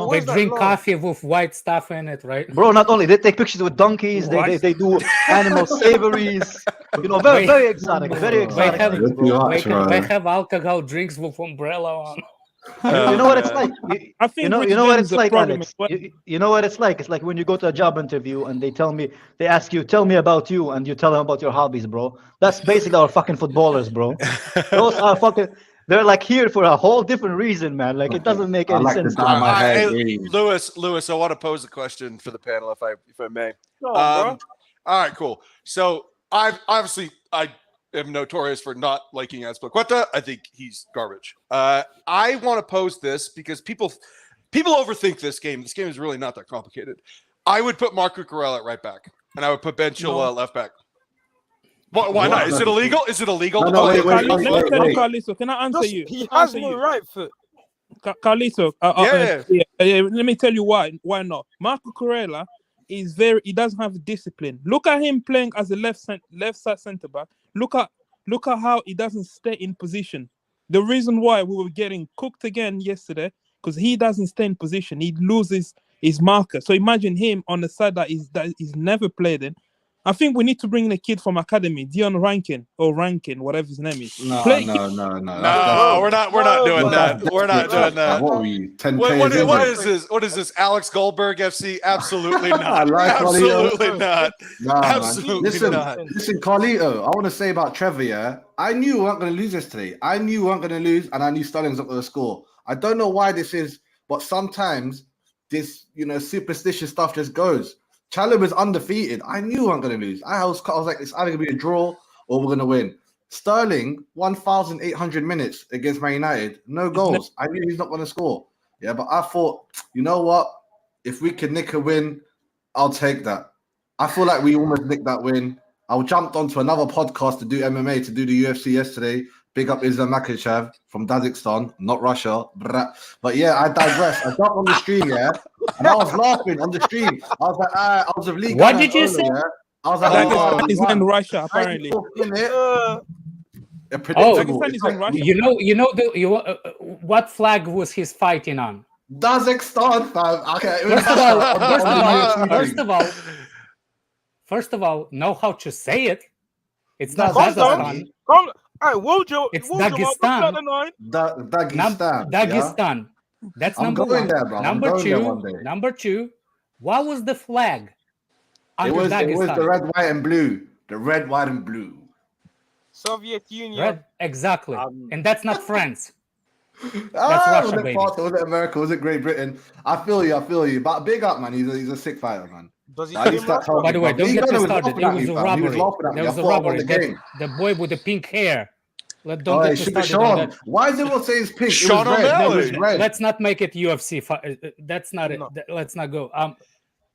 they drink coffee with white stuff in it, right? Bro, not only they take pictures with donkeys, they do animal savories, you know, very exotic, very exotic. They have alcohol drinks with umbrella on. You know what it's like. I think you know what it's like, Alex. You know what it's like. It's like when you go to a job interview and they ask you, tell me about you, and you tell them about your hobbies, bro. That's basically our fucking footballers, bro. Those are fucking. They're like here for a whole different reason, man. Like it doesn't make any sense. Lewis, I want to pose a question for the panel, if I may. All right, cool. So I am notorious for not liking Azpilicueta. I think he's garbage. I want to pose this because people overthink this game. This game is really not that complicated. I would put Marco Corella at right back, and I would put Ben Chilwell at left back. Why not? Is it illegal? Is it illegal? No, wait. Carlito, can I answer you? He has no right foot. Carlito, let me tell you why. Why not? Marco Corella he doesn't have discipline. Look at him playing as a left side centre back. Look at how he doesn't stay in position. The reason why we were getting cooked again yesterday, because he doesn't stay in position. He loses his marker. So imagine him on the side that he's never played in. I think we need to bring in a kid from academy, Dion Rankin, whatever his name is. No, we're not doing that. We're not doing that. What are we, 10K? What is this? What is this? Alex Goldberg FC? Absolutely not. Absolutely not. Absolutely not. Listen, Carlito, I want to say about Trevor, yeah? I knew we weren't going to lose yesterday. I knew we weren't going to lose, and I knew Sterling's not going to score. I don't know why this is, but sometimes this, superstitious stuff just goes. Chalobah is undefeated. I knew we weren't going to lose. I was like, it's either going to be a draw or we're going to win. Sterling, 1,800 minutes against Man United, no goals. I knew he's not going to score. Yeah, but I thought, you know what? If we can nick a win, I'll take that. I feel like we almost nicked that win. I jumped onto another podcast to do MMA, to do the UFC yesterday. Big up Islam Makhachev from Kazakhstan, not Russia. But yeah, I digress. I jumped on the stream, yeah, and I was laughing on the stream. I was like, I was of league. What did you say? Yeah? I was like, he's in Russia, apparently. What flag was he fighting on? Kazakhstan, fam. Okay. First of all, know how to say it. It's not Kazakhstan. It's Dagestan. Dagestan. That's number one. Number two. What was the flag? It was the red, white, and blue. The red, white, and blue. Soviet Union. Exactly. And that's not France. That's Russia, baby. Was it America? Was it Great Britain? I feel you. But big up, man. He's a sick fighter, man. By the way, don't get me started. There was a robbery. The boy with the pink hair. Don't get me started. Why is everyone saying it's pink? Sean O'Malley. Let's not make it UFC. That's not it. Let's not go.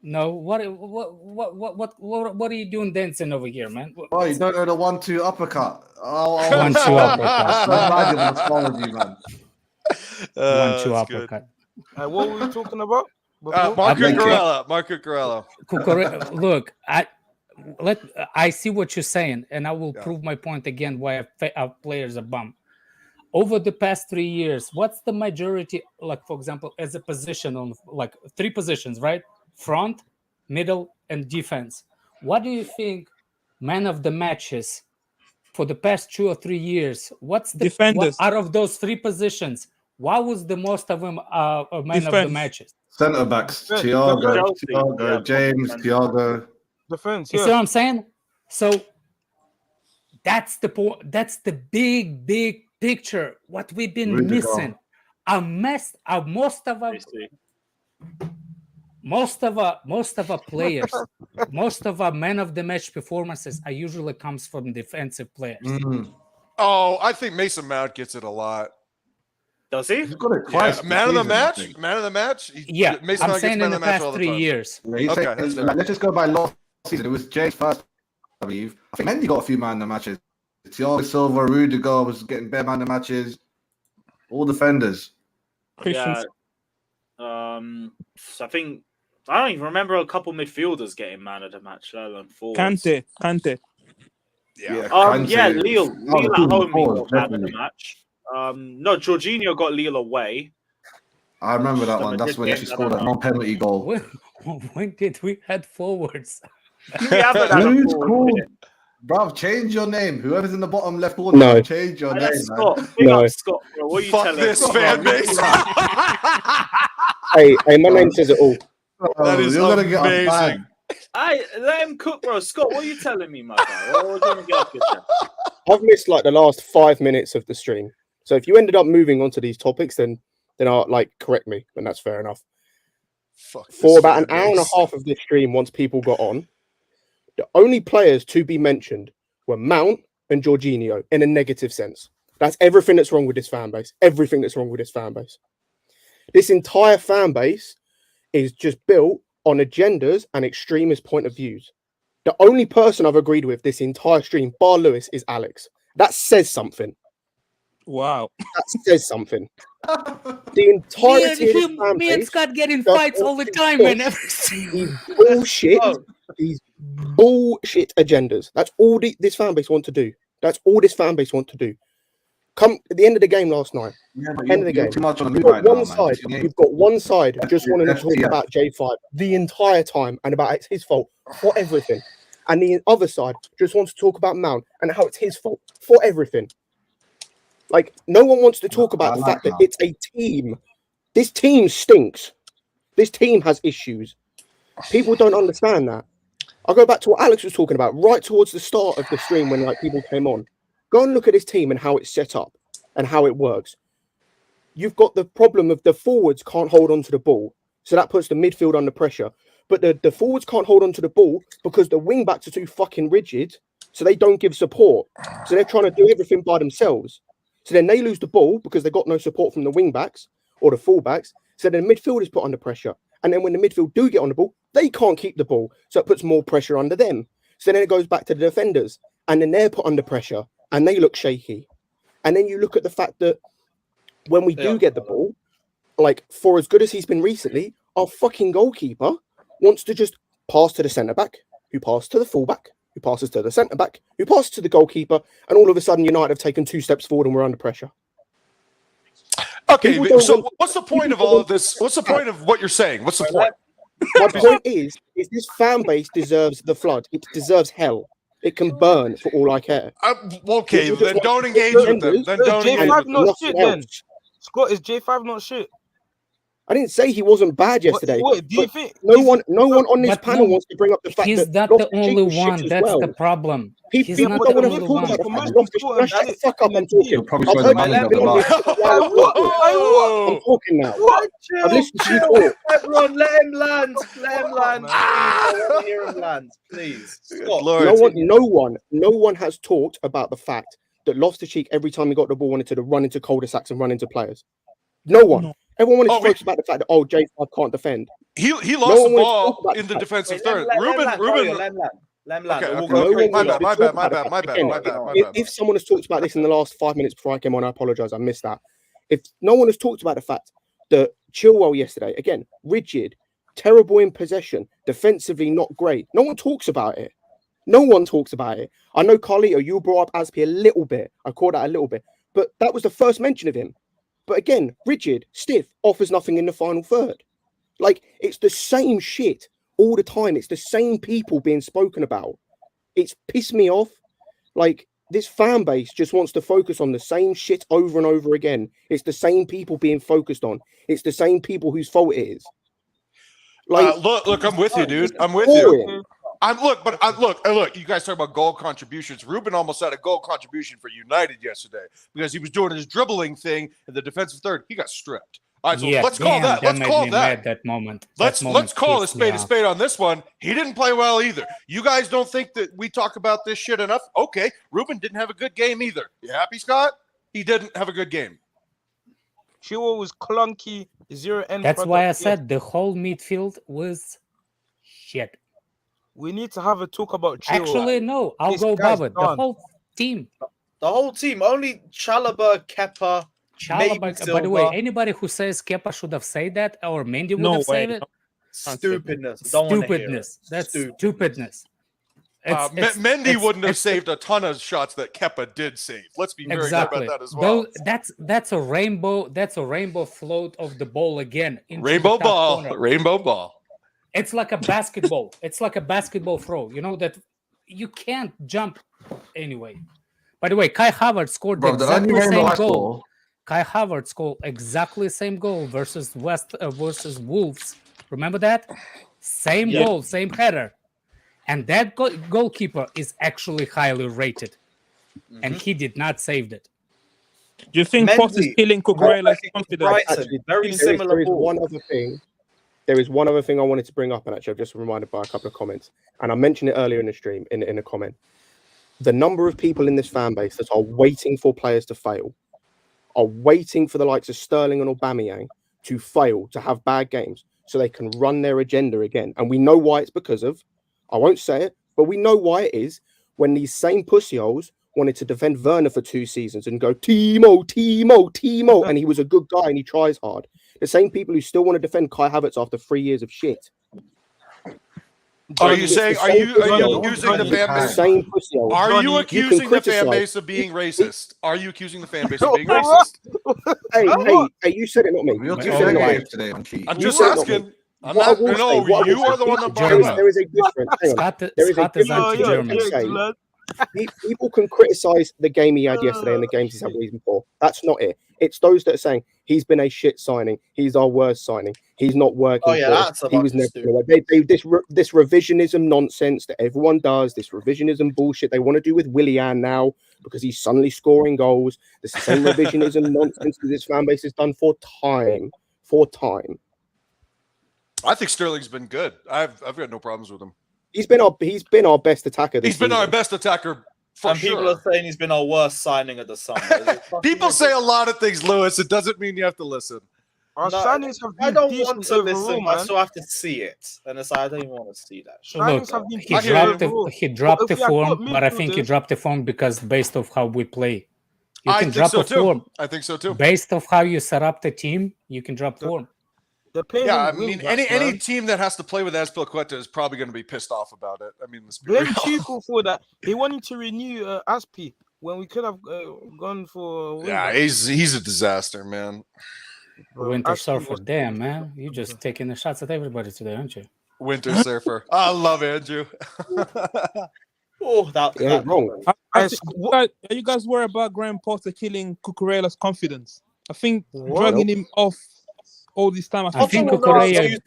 No. What are you doing dancing over here, man? Oh, you don't know the 1-2 uppercut. 1-2 uppercut. Man. 1-2 uppercut. What were we talking about? Marco Corella. Look, I see what you're saying, and I will prove my point again why our players are bum. Over the past 3 years, what's the majority, like, for example, as a position on, like, 3 positions, right? Front, middle, and defense. What do you think man of the matches for the past 2 or 3 years? What's the defenders out of those 3 positions? What was the most of them man of the matches? Centre backs, Thiago, James, Thiago. Defense, You see what I'm saying? So that's the point. That's the big picture. What we've been missing. Most of our players, most of our man of the match performances are usually comes from defensive players. Oh, I think Mason Mount gets it a lot. Does he? He's got it twice. Yeah, man of the match. Man of the match. Yeah, Mason I'm Mount saying gets in the past all the 3 time. years. Yeah, Okay, that's fair. let's just go by last season. It was Jay's first, I believe. I think Mendy got a few man of the matches. Thiago Silva, Rudiger was getting bare man of the matches. All defenders. Yeah. So I think I don't even remember a couple midfielders getting man of the match, let alone forwards. Kante. Yeah. Yeah, Lille at home forwards, got man of the definitely. match. No, Jorginho got Lille away. I remember that The one. That's Madrid when he actually game, I scored don't that know. non-penalty goal. When did we had forwards? We haven't had a Who's forward called? minute. Bruv, change your name. Whoever's in the bottom left corner, No. change your That's name, Scott. man. Big No. up Scott, bro. What are you Fuck telling this me? fan base. Hey, my name says it all. That is You're gonna get us amazing. banned. Let him cook, bro. Scott, what are you telling me, my guy? What do you want to get off your chest? I've missed like the last 5 minutes of the stream. So if you ended up moving on to these topics, then I'll like correct me, and that's fair enough. Fuck For this about an fan hour and a base. half of this stream, once people got on, the only players to be mentioned were Mount and Jorginho in a negative sense. That's everything that's wrong with this fan base. Everything that's wrong with this fan base. This entire fan base is just built on agendas and extremist point of views. The only person I've agreed with this entire stream, bar Lewis, is Alex. That says something. Wow. That says something. The entirety of this fan Me and base Scott get in just fights all the wants to time, push man. Every single- these bullshit agendas. That's all this fan base want to do. That's all this fan base want to do. Come at the end of the game last night. Yeah, but End of the you're game. too much on the You've move got right now, one man. side. Just your name. You've got one side just wanting to talk FTF. about J5 the entire time and about it's his fault for everything, and the other side just wants to talk about Mount and how it's his fault for everything. Like no one wants to talk about the fact that it's a team. This team stinks. This team has issues. People don't understand that. I'll go back to what Alex was talking about right towards the start of the stream when like people came on. Go and look at this team and how it's set up and how it works. You've got the problem of the forwards can't hold on to the ball. So that puts the midfield under pressure. But the forwards can't hold on to the ball because the wing backs are too fucking rigid. So they don't give support. So they're trying to do everything by themselves. So then they lose the ball because they got no support from the wing backs or the full backs. So then the midfield is put under pressure. And then when the midfield do get on the ball, they can't keep the ball. So it puts more pressure under them. So then it goes back to the defenders. And then they're put under pressure and they look shaky. And then you look at the fact that when we do get the ball, like for as good as he's been recently, our fucking goalkeeper wants to just pass to the centre back, who passes to the full back, who passes to the centre back, who passes to the goalkeeper, and all of a sudden United have taken 2 steps forward and we're under pressure. Okay, People so don't what's the point of all of this? What's the point of what you're saying? What's the point? My point is this fan base deserves the flood. It deserves hell. It can burn for all I care. Okay, People just then want don't to engage put with them. genders Then Is don't engage J5 with them. not nothing shit then? else. Scott, is J5 not shit? I didn't say he wasn't bad yesterday. What, do you but think? no one on this But panel no, wants to bring up the fact he's that not the Loftus-Cheek only was shit one. as That's well. the problem. He's People not don't the want to only talk one. about the For fact most that Loftus people, Cheek shut the fuck up and talking. Probably I've shows the heard money you of the been on bar. this for hours talking. I'm talking now. What? I've listened to you Chill, talk. everyone, let him land. Let him land, please. I want to hear him land, please. Scott, No one has talked about the fact that Loftus-Cheek every time he got the ball wanted to run into cul-de-sacs and run into players. No one. Everyone wanted to focus about the fact that J5 can't defend. He No lost one the wanted to talk ball about in the the fact. defensive Wait, third. let him Ruben. Let him land. Okay, We'll okay, go No straight one to wants you. to talk about the fact. Again, my bad. if someone has talked about this in the last 5 minutes before I came on, I apologize. I missed that. If no one has talked about the fact that Chilwell yesterday, again, rigid, terrible in possession, defensively not great. No one talks about it. No one talks about it. I know, Carlito, you brought up Aspi a little bit. I called that a little bit. But that was the first mention of him. But again, rigid, stiff, offers nothing in the final third. Like, it's the same shit all the time. It's the same people being spoken about. It's pissed me off. Like, this fan base just wants to focus on the same shit over and over again. It's the same people being focused on. It's the same people whose fault it is. Like, look, I'm with you, dude. I'm with boring. you. Look. You guys talk about goal contributions. Ruben almost had a goal contribution for United yesterday because he was doing his dribbling thing in the defensive third. He got stripped. All right, so let's call that. Let's call that. That moment. Let's call a spade on this one. He didn't play well either. You guys don't think that we talk about this shit enough? Okay, Ruben didn't have a good game either. You happy, Scott? He didn't have a good game. Chilwell was clunky, zero end. That's why I said the whole midfield was shit. We need to have a talk about Chilwell. Actually, no. I'll go above it. The whole team. The whole team. Only Chalobah, Kepa. By the way, anybody who says Kepa should have said that or Mendy would have said it, stupidness. That's stupidness. Mendy wouldn't have saved a ton of shots that Kepa did save. Let's be very clear about that as well. That's a rainbow. That's a rainbow float of the ball again. Rainbow ball. Corner. Rainbow ball. It's like a basketball. It's like a basketball throw. You know that you can't jump anyway. By the way, Kai Havertz scored exactly the same goal. Kai Havertz scored exactly the same goal versus Wolves. Remember that? Same goal, same header. And that goalkeeper is actually highly rated. And he did not save it. Do you think Post is killing Cucurella's confidence? Actually, very similar. There is one other thing I wanted to bring up, and actually I've just reminded by a couple of comments. And I mentioned it earlier in the stream, in a comment. The number of people in this fan base that are waiting for players to fail, are waiting for the likes of Sterling and Aubameyang to fail, to have bad games, so they can run their agenda again. And we know why it's because of, I won't say it, but we know why it is when these same pussyholes wanted to defend Werner for 2 seasons and go, Timo, and he was a good guy and he tries hard. The same people who still want to defend Kai Havertz after 3 years of shit. Are you saying? Are you accusing the fan base? Are you accusing the fan base of being racist? Are you accusing the fan base of being racist? Hey, you said it, not me. I'm just asking. I'm not. No, you are the one that brought it up. There is a difference. There is a difference. People can criticize the game he had yesterday and the games he's had the week before. That's not it. It's those that are saying he's been a shit signing. He's our worst signing. He's not working. He was never this revisionism nonsense that everyone does. This revisionism bullshit they want to do with Willian now because he's suddenly scoring goals. This the same revisionism nonsense that this fan base has done for time. I think Sterling's been good. I've got no problems with him. He's been our best attacker. He's been our best attacker. And people are saying he's been our worst signing of the summer. People say a lot of things, Lewis. It doesn't mean you have to listen. Our signings have been I don't want to overall, listen. man. I still have to see it, and it's I don't even want to see that. Look, he dropped the form, but I think he dropped the form because based of how we play, you can drop a form. I think so too. Based of how you set up the team, you can drop form. Yeah, I mean, any team that has to play with Azpilicueta is probably going to be pissed off about it. I mean, let's be Blame real. Tuchel for that. He wanted to renew Aspi when we could have gone for. Yeah, he's a disaster, man. Winter Surfer, damn man, you just taking the shots at everybody today, aren't you? Winter Surfer, I love Andrew. wrong. Are you guys worried about Graham Potter killing Cucurella's confidence? I think dragging him off all this time. I think Cucurella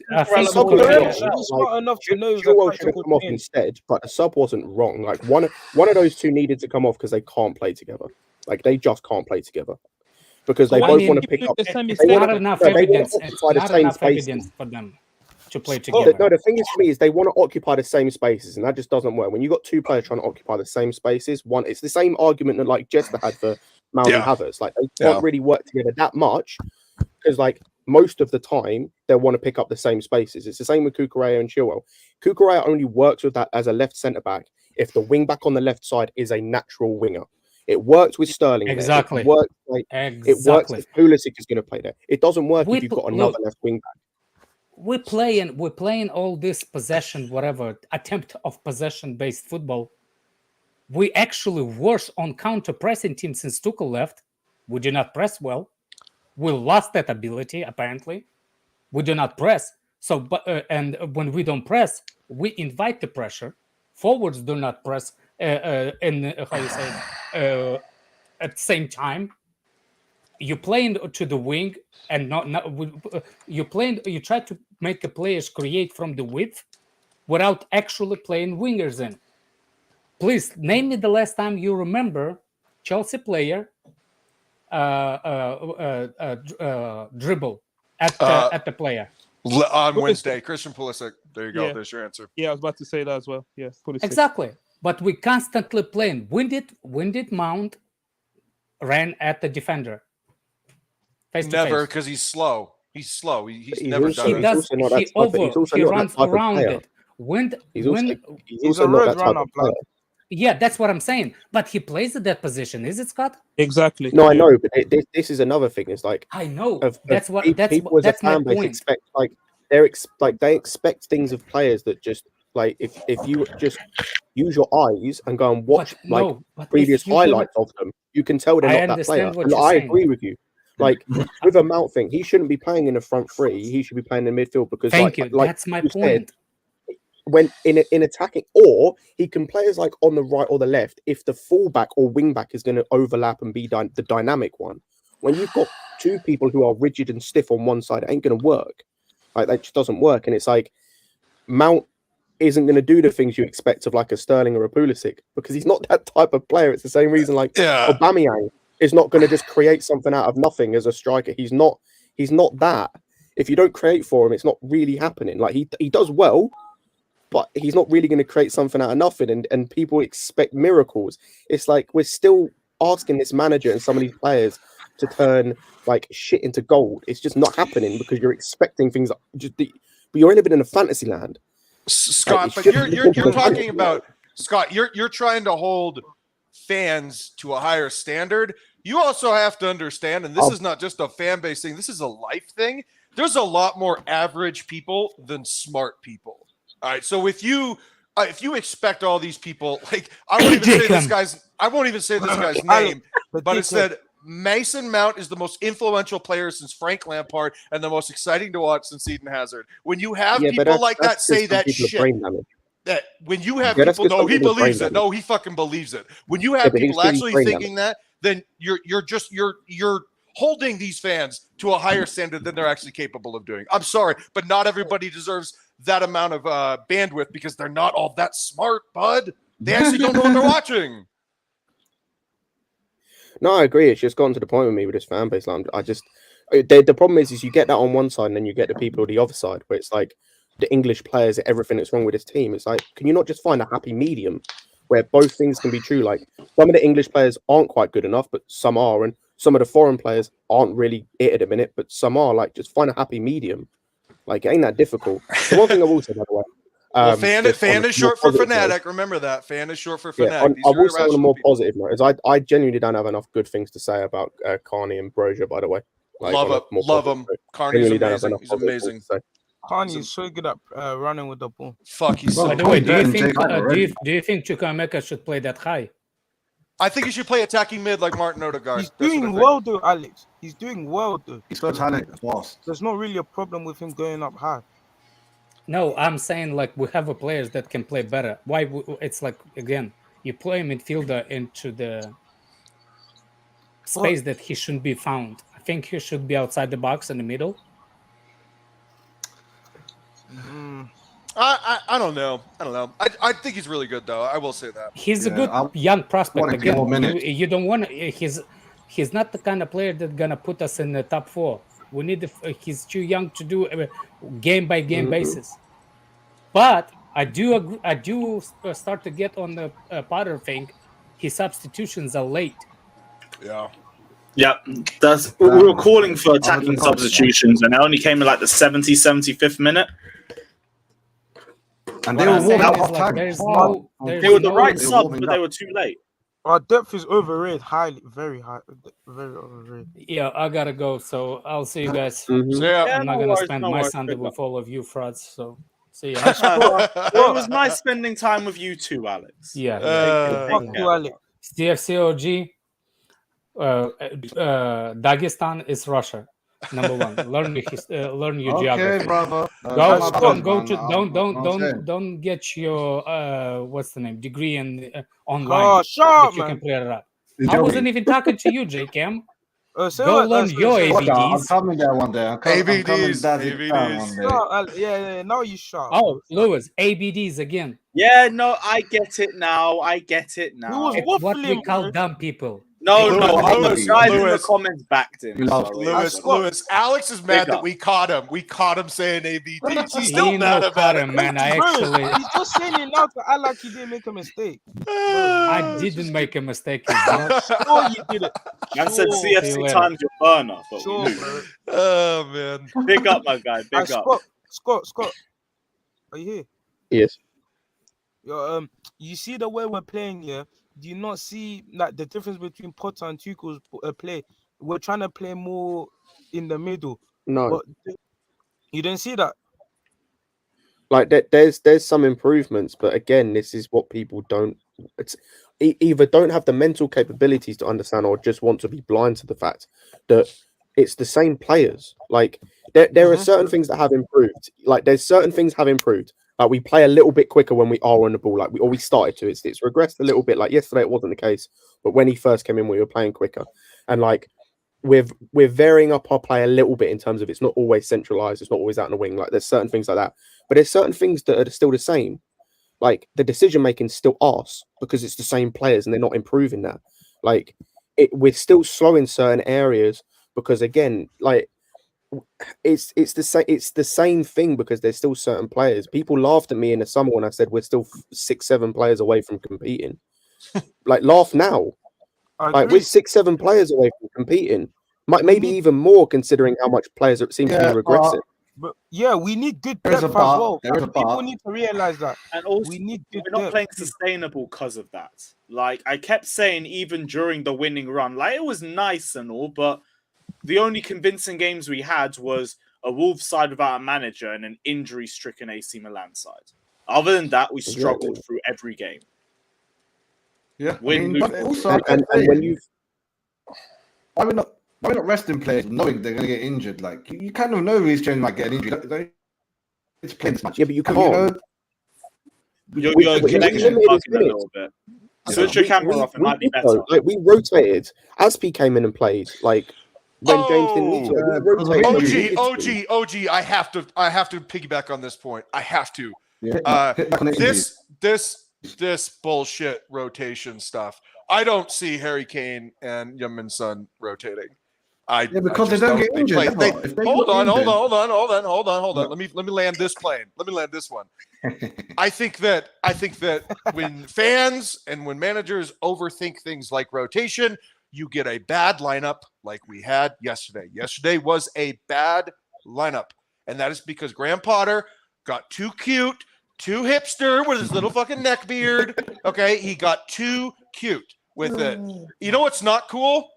not enough to know Chilwell should have come off instead, but the sub wasn't wrong. Like one of those two needed to come off because they can't play together. Like they just can't play together because they both want to pick up. Not enough evidence. It's not enough evidence for them to play together. No, the thing is for me is they want to occupy the same spaces, and that just doesn't work. When you got two players trying to occupy the same spaces, it's the same argument that like Jester had for Mount and Havertz. Like they can't really work together that much because like. Most of the time, they'll want to pick up the same spaces. It's the same with Cucurella and Chilwell. Cucurella only works with that as a left centre-back if the wing-back on the left side is a natural winger. It works with Sterling. Exactly. It works if Pulisic is going to play there. It doesn't work if you've got another left wing-back. We're playing all this possession, whatever, attempt of possession-based football. We actually worse on counter-pressing teams since Tuchel left. We do not press well. We lost that ability, apparently. We do not press. So, and when we don't press, we invite the pressure. Forwards do not press at the same time. You play to the wing and you try to make the players create from the width without actually playing wingers in. Please, name me the last time you remember Chelsea player dribble at the player? On Wednesday, Christian Pulisic. There you go. Yeah. There's your answer. Yeah, I was about to say that as well. Yeah, Pulisic. Exactly. But we constantly playing. When did Mount ran at the defender? Never, because he's slow. He's slow. He's never also, done it. He runs around it. He's also not that type of player. Yeah, that's what I'm saying. But he plays at that position, is it, Scott? Exactly. No, I know, but this is another thing. It's like I know. That's my point. Expect they expect things of players that just like if you just use your eyes and go and watch previous highlights of them, you can tell they're not that player. And I agree with you. Like with a Mount thing, he shouldn't be playing in the front three. He should be playing in midfield because that's my point. When in attacking, or he can play as like on the right or the left if the fullback or wingback is going to overlap and be the dynamic one. When you've got two people who are rigid and stiff on one side, it ain't going to work. Like that just doesn't work. And it's like Mount isn't going to do the things you expect of like a Sterling or a Pulisic because he's not that type of player. It's the same reason like Aubameyang is not going to just create something out of nothing as a striker. He's not that. If you don't create for him, it's not really happening. Like he does well, but he's not really going to create something out of nothing. And people expect miracles. It's like we're still asking this manager and some of these players to turn like shit into gold. It's just not happening because you're expecting things. But you're living in a fantasy land, Scott. But you're talking about Scott. You're trying to hold fans to a higher standard. You also have to understand, and this is not just a fan base thing. This is a life thing. There's a lot more average people than smart people. All right. So if you expect all these people, like I won't even say this guy's name, but it said Mason Mount is the most influential player since Frank Lampard and the most exciting to watch since Eden Hazard. When you have people like that say that shit, that when you have people, no, he believes it. No, he fucking believes it. When you have people actually thinking that, then you're holding these fans to a higher standard than they're actually capable of doing. I'm sorry, but not everybody deserves that amount of bandwidth because they're not all that smart, bud. They actually don't know what they're watching. No, I agree. It's just gotten to the point with me with this fan base. Like, the problem is you get that on one side and then you get the people on the other side where it's like the English players, everything that's wrong with this team. It's like, can you not just find a happy medium where both things can be true? Like some of the English players aren't quite good enough, but some are. And some of the foreign players aren't really it at the minute, but some are. Like, just find a happy medium. Like, it ain't that difficult. The one thing I will say, by the way, fan is short for fanatic. Remember that. Fan is short for fanatic. I will say on a more positive note, is I genuinely don't have enough good things to say about Carney and Brozier, by the way. Like, love him. Carney's amazing. He's amazing. Carney is so good at running with the ball. Fuck, he's so By the way, do you think Chukwuemeka should play that high? I think he should play attacking mid like Martin Odegaard. He's doing well though, Alex. He's doing well though. He's got talent. There's not really a problem with him going up high. No, I'm saying like we have players that can play better. Why? It's like again, you play a midfielder into the space that he shouldn't be found. I think he should be outside the box in the middle. I don't know. I think he's really good though. I will say that he's a good young prospect. Again, you don't want to. He's not the kind of player that's gonna put us in the top 4. We need. He's too young to do a game by game basis. But I do agree. I do start to get on the Potter thing. His substitutions are late. Yeah. Yeah, we were calling for attacking substitutions, and it only came in like the 75th minute. And they were warming up time. They were the right sub, but they were too late. Our depth is overrated, very overrated. Yeah, I gotta go, so I'll see you guys. Yeah, I'm not gonna spend my Sunday with all of you frauds, so see ya. Well, it was nice spending time with you too, Alex. Yeah. Fuck you, Alex. CFCOG, Dagestan is Russia. Number 1, learn your geography. Brother. Don't get your what's the name degree in online. Oh, shut up, you man. can clear it up. I wasn't even talking to you, JCam. Go learn your ABDs. I'm coming there one day. ABDs. Yeah. Now you shot. Oh, Lewis, ABDs again. Yeah, no, I get it now. He was It's what we waffling, call bro. dumb people. No, Lewis, the guys in the Lewis. comments backed him. Lewis, Alex is mad that we caught him. We caught him saying ABDs. He's still mad about it. Man, I actually, He's just saying it now to act like he didn't make a mistake. I didn't make a mistake. Sure, you did it. Man said CFC times your burner. Sure, bro. Oh man, big up, my guy. Big up. Scott, are you here? Yes. Yo, you see the way we're playing here. Do you not see like the difference between Potter and Tuchel's play? We're trying to play more in the middle. No. But you didn't see that. Like there's some improvements, but again, this is what people don't. It's either don't have the mental capabilities to understand, or just want to be blind to the fact that it's the same players. Like there are certain things that have improved. Like there's certain things have improved. Like we play a little bit quicker when we are on the ball. Like we started to. It's regressed a little bit. Like yesterday, it wasn't the case, but when he first came in, we were playing quicker. And like we're varying up our play a little bit in terms of it's not always centralized. It's not always out in the wing. Like there's certain things like that, but there's certain things that are still the same. Like the decision making still arse because it's the same players and they're not improving that. Like we're still slow in certain areas because again, like. It's the same thing because there's still certain players. People laughed at me in the summer when I said we're still 6-7 players away from competing. Like laugh now. Like we're 6-7 players away from competing. Maybe even more considering how much players seem to be regressing. But yeah, we need good depth as well. People need to realize that. And also, we need good we're not depth. playing sustainable because of that. Like I kept saying, even during the winning run, like it was nice and all, but the only convincing games we had was a Wolves side without a manager and an injury-stricken AC Milan side. Other than that, we struggled through every game. Yeah, but also, and when you why we're not resting players knowing they're going to get injured? Like you kind of know Reece James might get an injury. It's playing this match. Yeah, but you can't. Your connection bugging a little bit. Switch your camera off. It might be better. Like we rotated. Aspi came in and played. Like. When James didn't need to. OG, I have to piggyback on this point. I have to. This bullshit rotation stuff. I don't see Harry Kane and Young-min Son rotating. Because they don't get injured. Hold on. Let me land this plane. Let me land this one. I think that when fans and when managers overthink things like rotation, you get a bad lineup like we had yesterday. Yesterday was a bad lineup. And that is because Graham Potter got too cute, too hipster with his little fucking neck beard. Okay, he got too cute with it. You know what's not cool?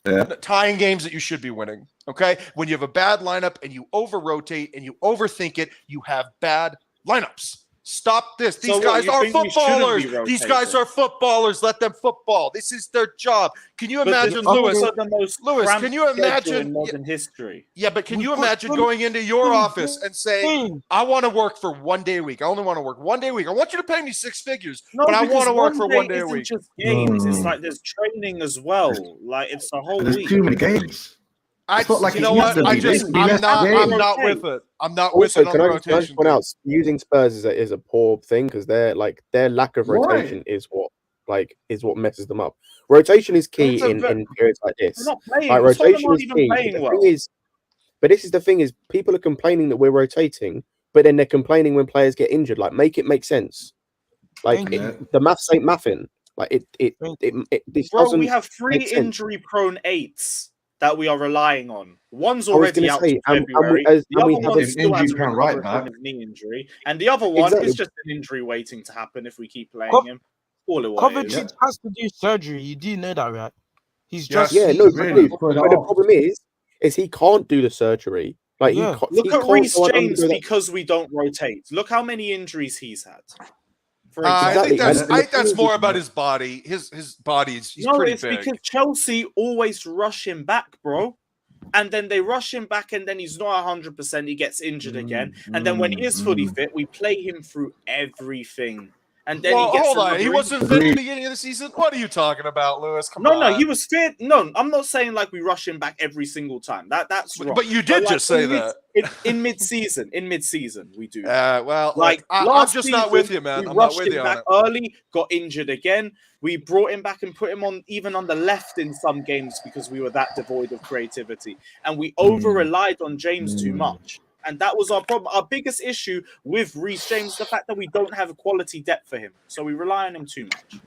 Yeah. Tying games that you should be winning. Okay? When you have a bad lineup and you over-rotate and you overthink it, you have bad lineups. Stop this. These guys are footballers. These guys are footballers. Let them football. This is their job. Can you imagine, Lewis? Lewis, can you imagine modern history? Yeah, but can you imagine going into your office and saying, I want to work for 1 day a week. I only want to work 1 day a week. I want you to pay me 6 figures, but I want to work for 1 day a week. Just games. It's like there's training as well. Like it's a whole week. There's too many games. You know what? I'm not with it. I'm not with it on the rotation. Can I point out using Spurs is a poor thing because their lack of rotation is what messes them up. Rotation is key in periods like this. Like rotation is key. But this is the thing is people are complaining that we're rotating, but then they're complaining when players get injured. Like make it make sense. Like the maths ain't mathing. Like this Bro, we have 3 injury-prone 8s that we are relying on. One's already out in February. The other one still has a recovery from his knee injury, and the other one is just an injury waiting to happen if we keep playing him. Kovacic has to do surgery. You do know that, right? He's just but the problem is he can't do the surgery. Like look at Reece James because we don't rotate. Look how many injuries he's had. I think that's more about his body. His body is pretty big. Because Chelsea always rush him back, bro. And then they rush him back, and then he's not 100%. He gets injured again. And then when he is fully fit, we play him through everything. And then he gets hold on. He another wasn't fit at the beginning of the season. What are you talking about, Lewis? Come on. No, he was fit. No, I'm not saying like we rush him back every single time. That's wrong. But you did like, just say that in mid-season. In mid-season, we do. Well, like I'm just not with you, man. We I'm not rushed with him you on back it. early, got injured again. We brought him back and put him on even on the left in some games because we were that devoid of creativity, and we over-relied on James too much. And that was our problem. Our biggest issue with Reece James, the fact that we don't have a quality depth for him. So we rely on him too much.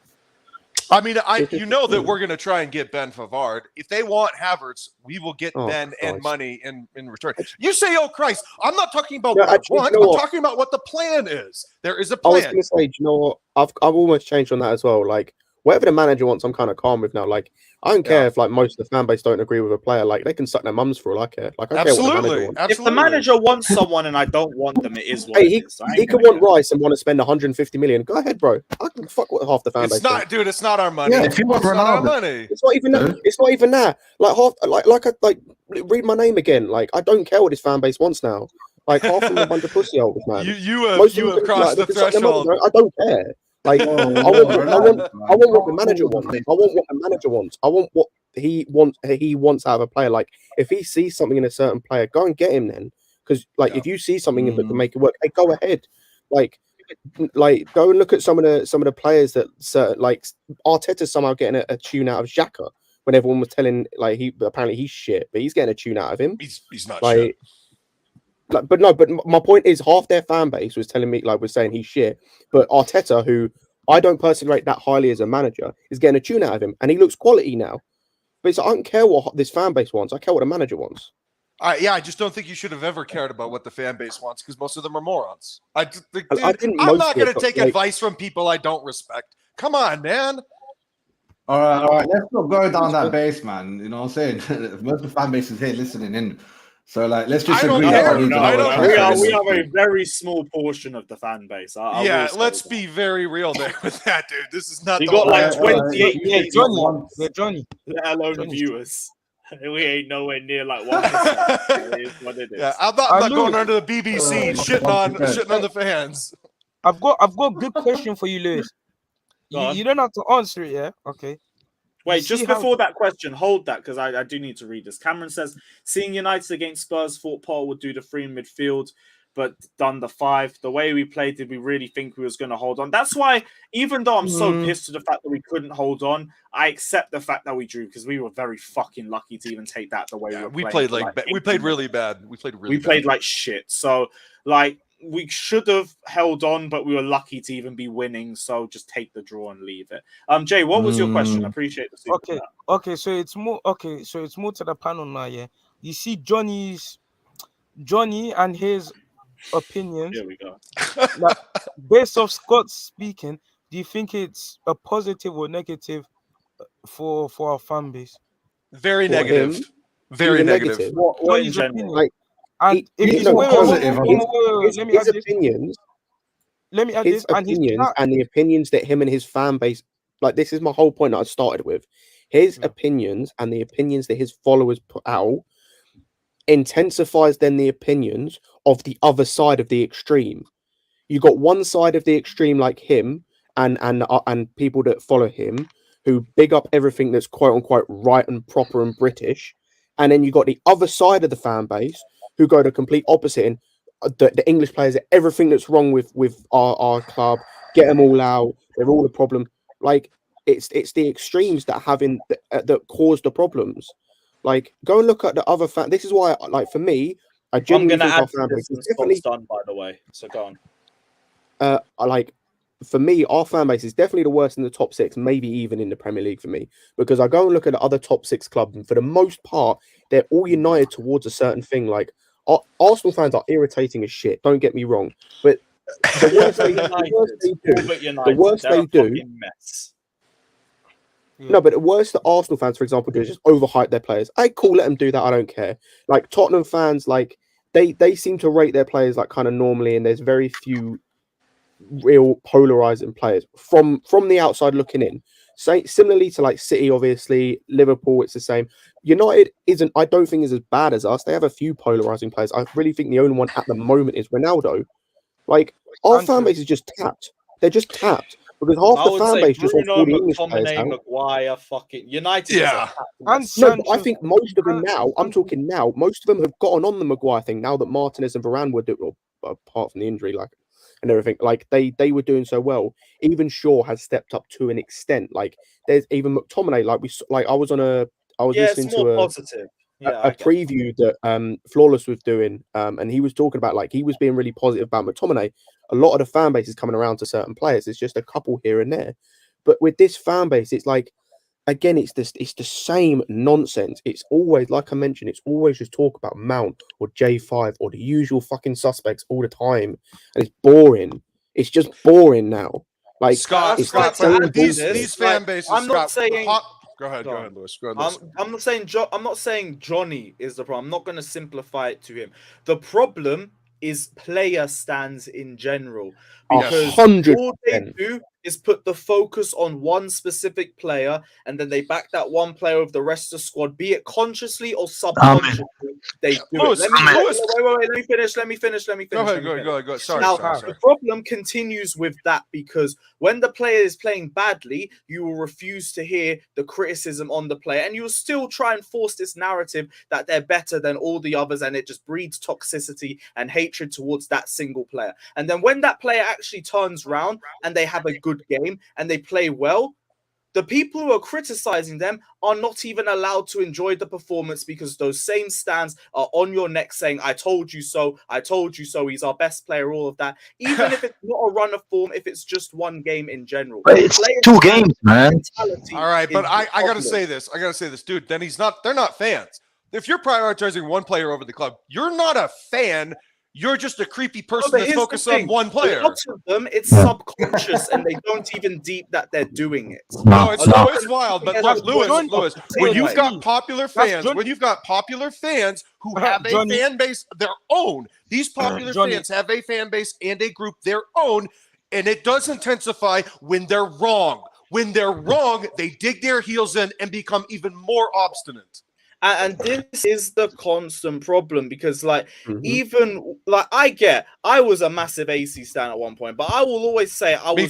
I mean, you know that we're going to try and get Ben Favard. If they want Havertz, we will get Ben and money in return. You say, oh, Christ. I'm not talking about what I want. I'm talking about what the plan is. There is a plan. I was going to say, do you know what? I've almost changed on that as well. Like, whatever the manager wants, I'm kind of calm with now. Like, I don't care if like most of the fan base don't agree with a player. Like, they can suck their mums for all I care. Like, I care what the manager wants. If the manager wants someone and I don't want them, it is what Hey, it is. he could want Rice and want to spend 150 million. Go ahead, bro. I can fuck what half the fan base. It's not, dude. It's not our money. Yeah, it's not our money. It's not even that. It's not even that. Like read my name again. Like, I don't care what his fan base wants now. Like, half of them are a bunch of pussy holders, man. You have crossed the threshold. I don't care. Like, I want what the manager wants. I want what the manager wants. I want what he wants out of a player. Like, if he sees something in a certain player, go and get him then. Because like, if you see something that can make it work, hey, go ahead. Like go and look at some of the players that like Arteta's somehow getting a tune out of Xhaka when everyone was telling like apparently he's shit, but he's getting a tune out of him. He's not like, shit. But my point is half their fan base was telling me was saying he's shit, but Arteta, who I don't personally rate that highly as a manager, is getting a tune out of him, and he looks quality now. But it's, I don't care what this fan base wants. I care what the manager wants. I just don't think you should have ever cared about what the fan base wants because most of them are morons. I'm not going to take advice from people I don't respect. Come on, man. All right. Let's not go down that base, man. You know what I'm saying? Most of the fan base is here listening in. So, like, let's just agree. We are a very small portion of the fan base. Let's be very real there with that, dude. This is not. You got like 28 Johnny. Let alone viewers. We ain't nowhere near like 1%. It is what it is. Yeah, I'm not going under the BBC shitting on the fans. I've got a good question for you, Lewis. You don't have to answer it, yeah? Okay. Wait, just before that question, hold that because I do need to read this. Cameron says, seeing United against Spurs, thought Paul would do the 3 in midfield, but done the 5. The way we played, did we really think we was going to hold on? That's why, even though I'm so pissed to the fact that we couldn't hold on, I accept the fact that we drew because we were very fucking lucky to even take that the way we played. We played really bad. We played like shit. So, like, we should have held on, but we were lucky to even be winning. So just take the draw and leave it. Jay, what was your question? I appreciate the Okay. So it's more to the panel now. Yeah, you see Johnny and his opinions. Here we go. Like, based off Scott speaking, do you think it's a positive or negative for our fan base? Very negative. Very negative. What is your opinion? Like, and if his opinions, let me add his this, opinions and the opinions that him and his fan base, like, this is my whole point that I started with. His opinions and the opinions that his followers put out intensifies then the opinions of the other side of the extreme. You got one side of the extreme like him and people that follow him who big up everything that's quote unquote right and proper and British, and then you got the other side of the fan base who go the complete opposite in the English players, everything that's wrong with our club, get them all out. They're all a problem. Like, it's the extremes that that cause the problems. Like, go and look at the other fan. This is why, like, for me, I genuinely think our fan base is definitely done. By the way, so go on. Like, for me, our fan base is definitely the worst in the top 6, maybe even in the Premier League for me, because I go and look at the other top 6 clubs, and for the most part, they're all united towards a certain thing. Like, Arsenal fans are irritating as shit. Don't get me wrong, but the worst they do. No, but the worst that Arsenal fans, for example, do is just overhype their players. Cool, let them do that. I don't care. Like, Tottenham fans, like, they seem to rate their players like kind of normally, and there's very few real polarizing players from the outside looking in. Similarly to like City, obviously, Liverpool, it's the same. United I don't think is as bad as us. They have a few polarizing players. I really think the only one at the moment is Ronaldo. Like, our fan base is just tapped. They're just capped because half I the would fan say base just wants Bruno, all the English players McTominay, now. Maguire, fucking United. Yeah. No, but I think most of them now, I'm talking now, most of them have gotten on the Maguire thing now that Martinez and Varane were doing, apart from the injury, like, and everything, like they were doing so well. Even Shaw has stepped up to an extent. Like, there's even McTominay, I was listening to positive. a preview that Flawless was doing, and he was talking about, like, he was being really positive about McTominay. A lot of the fan base is coming around to certain players. It's just a couple here and there. But with this fan base, it's like, again, it's the same nonsense. It's always, like I mentioned, it's always just talk about Mount or J5 or the usual fucking suspects all the time. And it's boring. It's just boring now. Like, Scott, it's Scott, the same these bullshit. fan bases. I'm not Scott, saying. Go ahead, Lewis. Go ahead, Lewis. I'm not saying I'm not saying Johnny is the problem. I'm not going to simplify it to him. The problem is player stands in general, because 100%. all they do is put the focus on one specific player, and then they back that one player with the rest of the squad, be it consciously or subconsciously. They do Lewis, it. Let me finish. Go ahead. Sorry. The problem continues with that, because when the player is playing badly, you will refuse to hear the criticism on the player, and you will still try and force this narrative that they're better than all the others, and it just breeds toxicity and hatred towards that single player. And then when that player actually turns around and they have a good game and they play well, the people who are criticizing them are not even allowed to enjoy the performance, because those same stands are on your neck saying, I told you so, he's our best player, all of that. Even if it's not a run of form, if it's just one game in general. But it's 2 games, man. All right, but I gotta say this. Dude, then they're not fans. If you're prioritizing one player over the club, you're not a fan. You're just a creepy person that's focused on one player. A lot of them, it's subconscious, and they don't even deep that they're doing it. No, it's wild. But look, Lewis, when you've got popular fans, who have a fan base their own, these popular fans have a fan base and a group their own, and it does intensify when they're wrong. When they're wrong, they dig their heels in and become even more obstinate. And this is the constant problem, because even I was a massive AC stan at one point, but I will always say Me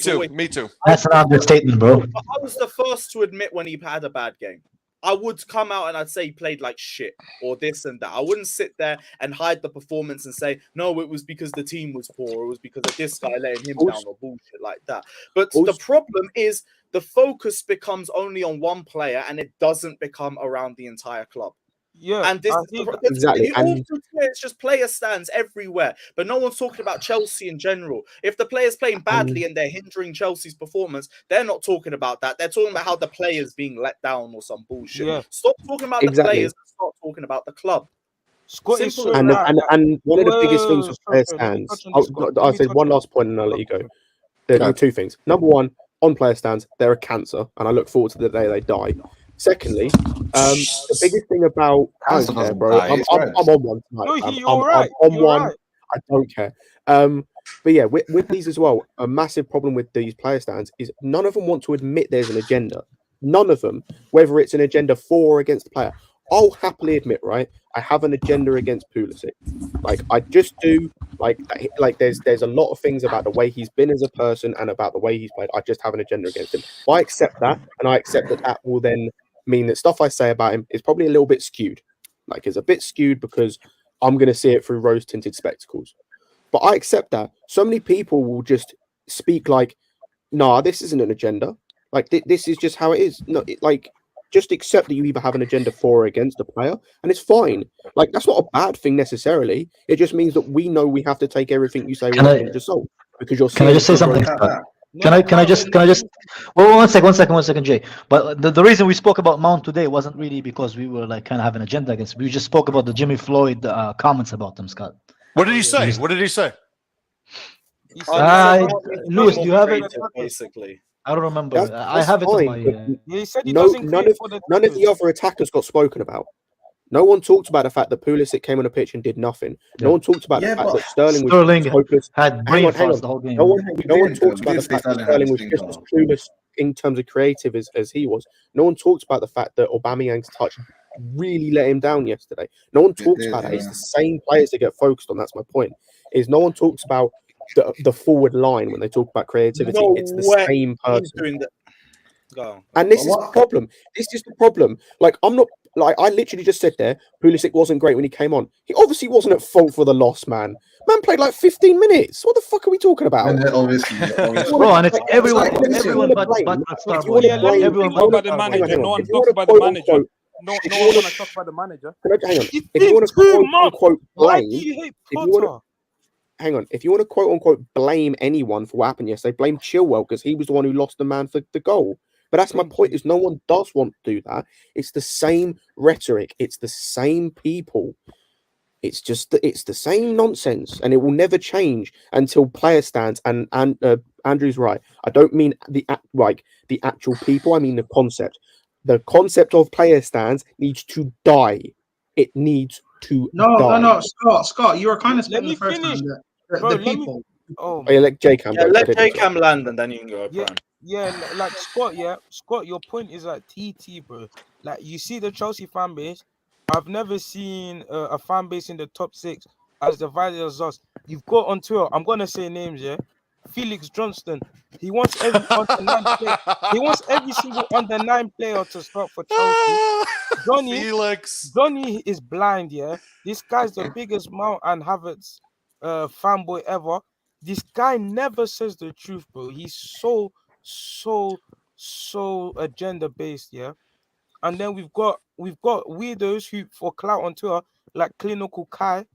too. That's an understatement, bro. I was the first to admit when he had a bad game. I would come out and I'd say he played like shit or this and that. I wouldn't sit there and hide the performance and say, no, it was because the team was poor, or it was because of this guy letting him down, or bullshit like that. But the problem is the focus becomes only on one player, and it doesn't become around the entire club. Yeah, and this exactly. It's just player stands everywhere, but no one's talking about Chelsea in general. If the player's playing badly and they're hindering Chelsea's performance, they're not talking about that. They're talking about how the player's being let down or some bullshit. Yeah. Stop talking about the players and start talking about the club. And one of the biggest things with player stands, I'll say one last point and I'll let you go. There are 2 things. Number one, on player stands, they're a cancer, and I look forward to the day they die. Secondly, the biggest thing about I don't care, bro. I'm on one tonight. I'm on one. I don't care. But yeah, with these as well, a massive problem with these player stands is none of them want to admit there's an agenda. None of them, whether it's an agenda for or against the player. I'll happily admit, right, I have an agenda against Pulisic. Like, I just do. Like there's a lot of things about the way he's been as a person and about the way he's played. I just have an agenda against him. I accept that, and I accept that will then mean that stuff I say about him is probably a little bit skewed. Like, it's a bit skewed because I'm going to see it through rose-tinted spectacles. But I accept that. So many people will just speak like, nah, this isn't an agenda. Like, this is just how it is. No, just accept that you either have an agenda for or against a player, and it's fine. Like, that's not a bad thing necessarily. It just means that we know we have to take everything you say with a pinch of salt, because you're. Can I just say something? Can I just? Well, one second, Jay. But the reason we spoke about Mount today wasn't really because we were like kind of have an agenda against him. We just spoke about the Jimmy Floyd comments about them, Scott. What did he say? Lewis, do you have it? Basically, I don't remember. I have it on my. He said he none of the other attackers got spoken about. No one talked about the fact that Pulisic came on the pitch and did nothing. No one talked about the fact that Sterling had brain frost the whole game. No one talked about the fact that Sterling was just as clueless in terms of creative as he was. No one talked about the fact that Aubameyang's touch really let him down yesterday. No one talks about that. It's the same players that get focused on. That's my point. Is no one talks about the forward line when they talk about creativity. No it's the way. same He's person. doing that. Go. And this is the problem. This is the problem. Like, I'm not like I literally just said there, Pulisic wasn't great when he came on. He obviously wasn't at fault for the loss, man. Man played like 15 minutes. What the fuck are we talking about? Obviously. Bro, and it's everyone but Starboy. Everyone talk about the manager. No one talks about the manager. No one want to talk about the manager. Hang on. If you want to quote unquote blame, if you want to quote unquote blame anyone for what happened yesterday, blame Chilwell because he was the one who lost the man for the goal. But that's my point, is no one does want to do that. It's the same rhetoric. It's the same people. It's the same nonsense, and it will never change until player stands. And Andrew's right. I don't mean the actual people. I mean the concept. The concept of player stands needs to die. It needs to die. No, Scott, you were kind of spending the first time the people. Let J-Cam go. Let J-Cam land, and then you can go. Yeah, like Scott, your point is like TT, bro. Like, you see the Chelsea fan base. I've never seen a fan base in the top 6 as divided as us. You've got on Twitter, I'm gonna say names, yeah. Felix Johnston. He wants every under 9 player. He wants every single under 9 player to start for Chelsea. Johnny is blind, yeah. This guy's the biggest Mount and Havertz fanboy ever. This guy never says the truth, bro. He's so agenda based, yeah. And then we've got weirdos who for clout on Twitter, like Clinical Kai,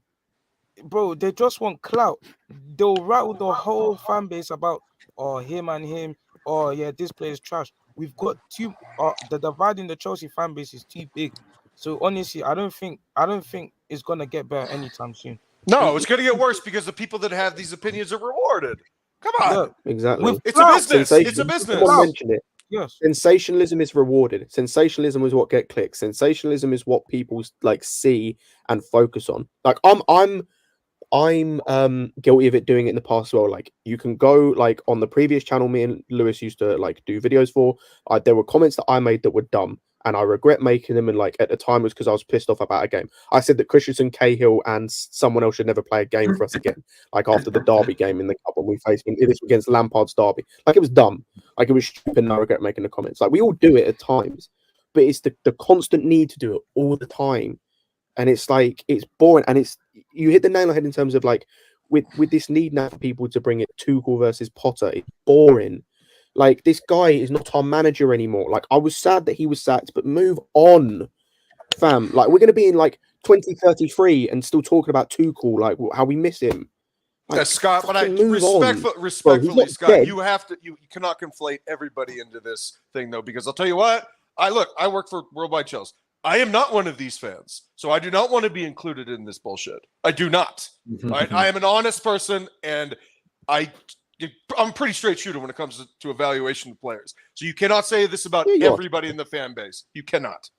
bro. They just want clout. They'll rattle the whole fan base about him and him. Oh yeah, this player is trash. We've got the divide in the Chelsea fan base is too big. So honestly, I don't think it's gonna get better anytime soon. No, it's gonna get worse because the people that have these opinions are rewarded. Come on. Yeah, exactly. It's a business. It's a business. Someone mentioned it. Yes. Sensationalism is rewarded. Sensationalism is what get clicks. Sensationalism is what people like see and focus on. Like I'm guilty of it, doing it in the past as well. Like, you can go like on the previous channel me and Lewis used to like do videos for. There were comments that I made that were dumb, and I regret making them. And like at the time it was because I was pissed off about a game. I said that Christensen, Cahill, and someone else should never play a game for us again. Like after the Derby game in the cup when we faced this against Lampard's Derby. Like, it was dumb. Like, it was stupid, and I regret making the comments. Like, we all do it at times, but it's the constant need to do it all the time. And it's like, it's boring. And you hit the nail on the head in terms of like with this need now for people to bring it Tuchel versus Potter. It's boring. Like, this guy is not our manager anymore. Like, I was sad that he was sacked, but move on, fam. Like, we're going to be in like 2033 and still talking about Tuchel, like how we miss him. Like, Scott, but respectfully, bro, Scott, dead. you cannot conflate everybody into this thing though, because I'll tell you what, I work for Worldwide Chelsea. I am not one of these fans, so I do not want to be included in this bullshit. I do not. Right? I am an honest person, and I'm pretty straight shooter when it comes to evaluation of players. So you cannot say this about everybody in the fan base. You cannot.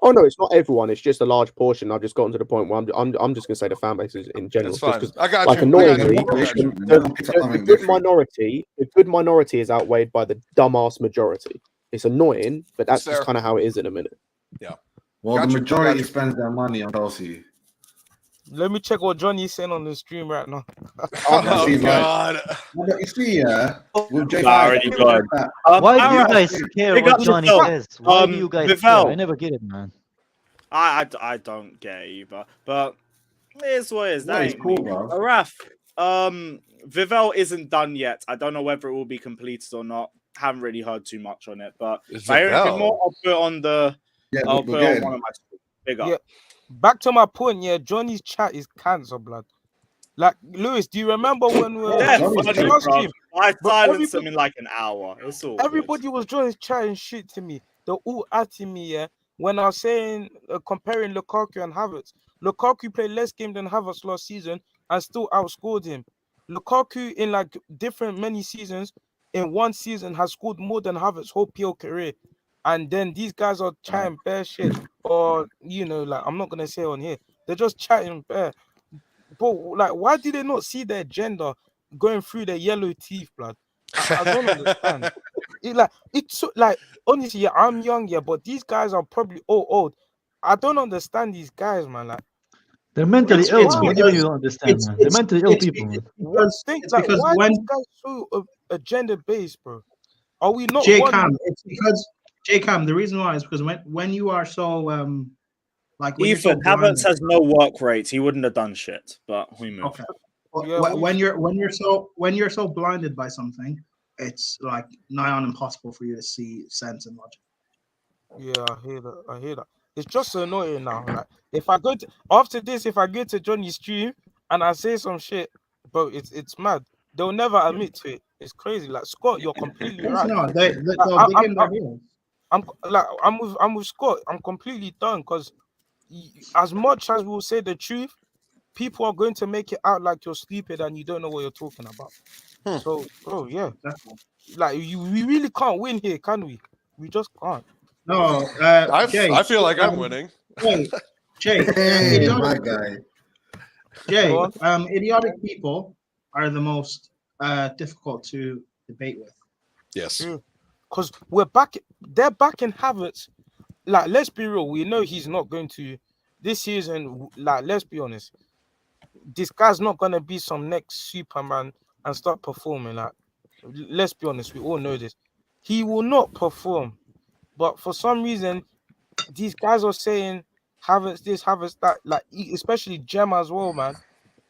Oh no, it's not everyone. It's just a large portion. I've just gotten to the point where I'm just going to say the fan bases in general. That's fine. Just I got like you. Annoyingly, The the good minority is outweighed by the dumbass majority. It's annoying, but that's just kind of how it is in a minute. Yeah. Well, the majority spends their money on Chelsea. Let me check what Johnny's saying on the stream right now. Oh, God. You see, with J5, already gone. Why do you guys care what Johnny says? Why do you guys care? I never get it, man. I don't get it either. But it's what it is. That ain't cool, me. bro. Raf, Vivel isn't done yet. I don't know whether it will be completed or not. Haven't really heard too much on it. But if I hear anything more, I'll put it on the. I'll put it on one of my big up. Yeah. Back to my point, yeah, Johnny's chat is cancer, blood. Like, Lewis, do you remember when we were I silenced him in like an hour. It's all everybody was just chatting shit to me. They're all atting me, yeah. When I was saying comparing Lukaku and Havertz, Lukaku played less games than Havertz last season and still outscored him. Lukaku in like many seasons, in one season has scored more than Havertz's whole PL career. And then these guys are chatting bare shit, or like I'm not gonna say on here. They're just chatting bare. But like, why do they not see their agenda going through their yellow teeth, blood? I don't understand. It's like honestly, yeah, I'm young, yeah, but these guys are probably all old. I don't understand these guys, man. Like, They're mentally ill. What do you don't understand, man? They're mentally ill people. Because why are these guys so agenda based, bro? Are we not? It's because the reason why is because when you are so like Ethan, Havertz has no work rate. He wouldn't have done shit. But we move. Okay. When you're so blinded by something, it's like nigh on impossible for you to see sense and logic. Yeah, I hear that. It's just so annoying now. Like, if I go to after this, if I go to Johnny's stream and I say some shit, bro, it's mad. They'll never admit to it. It's crazy. Like Scott, you're completely right. No, I'm with Scott. I'm completely done because as much as we'll say the truth, people are going to make it out like you're stupid and you don't know what you're talking about. So, bro, yeah, like we really can't win here, can we? We just can't. No, I feel like I'm winning. Jay, my guy. Jay, idiotic people are the most difficult to debate with. Yes, because we're back. They're back in Havertz. Like, let's be real. We know he's not going to this season. Like, let's be honest. This guy's not gonna be some next Superman and start performing. Like, let's be honest. We all know this. He will not perform. But for some reason, these guys are saying Havertz this, Havertz that. Like, especially Gem as well, man.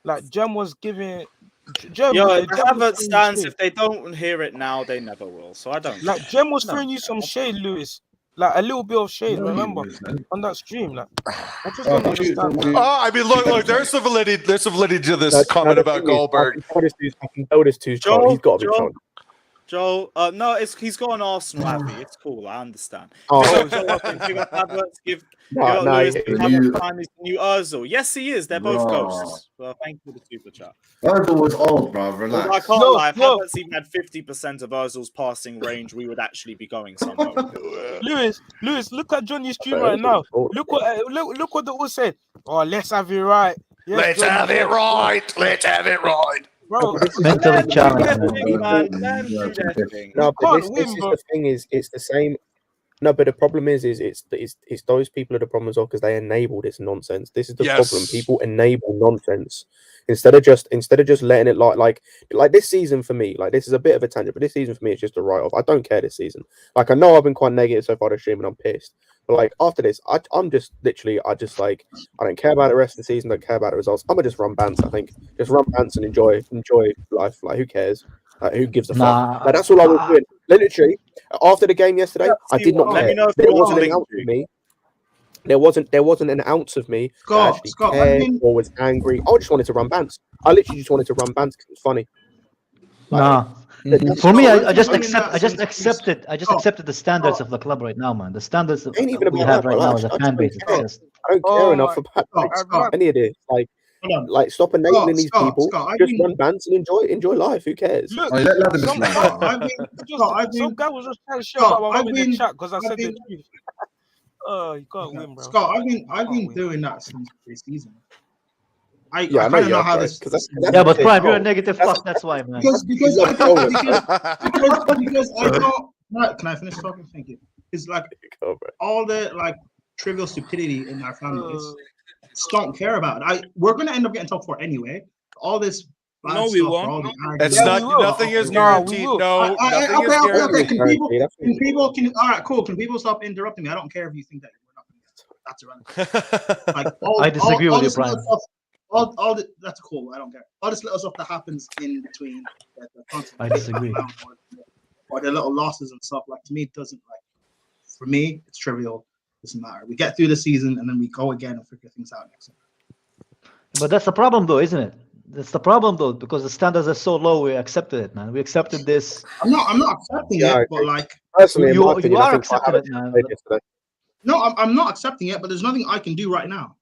Like, Gem was giving. Havertz stands. If they don't hear it now, they never will. So I don't. Like, Gem was throwing you some shade, Lewis. Like a little bit of shade. Remember on that stream. Like, I just don't understand. I mean, look. There's some validity. There's some validity to this comment about Goldberg. I can tell this to Joel. He's got to be shown. Joel, no, he's got an Arsenal happy. It's cool. I understand. Oh. Give Lewis his new Ozil. Yes, he is. They're both ghosts. Well, thank you for the super chat. Ozil was old, bro. Relax. Well, I can't lie. If Havertz even had 50% of Ozil's passing range, we would actually be going somewhere. Lewis, look at Johnny's stream right now. Look what they all said. Oh, let's have it right. Yes, let's have it right. Let's have it right. Bro, mentally challenged. No, but this is the thing. It's the same. No, but the problem is it's those people are the problem as well because they enable this nonsense. This is the problem. People enable nonsense instead of just letting it like this season for me. Like, this is a bit of a tangent, but this season for me is just a write off. I don't care this season. Like, I know I've been quite negative so far this stream and I'm pissed. But like after this, I'm just literally I don't care about the rest of the season. Don't care about the results. I'm gonna just run bants. I think just run bants and enjoy life. Like, who cares? Who gives a fuck? Like, that's all I was doing. Literally, after the game yesterday, I did not care. There wasn't an ounce of me. There wasn't an ounce of me that actually cared or was angry. I just wanted to run bants. I literally just wanted to run bants because it was funny. For me, I just accepted the standards of the club right now, man. The standards that we have right now as a fan base. I don't care enough about any of this. Like stop enabling these people. Just run bands and enjoy life. Who cares? Look, some guy was just trying to show up in the chat because I said the truth. Oh, you can't win, bro. Scott, I've been doing that since pre-season. I don't know how this. Yeah, but Prime, you're a negative fuck. That's why, man. Because I don't. Can I finish talking? Thank you. It's like all the trivial stupidity in our families. Just don't care about it. We're gonna end up getting top 4 anyway. All this. No, we won't. It's not. Nothing is guaranteed. No, nothing is guaranteed. Can people? All right, cool. Can people stop interrupting me? I don't care if you think that we're not gonna get. That's irrelevant. I disagree with you, Brian. That's cool. I don't care. All this little stuff that happens in between. I disagree. Or the little losses and stuff. Like, to me, it doesn't For me, it's trivial. Doesn't matter. We get through the season and then we go again and figure things out next year. But that's the problem, though, isn't it? That's the problem, though, because the standards are so low. We accepted it, man. We accepted this. I'm not accepting it, but personally, you are accepting it, man. No, I'm not accepting it, but there's nothing I can do right now.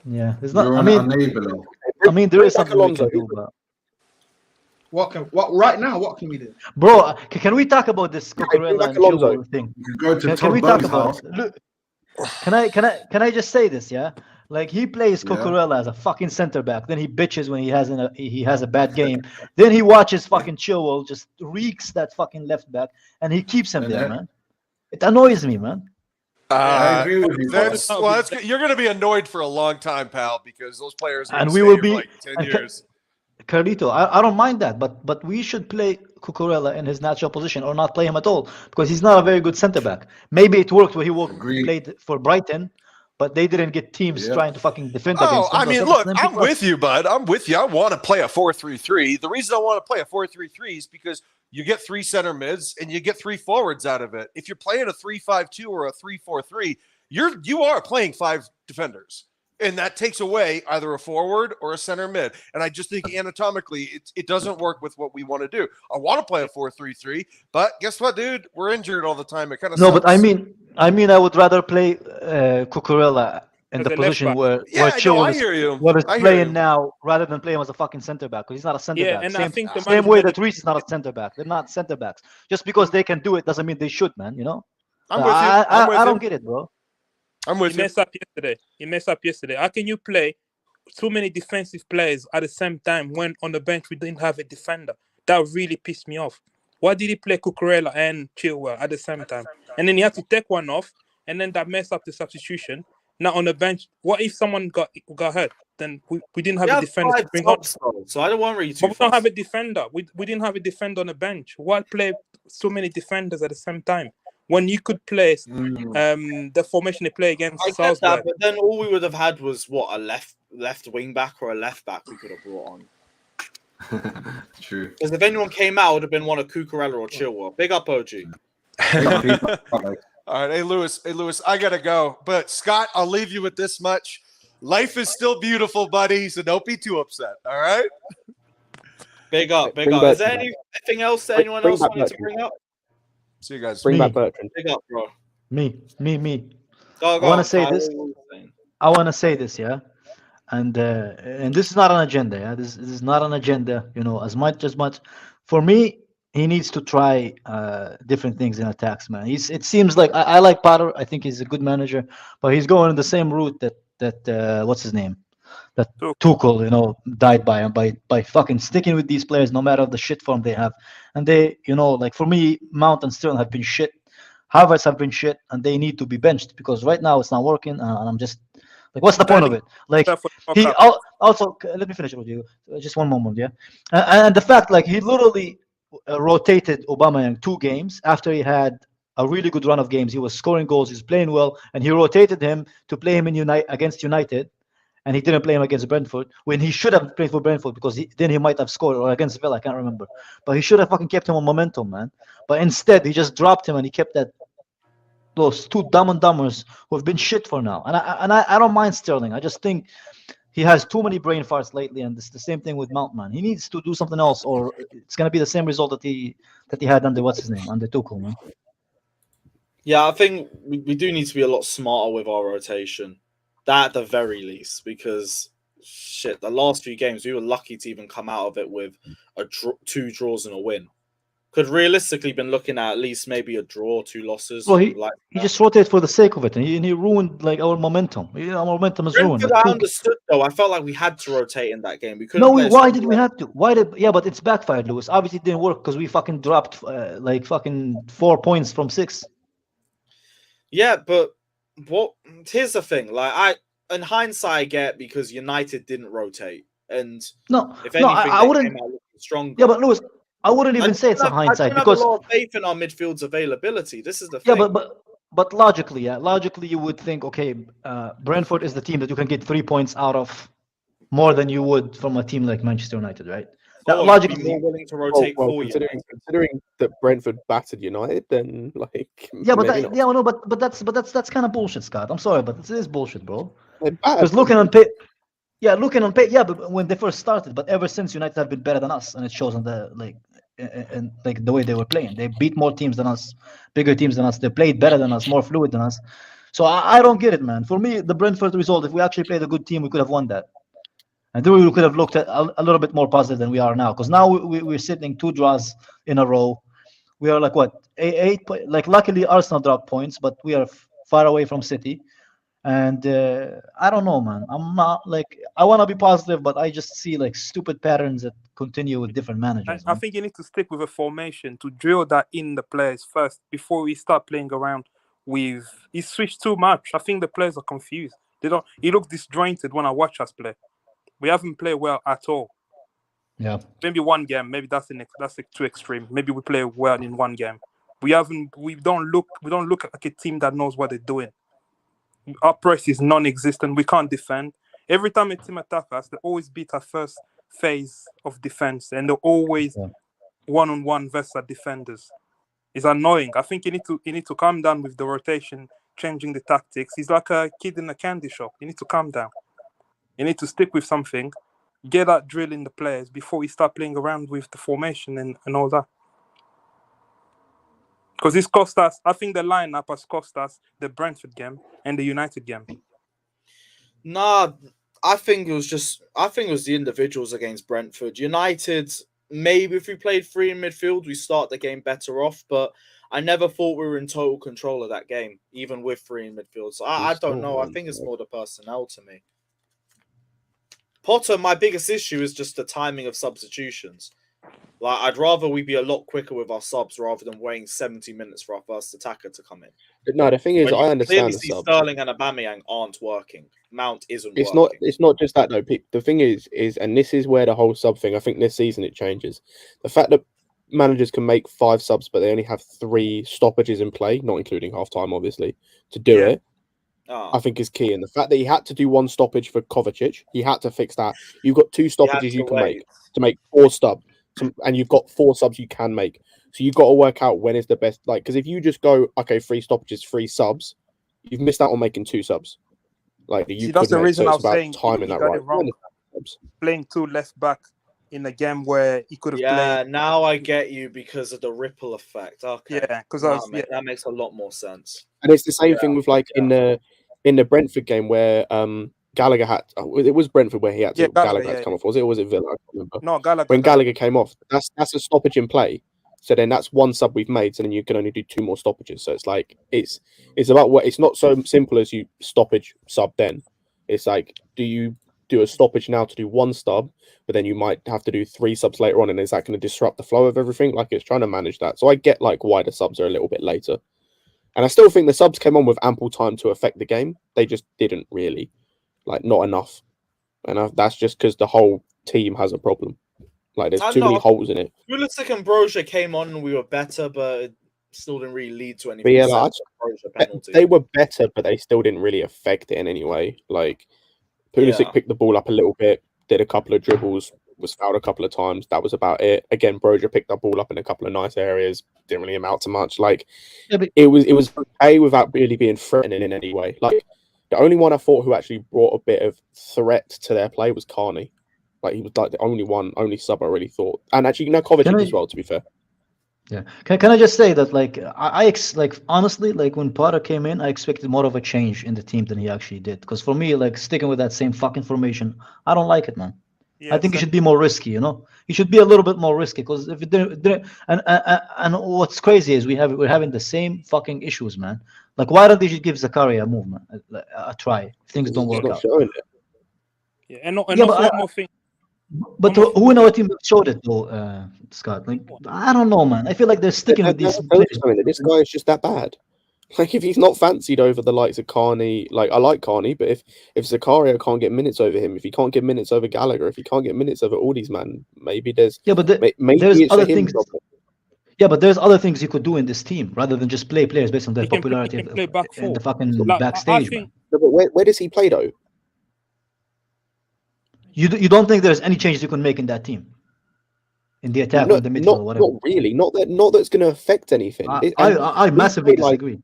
Yeah, there's not. I mean, there is something we can do, but. What right now? What can we do, bro? Can we talk about this Cucurella and Chilwell thing? Can we talk about? Look, can I just say this? Yeah, like, he plays Cucurella as a fucking center back. Then he bitches when he has a bad game. Then he watches fucking Chilwell just reeks that fucking left back, and he keeps him there, man. It annoys me, man. I agree with you. You're going to be annoyed for a long time, pal, because those players are And gonna we stay will here be for like 10 years. Carlito, I don't mind that, but we should play Cucurella in his natural position or not play him at all because he's not a very good centre back. Maybe it worked when he played for Brighton, but they didn't get teams trying to fucking defend against him. I mean, look, I'm with you, bud. I'm with you. I want to play a 4-3-3. The reason I want to play a 4-3-3 is because you get 3 center mids and you get 3 forwards out of it. If you're playing a 3-5-2 or a 3-4-3, you are playing 5 defenders. And that takes away either a forward or a center mid. And I just think anatomically, it doesn't work with what we want to do. I want to play a 4-3-3, but guess what, dude? We're injured all the time. It kind of No, sucks. but I mean, I would rather play Cucurella in the position where Chilwell is playing now rather than play him as a fucking center back because he's not a center back. And I think the same way that Reece is not a center back. They're not center backs. Just because they can do it doesn't mean they should, man. You know? I'm with you. I don't get it, bro. I'm with you. He messed up yesterday. How can you play too many defensive players at the same time when on the bench we didn't have a defender? That really pissed me off. Why did he play Cucurella and Chilwell at the same time? And then he had to take one off, and then that messed up the substitution. Now on the bench, what if someone got hurt? Then we didn't have a defender to bring on. So I don't worry you too. But we don't have a defender. We didn't have a defender on the bench. Why play so many defenders at the same time? When you could play the formation they play against Salzburg. But then all we would have had was a left wing back or a left back we could have brought on. True. Because if anyone came out, it would have been one of Cucurella or Chilwell. Big up, OG. All right, hey Lewis, I gotta go. But Scott, I'll leave you with this much: life is still beautiful, buddy. So don't be too upset. All right. Big up. Is there anything else that anyone else wanted to bring up? See you guys. Bring back Bertrand. Big up, bro. Me. Go, I want to say this. I want to say this, yeah. And this is not an agenda, yeah. This is not an agenda, you know. As much for me, he needs to try different things in attacks, man. It seems like I like Potter. I think he's a good manager, but he's going the same route that what's his name, that Tuchel, you know, died by fucking sticking with these players no matter the shit form they have. And they, you know, like for me, Mount and Sterling have been shit. Havertz have been shit, and they need to be benched because right now it's not working. And I'm just like, what's the point of it? Like he also let me finish with you. Just one moment, yeah. And the fact, like, he literally rotated Aubameyang 2 games after he had a really good run of games. He was scoring goals, he was playing well, and he rotated him to play him in against United, and he didn't play him against Brentford when he should have played for Brentford because then he might have scored, or against Villa, I can't remember. But he should have fucking kept him on momentum, man. But instead, he just dropped him and he kept those 2 dumb and dumbers who have been shit for now. And I don't mind Sterling. I just think he has too many brain farts lately, and it's the same thing with Mount, man. He needs to do something else, or it's gonna be the same result that he had under under Tuchel, man. Yeah, I think we do need to be a lot smarter with our rotation. That at the very least, because shit, the last few games we were lucky to even come out of it with 2 draws and a win. Could realistically been looking at least maybe a draw, 2 losses. Well, he just rotated for the sake of it, and he ruined like our momentum. Our momentum is ruined. I understood though. I felt like we had to rotate in that game. We couldn't. No, why did we have to? But it's backfired, Lewis. Obviously, it didn't work because we fucking dropped like fucking 4 points from 6. Yeah, but here's the thing. Like in hindsight, I get because United didn't rotate, and if anything, I wouldn't. Came out stronger. Yeah, but Lewis, I wouldn't even say it's a hindsight because I have a lot of faith in our midfield's availability. This is the thing. Yeah, but logically, you would think, okay, Brentford is the team that you can get 3 points out of more than you would from a team like Manchester United, right? That logically, more willing to rotate considering that Brentford battered United, then like but that's kind of bullshit, Scott. I'm sorry, but it is bullshit, bro. Because looking on paper, but when they first started, but ever since United have been better than us, and it shows on the the way they were playing. They beat more teams than us, bigger teams than us. They played better than us, more fluid than us. So I don't get it, man. For me, the Brentford result, if we actually played a good team, we could have won that. And then we could have looked at a little bit more positive than we are now. Because now we're sitting 2 draws in a row. We are like, what, 8? Like, luckily, Arsenal dropped points, but we are far away from City. And I don't know, man. I'm not like, I want to be positive, but I just see like stupid patterns that continue with different managers. I think you need to stick with a formation to drill that in the players first before we start playing around he switched too much. I think the players are confused. They don't. He looks disjointed when I watch us play. We haven't played well at all. Yeah. Maybe one game. Maybe that's too extreme. Maybe we play well in one game. We don't look like a team that knows what they're doing. Our press is non-existent. We can't defend. Every time a team attacks us, they always beat our first phase of defense, and they're always one-on-one versus our defenders. It's annoying. I think you need to calm down with the rotation, changing the tactics. He's like a kid in a candy shop. You need to calm down. You need to stick with something, get that drill in the players before you start playing around with the formation and all that. Because it's cost us. I think the lineup has cost us the Brentford game and the United game. Nah, I think it was the individuals against Brentford. United, maybe if we played three in midfield, we start the game better off, but I never thought we were in total control of that game, even with three in midfield. So I don't know. I think it's more the personnel to me. Potter, my biggest issue is just the timing of substitutions. Like, I'd rather we be a lot quicker with our subs rather than waiting 70 minutes for our first attacker to come in. No, the thing is, I understand the clearly subs. Sterling and Aubameyang aren't working. Mount isn't It's working. It's not just that though. The thing is, and this is where the whole sub thing. I think this season it changes. The fact that managers can make 5 subs, but they only have 3 stoppages in play, not including half time, obviously, to do it. I think is key. And the fact that he had to do 1 stoppage for Kovacic, he had to fix that. You've got 2 stoppages you can make to make 4 subs. And you've got 4 subs you can make. So you've got to work out when is the best. Like, because if you just go, okay, 3 stoppages, 3 subs, you've missed out on making 2 subs. Like, you that's the reason I was saying timing that right. Playing 2 left back in a game where he could have played. Yeah, now I get you because of the ripple effect. Okay. Yeah, because that makes a lot more sense. And it's the same thing with like in the Brentford game where Gallagher had it was Brentford where he had to Gallagher had to come off. Was it? Or was it Villa? I can't remember. No, Gallagher. When Gallagher came off, that's a stoppage in play. So then that's 1 sub we've made. So then you can only do 2 more stoppages. So it's like it's about what it's not so simple as you stoppage sub. Then it's like, do you do a stoppage now to do 1 stub, but then you might have to do 3 subs later on, and is that going to disrupt the flow of everything? Like, it's trying to manage that. So I get like why the subs are a little bit later, and I still think the subs came on with ample time to affect the game. They just didn't really. Like, not enough. And that's just because the whole team has a problem. Like, there's too many holes in it. Pulisic and Broja came on and we were better, but it still didn't really lead to anything. But yeah, like, they were better, but they still didn't really affect it in any way. Like, Pulisic picked the ball up a little bit, did a couple of dribbles, was fouled a couple of times. That was about it. Again, Broja picked the ball up in a couple of nice areas. Didn't really amount to much. Like, it was okay without really being threatening in any way. Like, the only one I thought who actually brought a bit of threat to their play was Carney. Like, he was like the only sub I really thought. And actually, Kovacic as well, to be fair. Yeah. Can I just say that, like, like honestly, like when Potter came in, I expected more of a change in the team than he actually did. Because for me, like, sticking with that same fucking formation, I don't like it, man. Yeah, I think it should be more risky, you know. It should be a little bit more risky, because if it didn't, and what's crazy is we're having the same fucking issues, man. Like, why don't they just give Zakaria a movement, a try? If things don't work out. Yeah, and one more thing. But who in our team showed it though, Scott? Like, I don't know, man. I feel like they're sticking with these. This guy is just that bad. Like, if he's not fancied over the likes of Carney, like, I like Carney, but if Zakaria can't get minutes over him, if he can't get minutes over Gallagher, if he can't get minutes over all these man, maybe there's maybe there's it's other a him things. problem. Yeah, but there's other things you could do in this team rather than just play players based on their popularity in the fucking backstage. Man. No, but where does he play though? You don't think there's any changes you can make in that team, in the attack or the midfield, or whatever? Not really. Not that's going to affect anything. I massively disagree.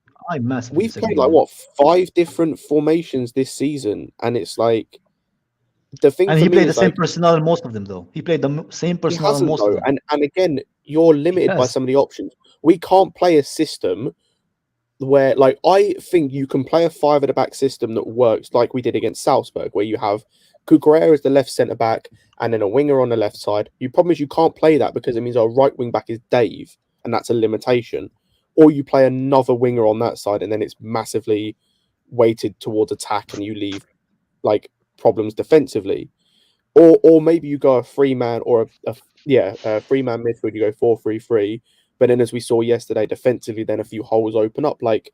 We've played like what 5 different formations this season, and it's like the thing. And he played the same personnel in most of them, though. He played the same personnel in most of them. And again, you're limited by some of the options. We can't play a system where, like, I think you can play a 5 at the back system that works like we did against Salzburg, where you have Cucurella as the left centre back and then a winger on the left side. The problem is you can't play that because it means our right wing back is Dave, and that's a limitation. Or you play another winger on that side, and then it's massively weighted towards attack, and you leave like problems defensively. Or maybe you go a 3-man or a 3-man midfield. You go 4-3-3, but then as we saw yesterday, defensively, then a few holes open up. Like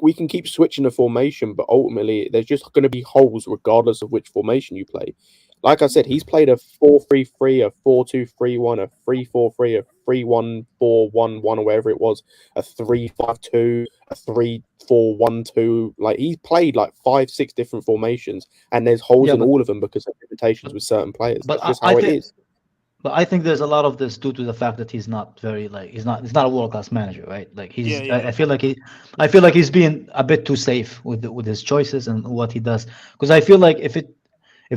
we can keep switching the formation, but ultimately there's just going to be holes regardless of which formation you play. Like I said, he's played a 4-3-3, a 4-2-3-1, a 3-4-3, a 3-1-4-1-1, or whatever it was, a 3-5-2, a 3-4-1-2. Like, he's played like 5-6 different formations, and there's holes in all of them because of limitations with certain players. That's just how it is. But I think there's a lot of this due to the fact that he's not very he's not a world class manager, right? Like I feel like he's being a bit too safe with his choices and what he does. Because I feel like if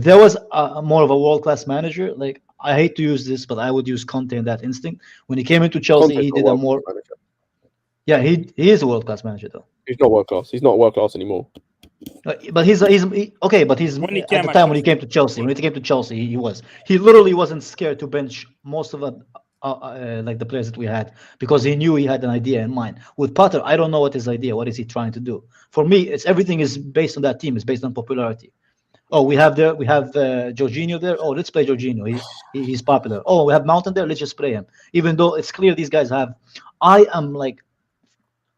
there was more of a world class manager, like, I hate to use this, but I would use Conte in that instinct. When he came into Chelsea, he did a more. Yeah, he is a world class manager though. He's not world class. He's not world class anymore. But he's okay. But he's at the time when he came to Chelsea. When he came to Chelsea, he literally wasn't scared to bench most of like the players that we had because he knew he had an idea in mind. With Potter, I don't know what his idea. What is he trying to do? For me, it's everything is based on that team. It's based on popularity. Oh, we have Jorginho there. Oh, let's play Jorginho. He's popular. Oh, we have Mountain there. Let's just play him. Even though it's clear these guys have. I am like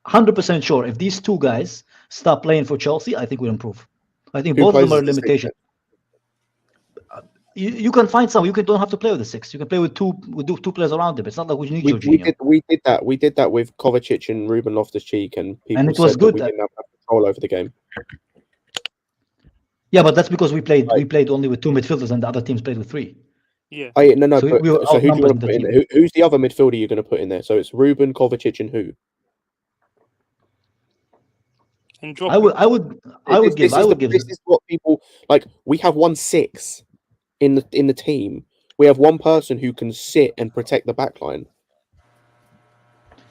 100% sure if these two guys stop playing for Chelsea, I think we'll improve. I think both of them are limitation. You can find some. You don't have to play with the 6. You can play with two players around them. It's not like we need Jorginho. We did that with Kovacic and Ruben Loftus-Cheek, and people and it was good. We didn't have control over the game. Yeah, but that's because we played only with 2 midfielders and the other teams played with 3. Yeah. No. So who do you want to put in there? Who's the other midfielder you're going to put in there? So it's Ruben, Kovacic, and who? I would give. This is what people like. We have 1 6 in the team. We have one person who can sit and protect the backline.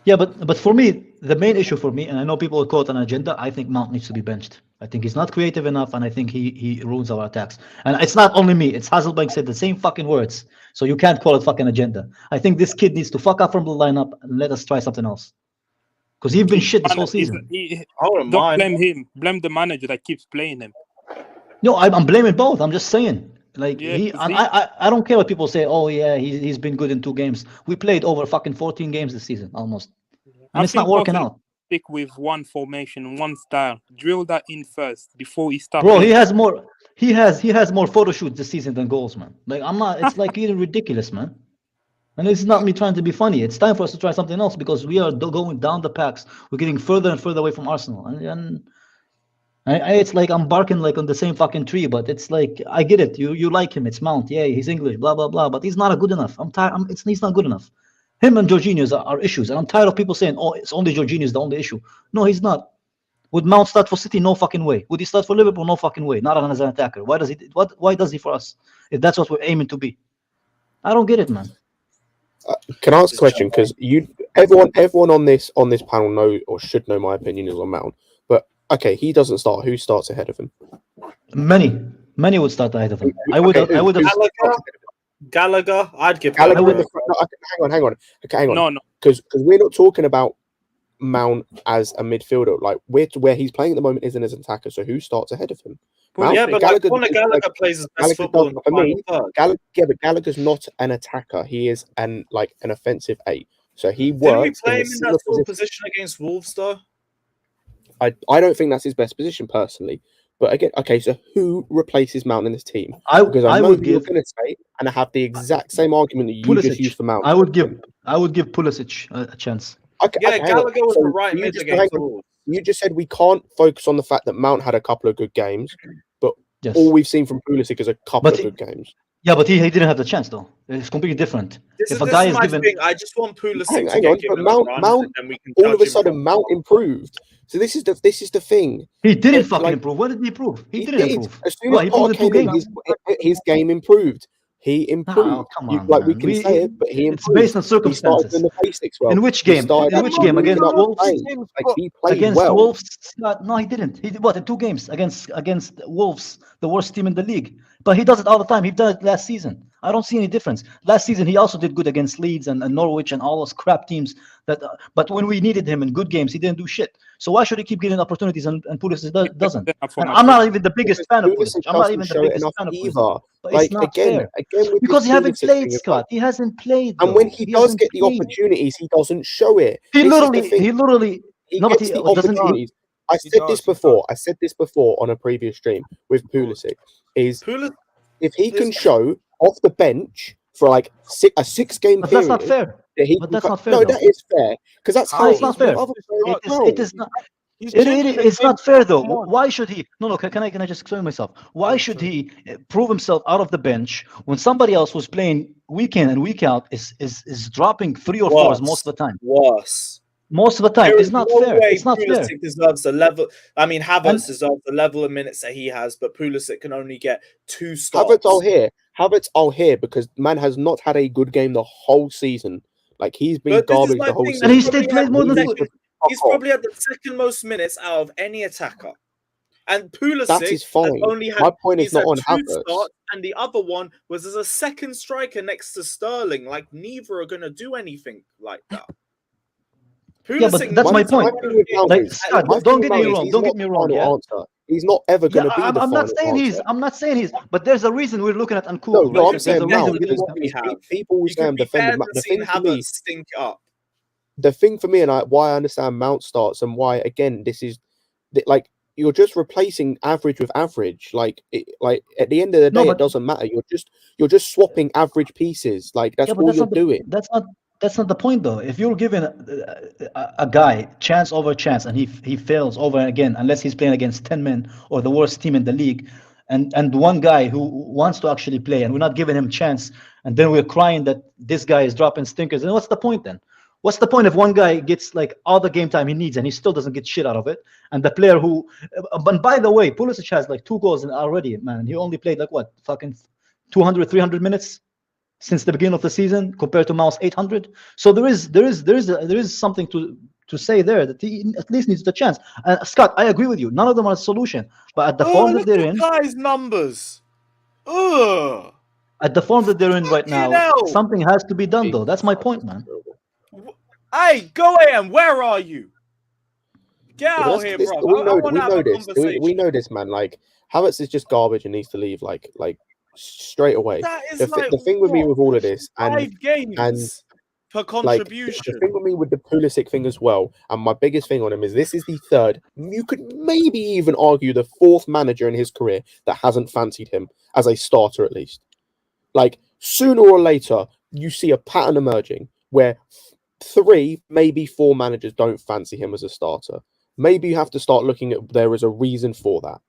Yeah, but for me, the main issue for me, and I know people will call it an agenda, I think Mount needs to be benched. I think he's not creative enough, and I think he ruins our attacks. And it's not only me. It's Hasselbank said the same fucking words. So you can't call it fucking agenda. I think this kid needs to fuck up from the lineup and let us try something else. Because he's been shit this whole season. Don't blame him. Blame the manager that keeps playing him. No, I'm blaming both. I'm just saying. Like I don't care what people say. Oh yeah, he's been good in 2 games. We played over fucking 14 games this season almost, and it's not working out. Stick with one formation, one style. Drill that in first before he starts. Bro, he has more. He has more photo shoots this season than goals, man. Like I'm not. It's like getting ridiculous, man. And it's not me trying to be funny. It's time for us to try something else because we are going down the packs. We're getting further and further away from Arsenal, and it's like I'm barking like on the same fucking tree. But it's like I get it. You like him. It's Mount. Yeah, he's English. Blah blah blah. But he's not good enough. I'm tired. He's not good enough. Him and Jorginho are issues, and I'm tired of people saying, "Oh, it's only Jorginho is the only issue." No, he's not. Would Mount start for City? No fucking way. Would he start for Liverpool? No fucking way. Not as an attacker. Why does he? Why does he for us? If that's what we're aiming to be, I don't get it, man. Can I ask a question? Because everyone on this panel know or should know my opinion is on Mount. But okay, he doesn't start. Who starts ahead of him? Many would start ahead of him. I would have. Gallagher. I'd give Gallagher. Hang on. Okay, hang on. No. Because we're not talking about Mount as a midfielder. Like where he's playing at the moment isn't as an attacker. So who starts ahead of him? Mount, yeah, but Gallagher plays his best football. For me, but Gallagher's not an attacker. He is an offensive 8. So he works. Didn't we play him in that sort of position against Wolves, though? I don't think that's his best position personally. But again, okay, so who replaces Mount in this team? Because I know what you're going to say, and I have the exact same argument that you just used for Mount. I would give Pulisic a chance. Okay, Gallagher was the right mid against Wolves. You just said we can't focus on the fact that Mount had a couple of good games, but all we've seen from Pulisic is a couple of good games. Yeah, but he didn't have the chance though. It's completely different. If a guy is given, I just want Pulisic to get given Mount, a run, Mount and then we can all of a sudden Mount improved. So this is the thing. He didn't fucking improve. When did he improve? He didn't improve. As soon as Potter came in, his game improved. He improved. Oh, come on, we can say it, but he improved. It's based on circumstances. In the basics well. In which game? In which game? Against Wolves? He played against well. Wolves? No, he didn't. He did what? In 2 games against Wolves, the worst team in the league. But he does it all the time. He did it last season. I don't see any difference. Last season, he also did good against Leeds and Norwich and all those crap teams. But when we needed him in good games, he didn't do shit. So why should he keep getting opportunities and Pulisic doesn't? And I'm not even the biggest fan of Pulisic. I'm not even the biggest fan of Pulisic. But it's not fair. Because he hasn't played, Scott. He hasn't played. And when he does get the opportunities, he doesn't show it. He literally. He gets the opportunities. I said this before. I said this before on a previous stream with Pulisic. Is if he can show off the bench for like a 6-game But period, that's not fair. that he But can that's not fair. No, though. that is fair because that's how No, it's not fair. It is not. It's not fair though. Why should he? No. Can I just explain myself? Why should he prove himself out of the bench when somebody else who's playing week in and week out is dropping 3 or 4s most of the time? Most of the time, it's not fair. It's not fair. Pulisic deserves the level. I mean, Havertz deserves the level of minutes that he has, but Pulisic can only get 2 starts. Havertz all here because man has not had a good game the whole season. Like he's been garbage the whole season. And he still played more than He's probably had the second most minutes out of any attacker. And Pulisic that is fine. only had, My point is not on 2 Havertz. starts, and the other one was as a second striker next to Sterling. Like neither are going to do anything like that. Yeah, but that's my point. Like, Scott, don't get me wrong. Don't get me wrong. Yeah? He's not ever going to be the I'm not saying answer. I'm not saying he's. But there's a reason we're looking at Uncool. No, I'm saying now people will say I'm defending. The thing for me, stink up. The thing for me, and why I understand Mount starts, and why again this is like you're just replacing average with average. Like at the end of the day, it doesn't matter. You're just swapping average pieces. Like that's all you're doing. That's not the point, though. If you're giving a guy chance over chance and he fails over and again, unless he's playing against 10 men or the worst team in the league, and one guy who wants to actually play and we're not giving him chance, and then we're crying that this guy is dropping stinkers, then what's the point then? What's the point if one guy gets like all the game time he needs and he still doesn't get shit out of it? And the player who, but by the way, Pulisic has like 2 goals already, man. He only played like what, fucking 200, 300 minutes since the beginning of the season compared to Mount's 800. So there is something to say there that he at least needs the chance. Scott, I agree with you. None of them are a solution, but at the form that they're in, guys' numbers. Ugh. At the form that they're in right now, something has to be done, though. That's my point, man. Hey, go AM, where are you? Get out here, bro. We know this, man. Like Havertz is just garbage and needs to leave like straight away. The thing with me with all of this and 5 games per contribution. Like, the thing with me with the Pulisic thing as well, and my biggest thing on him is this is the 3rd. You could maybe even argue the 4th manager in his career that hasn't fancied him as a starter at least. Like sooner or later, you see a pattern emerging where 3, maybe 4 managers don't fancy him as a starter. Maybe you have to start looking at there is a reason for that.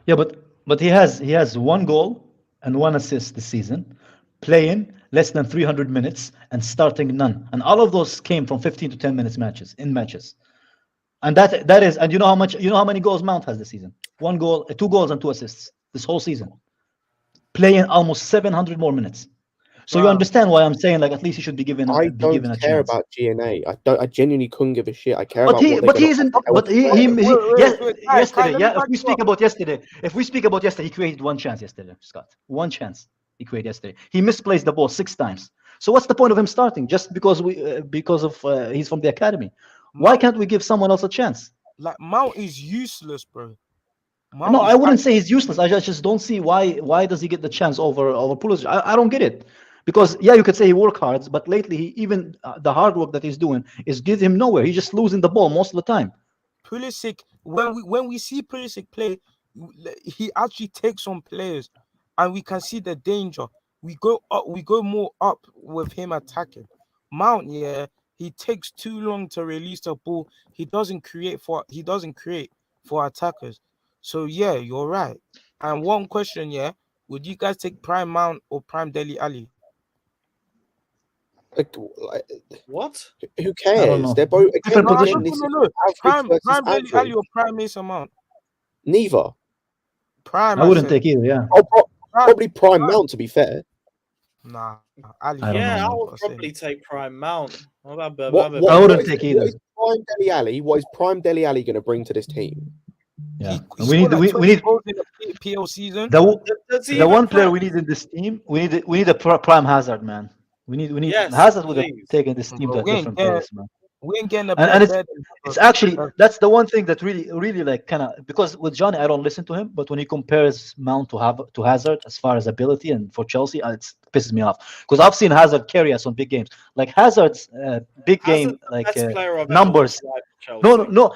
Yeah, but he has 1 goal and 1 assist this season, playing less than 300 minutes and starting none. And all of those came from 15 to 10 minutes matches. And that is, and you know how many goals Mount has this season? 1 goal, 2 goals and 2 assists this whole season. Playing almost 700 more minutes. So you understand why I'm saying like at least he should be given. I don't care about GNA. I genuinely couldn't give a shit. I care but about. Yesterday. Yeah, if we speak about yesterday, he created 1 chance yesterday, Scott. 1 chance he created yesterday. He misplaced the ball 6 times. So what's the point of him starting? Just because he's from the academy? Why can't we give someone else a chance? Like Mount is useless, bro. No, I wouldn't say he's useless. I just don't see why does he get the chance over Pulisic? I don't get it. Because you could say he works hard, but lately even the hard work that he's doing is getting him nowhere. He's just losing the ball most of the time. Pulisic, when we see Pulisic play, he actually takes on players, and we can see the danger. We go more up with him attacking. Mount, he takes too long to release the ball. He doesn't create for attackers. So you're right. And one question, would you guys take Prime Mount or Prime Dele Alli? What? Who cares? They're both different positions. No. Prime Dele Alli or Prime Mason Mount? Neither. Prime. I wouldn't take either. Yeah. Probably Prime Mount to be fair. Nah, Ali. I would probably take Prime Mount. I wouldn't take either. What is Prime Dele Alli going to bring to this team? Yeah, we need PL season. The one player we need in this team, we need a Prime Hazard, man. We need Hazard would have taken this team to a different place, man. We ain't getting it's actually that's the one thing that really like kind of, because with Johnny I don't listen to him, but when he compares Mount to Hazard as far as ability and for Chelsea, it's pisses me off because I've seen Hazard carry us on big games. Like Hazard's big game numbers. No.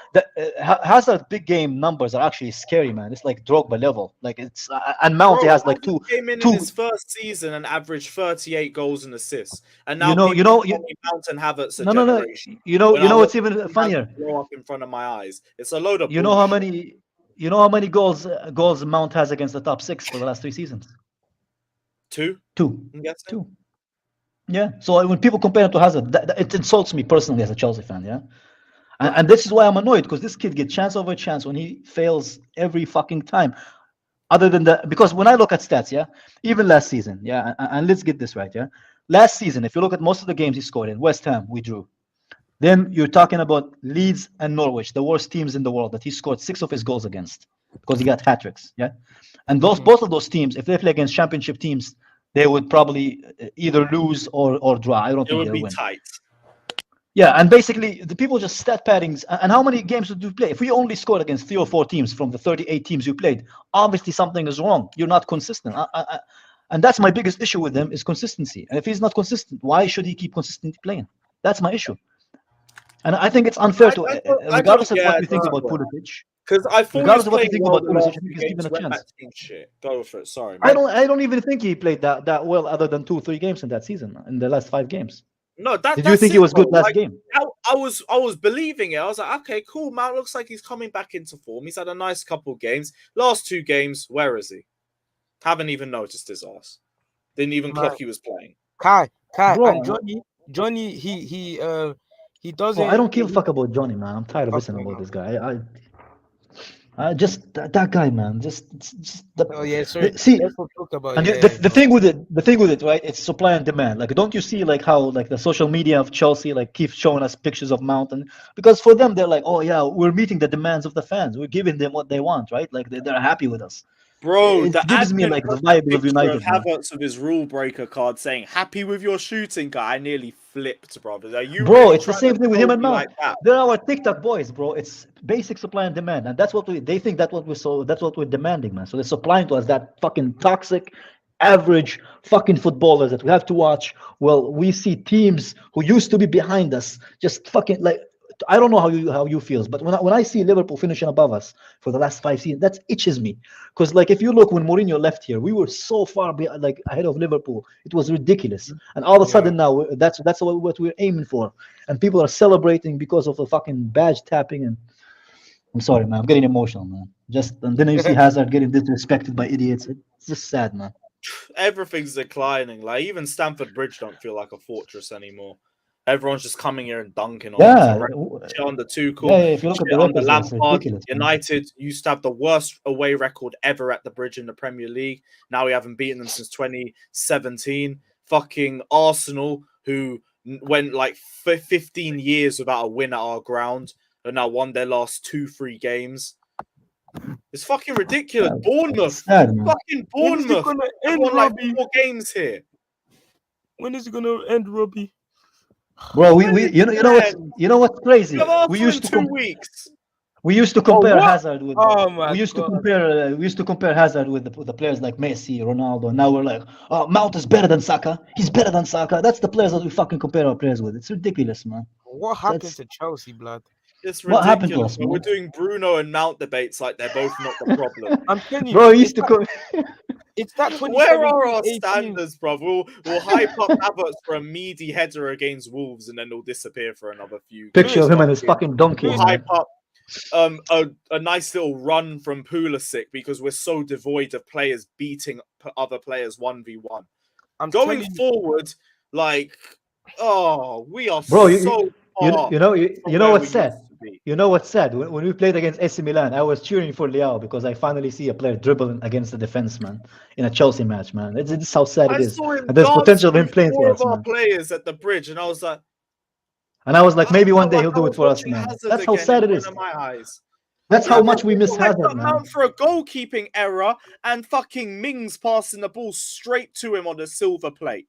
Hazard's big game numbers are actually scary, man. It's like Drogba level. Like it's and Mount has like two. Came in his first season and averaged 38 goals and assists, and now Mount and Havertz a no. generation. You know what's even funnier? Blow up in front of my eyes. It's a load of. You know how many goals Mount has against the top 6 for the last 3 seasons? Two. Yeah. So when people compare it to Hazard, it insults me personally as a Chelsea fan. Yeah. And this is why I'm annoyed, because this kid gets chance over chance when he fails every fucking time. Other than that, because when I look at stats, yeah, even last season, yeah, and let's get this right, yeah. Last season, if you look at most of the games he scored in, West Ham, we drew. Then you're talking about Leeds and Norwich, the worst teams in the world that he scored 6 of his goals against because he got hat-tricks, yeah. And both of those teams, if they play against championship teams, they would probably either lose or draw. I don't think they'll win. It would be tight. Yeah, and basically the people just stat paddings. And how many games did you play? If we only scored against 3 or 4 teams from the 38 teams you played, obviously something is wrong. You're not consistent. And that's my biggest issue with him is consistency. And if he's not consistent, why should he keep consistently playing? That's my issue. And I think it's unfair to, regardless of what you think about Pulisic. Because I thought regardless of what you think about Pulisic, I think he's given a chance. Go for it. Sorry, man. I don't even think he played that well, other than 2-3 games in that season, in the last 5 games. No, did you think he was good last game? I was believing it. I was like, okay, cool. Mount looks like he's coming back into form. He's had a nice couple of games. Last 2 games, where is he? Haven't even noticed his ass. Didn't even clock he was playing. Kai, Bro, and Johnny, he doesn't. I don't give a fuck about Johnny, man. I'm tired of listening about this guy. I just that guy, man. Just oh yeah, sorry. See, talk about and the thing with it, right? It's supply and demand. Like, don't you see like how like the social media of Chelsea like keeps showing us pictures of Mount, and because for them they're like, oh yeah, we're meeting the demands of the fans. We're giving them what they want, right? Like they're happy with us. Bro, it gives me like the vibe of United. Havertz with his rule breaker card saying "happy with your shooting," guy. I nearly flipped, brother. Are you? Bro, really it's the same thing with him and Mount. Like they're our TikTok boys, bro. It's basic supply and demand, and that's what they think that's what we're demanding, man. So they're supplying to us that fucking toxic, average fucking footballers that we have to watch. Well, we see teams who used to be behind us just fucking like. I don't know how you feel, but when I see Liverpool finishing above us for the last 5 seasons, that itches me. Because like if you look when Mourinho left here, we were so far like ahead of Liverpool, it was ridiculous. And all of a sudden now that's what we're aiming for, and people are celebrating because of the fucking badge tapping. And I'm sorry, man, I'm getting emotional, man. And then you see Hazard getting disrespected by idiots. It's just sad, man. Everything's declining. Like even Stamford Bridge don't feel like a fortress anymore. Everyone's just coming here and dunking on us. On the Tuchel, if you look at the on the Lampard, United used to have the worst away record ever at the Bridge in the Premier League. Now we haven't beaten them since 2017. Fucking Arsenal, who went like 15 years without a win at our ground, and now won their last 2-3 games. It's fucking ridiculous. Bournemouth, fucking Bournemouth. Won like 4 games here. When is it gonna end, Robbie? Bro, you know what's crazy? We used to compare Hazard with we used to compare Hazard with the players like Messi, Ronaldo. Now we're like, oh, Mount is better than Saka. He's better than Saka. That's the players that we fucking compare our players with. It's ridiculous, man. What happened to Chelsea, blood? It's ridiculous. What happened to us, man? We're doing Bruno and Mount debates like they're both not the problem. I'm telling you, bro. He used to come. It's that where are our standards, bro? We'll hype up Havertz for a meaty header against Wolves, and then he'll disappear for another few. Picture of him and his fucking donkey. We'll hype up a nice little run from Pulisic because we're so devoid of players beating other players 1v1. Going forward, like, we are so far. You know what's sad? You know what's sad? When we played against AC Milan, I was cheering for Leao because I finally see a player dribbling against the defense, man, in a Chelsea match, man. This is how sad it is. And there's potential of him playing for us, man. Players at the Bridge, and I was like, maybe one day he'll do it for us, man. That's how sad it is. That's how much we miss Hazard, man. For a goalkeeping error and fucking Mings passing the ball straight to him on the silver plate.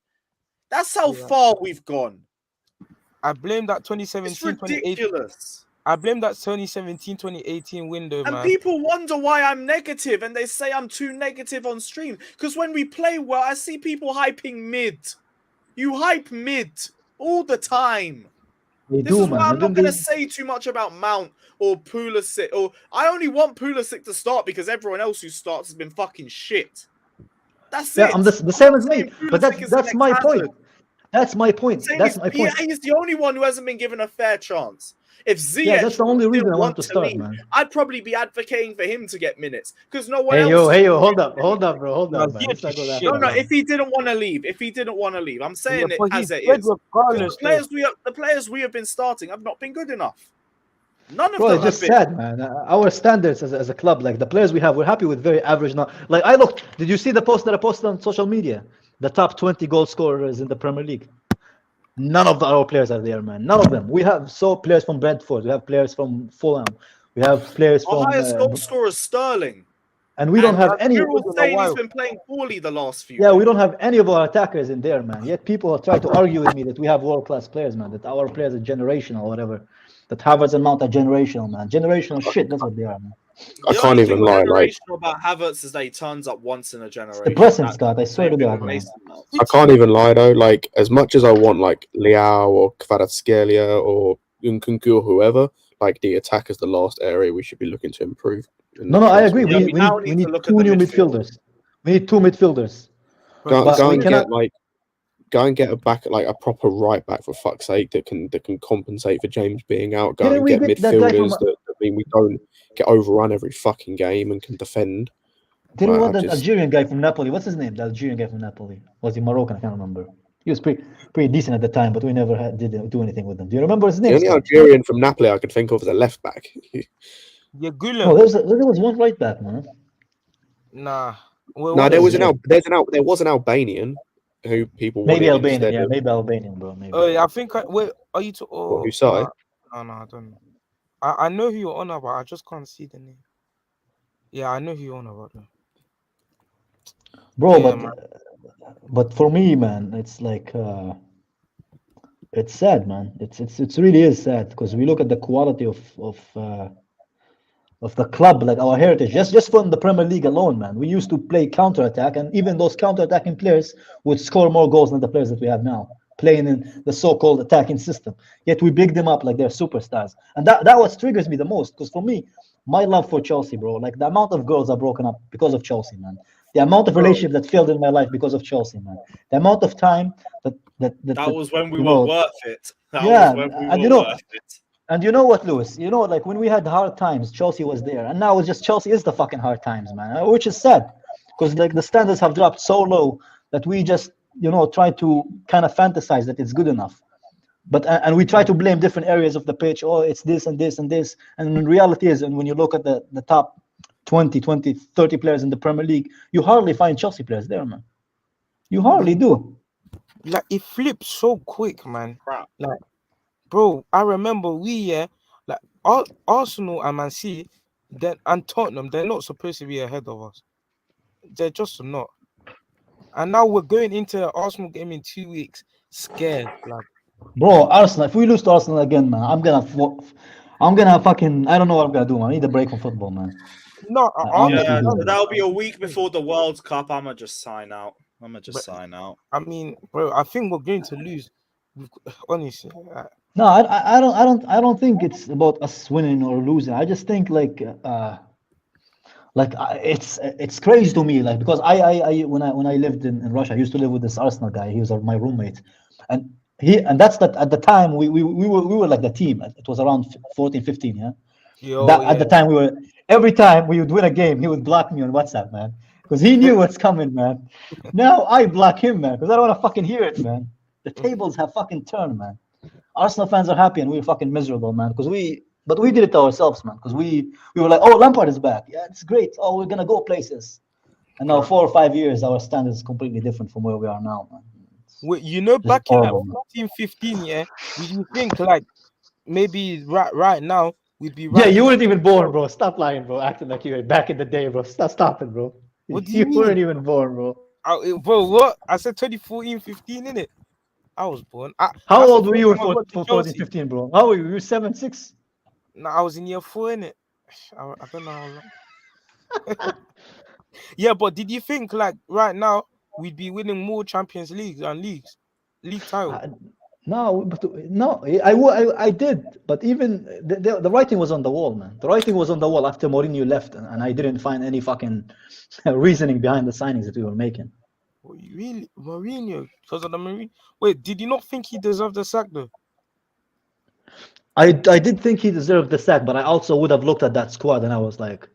That's how far we've gone. I blame that 2017, it's ridiculous. I blame that 2017-2018 window, And man. people wonder why I'm negative, and they say I'm too negative on stream. Because when we play well, I see people hyping mid. You hype mid all the time. This is why I'm not going to say too much about Mount or Pulisic. Or I only want Pulisic to start because everyone else who starts has been fucking shit. That's it. I'm the same as me. But that's my point. That's my point. That's my point. He's the only one who hasn't been given a fair chance. If Ziyech that's the only reason I want to start, leave, man. I'd probably be advocating for him to get minutes because no one Hey else. yo, hold up, bro, hold up, man. Let's not go that far, No, man. if he didn't want to leave, I'm saying it as it is. Regardless, The players we have been starting have not been good enough. None of Bro, them it's just have been. sad, man. Our standards as a club, like the players we have, we're happy with very average now. Like I looked, did you see the post that I posted on social media? The top 20 goal scorers in the Premier League. None of our players are there, man. None of them. We have players from Brentford. We have players from Fulham. We have players Our from. highest goal scorer is Sterling. And we don't have any. People saying he's been playing poorly the last few. Yeah, we don't have any of our attackers in there, man. Yet people try to argue with me that we have world-class players, man. That our players are generational or whatever. That Havertz and Mount are generational, man. Generational shit. That's what they are, man. I can't even lie. Like, about Havertz is that he turns up once in a generation. Depressing, Scott. I swear to God, man. I can't even lie though. Like, as much as I want like Leao or Kvaratskhelia or Nkunku or whoever, like the attack is the last area we should be looking to improve. No, I agree. We need two new midfielders. We need two midfielders. Go and get a back, like a proper right back, for fuck's sake, that can compensate for James being out. Go and get midfielders that mean we don't get overrun every fucking game and can defend. Didn't want that Algerian guy from Napoli. What's his name? The Algerian guy from Napoli. Was he Moroccan? I can't remember. He was pretty decent at the time, but we never did do anything with him. Do you remember his name? The only Algerian from Napoli I could think of is a left back. Yeah, Gulen. No, there was one right back, man. Nah. There was an Albanian who people maybe wanted Albanian, instead yeah, of- maybe Albanian, bro. Maybe. Oh, yeah, I think. Wait, are you? What, who started? No, I don't know. I know who you're on about. I just can't see the name. Yeah, I know who you're on about. Though. Bro, Yeah, but for me, man, it's like it's sad, man. It's really is sad because we look at the quality of the club, like our heritage, just from the Premier League alone, man. We used to play counter-attack, and even those counter-attacking players would score more goals than the players that we have now, playing in the so-called attacking system. Yet we big them up like they're superstars. And that what triggers me the most, because for me, my love for Chelsea, bro, like the amount of girls are broken up because of Chelsea, man. The amount of relationships that failed in my life because of Chelsea, man. The amount of time that was when we were worth it. That yeah, was when we and were worth it. And you know what, Lewis? You know, like when we had hard times, Chelsea was there, and now it's just Chelsea is the fucking hard times, man. Which is sad, because like the standards have dropped so low that we just, try to kind of fantasize that it's good enough, but and we try to blame different areas of the pitch. Oh, it's this and this and this, and in reality is, and when you look at the top 20, 30 players in the Premier League, you hardly find Chelsea players there, man. You hardly do. Like it flips so quick, man. Like, bro, I remember like Arsenal and Man City, and Tottenham, they're not supposed to be ahead of us. They're just not. And now we're going into the Arsenal game in 2 weeks, scared. Like, bro, Arsenal. If we lose to Arsenal again, man, I'm gonna fucking. I don't know what I'm gonna do, man. I need a break from football, man. No, that'll be a week before the World Cup. I'ma just sign out. Sign out. I mean, bro, I think we're going to lose. Honestly. No, I don't think it's about us winning or losing. I just think it's crazy to me, like, because I when I lived in Russia, I used to live with this Arsenal guy. He was my roommate, and that's that at the time we were like the team. It was around 14, 15, yeah. At the time every time we would win a game, he would block me on WhatsApp, man, because he knew what's coming, man. Now I block him, man, because I don't want to fucking hear it, man. The tables have fucking turned, man. Arsenal fans are happy and we're fucking miserable, man, because we did it to ourselves, man, because we were like, oh, Lampard is back. Yeah, it's great. Oh, we're gonna go places. And now 4 or 5 years, our standard is completely different from where we are now, man. Wait, back in like 14, 15, yeah, would you think like maybe right now we'd be right? Yeah, you weren't even born, bro. Stop lying, bro. Acting like you were back in the day, bro. Stop it, bro. What do you mean? Weren't even born, bro. Bro, what? I said 2014, 15, innit? I was born. How old were you for 14, 15, bro? How were you? You were 7, 6? No, I was in year 4, innit? I don't know how long. Yeah, but did you think like right now we'd be winning more Champions Leagues and league title? No, I did, but even the writing was on the wall, man. The writing was on the wall after Mourinho left, and I didn't find any fucking reasoning behind the signings that we were making. Really, Mourinho, because of the Mourinho. Wait, did you not think he deserved the sack though? I did think he deserved the sack, but I also would have looked at that squad and I was like,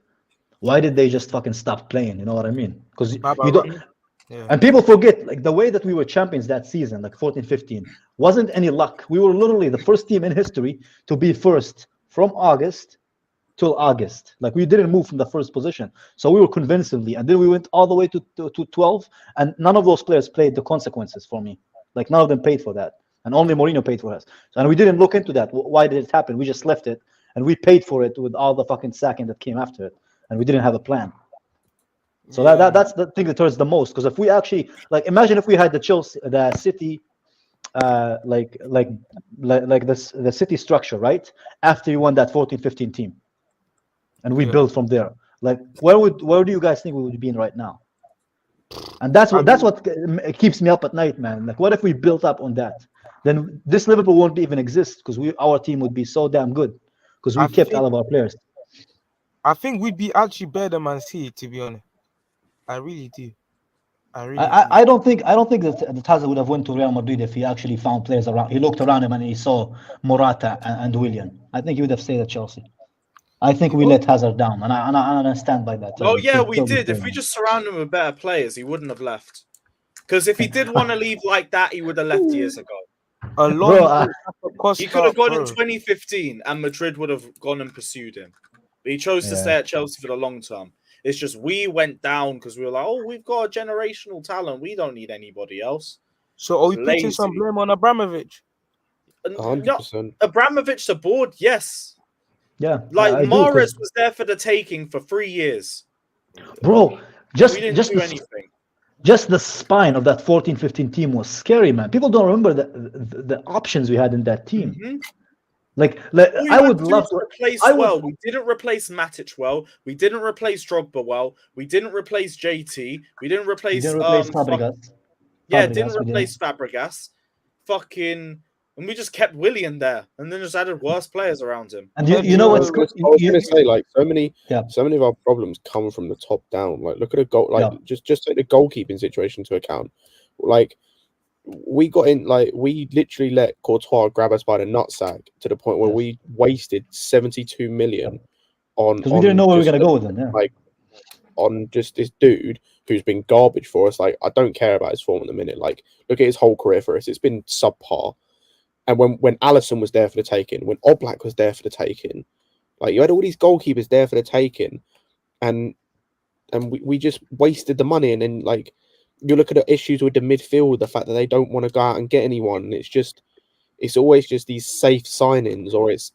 why did they just fucking stop playing? You know what I mean? Because you don't. Yeah. And people forget, like, the way that we were champions that season, like 14-15, wasn't any luck. We were literally the first team in history to be first from August till August. Like, we didn't move from the first position. So we were convincingly, and then we went all the way to 12, and none of those players played the consequences for me. Like, none of them paid for that. And only Mourinho paid for us. And we didn't look into that. Why did it happen? We just left it, and we paid for it with all the fucking sacking that came after it. And we didn't have a plan. So that's the thing that hurts the most. Because if we actually, like, imagine if we had the City, like the City structure, right? After you won that 14-15 team, and we built from there. Like, where do you guys think we would be in right now? And that's what keeps me up at night, man. Like, what if we built up on that? Then this Liverpool won't even exist because our team would be so damn good because we kept all of our players. I think we'd be actually better than Man City, to be honest. I really do. I don't think that Hazard would have went to Real Madrid if he actually found players around. He looked around him and he saw Morata and Willian. I think he would have stayed at Chelsea. I think we let Hazard down, and I stand by that. Oh yeah, we did. If we just surrounded him with better players, he wouldn't have left. Because if he did want to leave like that, he would have left years ago. He could have gone in 2015, and Madrid would have gone and pursued him. But he chose to stay at Chelsea for the long term. It's just we went down because we were like, oh, we've got a generational talent. We don't need anybody else. So are we putting some blame on Abramovich? 100%. Abramovich, the board, yes. Yeah. Like, Mahrez was there for the taking for 3 years. Bro, we didn't do anything. Just the spine of that 14-15 team was scary, man. People don't remember the options we had in that team. Mm-hmm. Like I would love to replace We didn't replace Matic well. We didn't replace Drogba well. We didn't replace JT. We didn't replace Fabregas. Didn't replace Fabregas. And we just kept Willian there, and then just added worse players around him. And you know what's good? I was going to say, like, so many of our problems come from the top down. Like, look at a goal. Like, just take the goalkeeping situation into account. Like, we got in, like, we literally let Courtois grab us by the nutsack to the point where we wasted 72 million on because we didn't know where we were going to go with them. Yeah. Like, on just this dude who's been garbage for us. Like, I don't care about his form at the minute. Like, look at his whole career for us. It's been subpar. And when Alisson was there for the taking, when Oblak was there for the taking, like, you had all these goalkeepers there for the taking, and we just wasted the money. And then, like, you look at the issues with the midfield, the fact that they don't want to go out and get anyone. It's always just these safe signings, or it's